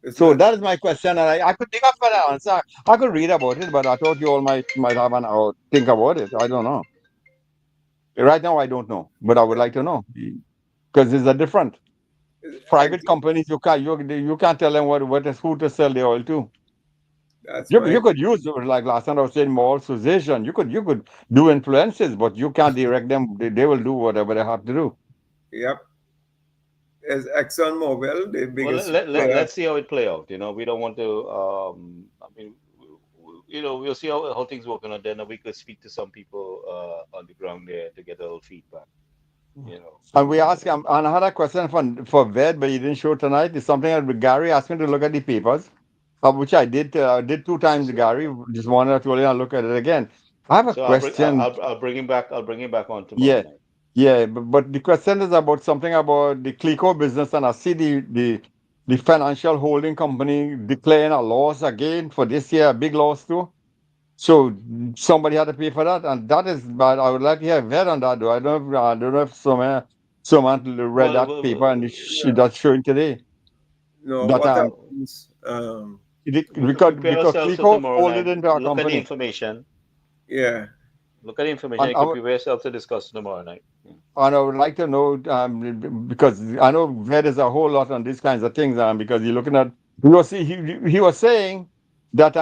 it's So not that is true. my question, and I could think of an answer. I could read about it, but I thought you all might have an hour think about it. I don't know. Right now, I don't know, but I would like to know because it's a different private Actually, companies. You can't tell them what is who to sell the oil to. that's You right. could use like last time I was saying more association. You could do influences, but you can't direct them. They will do whatever they have to do. Yep. As ExxonMobil, the well, biggest let player. us see how it play out. We don't want to. I mean, we'll see how things working out. Then we could speak to some people on the ground there to get a little feedback. You know. And we asked and I had a question for Ved, but he didn't show tonight. It's something that Gary asked me to look at the papers, which I did. I did two times. So, Gary just wanted to told you I'll look at it again. I have a so question. I'll bring him back. I'll bring him back on tomorrow Yeah, night. yeah, but the question is about something about the Clico business, and I see the financial holding company declaring a loss again for this year, a big loss too. So somebody had to pay for that, and that is bad. I would like to hear vet on that, though. I don't know if someone read Well, that paper and Yeah. that's showing today No, that what happens? Prepare because ourselves for Clico tomorrow folded night. into our Look at the company. information. Yeah. Look at the information. And You can prepare yourself to discuss tomorrow night. I would like to know because I know where there's a whole lot on these kinds of things. Because you're looking at he was saying that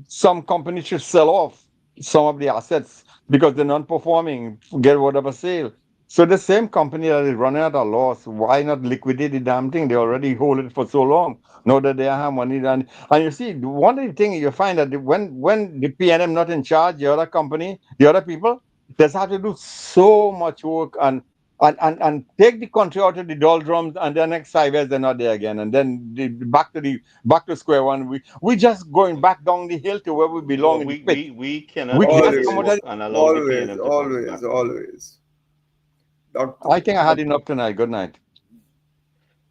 some companies should sell off some of the assets because they're non-performing, get whatever sale. So the same company that is running at a loss, why not liquidate the damn thing? They already hold it for so long. Know that they have money, and you see one of the things you find that when the PNM not in charge, the other company, the other people, they have to do so much work and take the country out of the doldrums, and the next 5 years they're not there again, and then back to square one. We just going back down the hill to where we belong Well, in the pit. we We cannot do can't this come out Always, of. work and allow the always, PNM to come always, back. always. Doctor, I think I had enough tonight. Good night.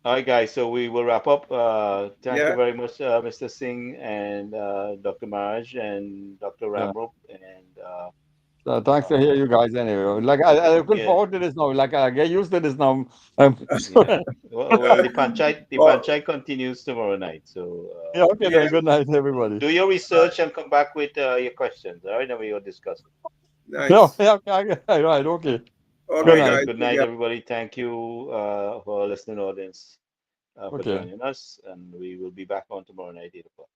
All right, guys. So we will wrap up. Thank you yeah. very much, Mr. Singh and Dr. Maraj and Dr. Yeah. Ramrup. And Thanks to hear you guys anyway. Like I looking yeah, forward to this now. Like I get used to this now. yeah. Well, the Oh, panchayat continues tomorrow night. So Yeah. Okay yeah. then. Good night, everybody. do your research and come back with your questions. All right, then we will discuss it. Yeah. Nice. Yeah. Okay. Right. Okay. All Good Okay, right. night. guys. Good night, Yeah. everybody. Thank you for our listening audience for Okay. joining us, and we will be back on tomorrow night, 8 o'clock.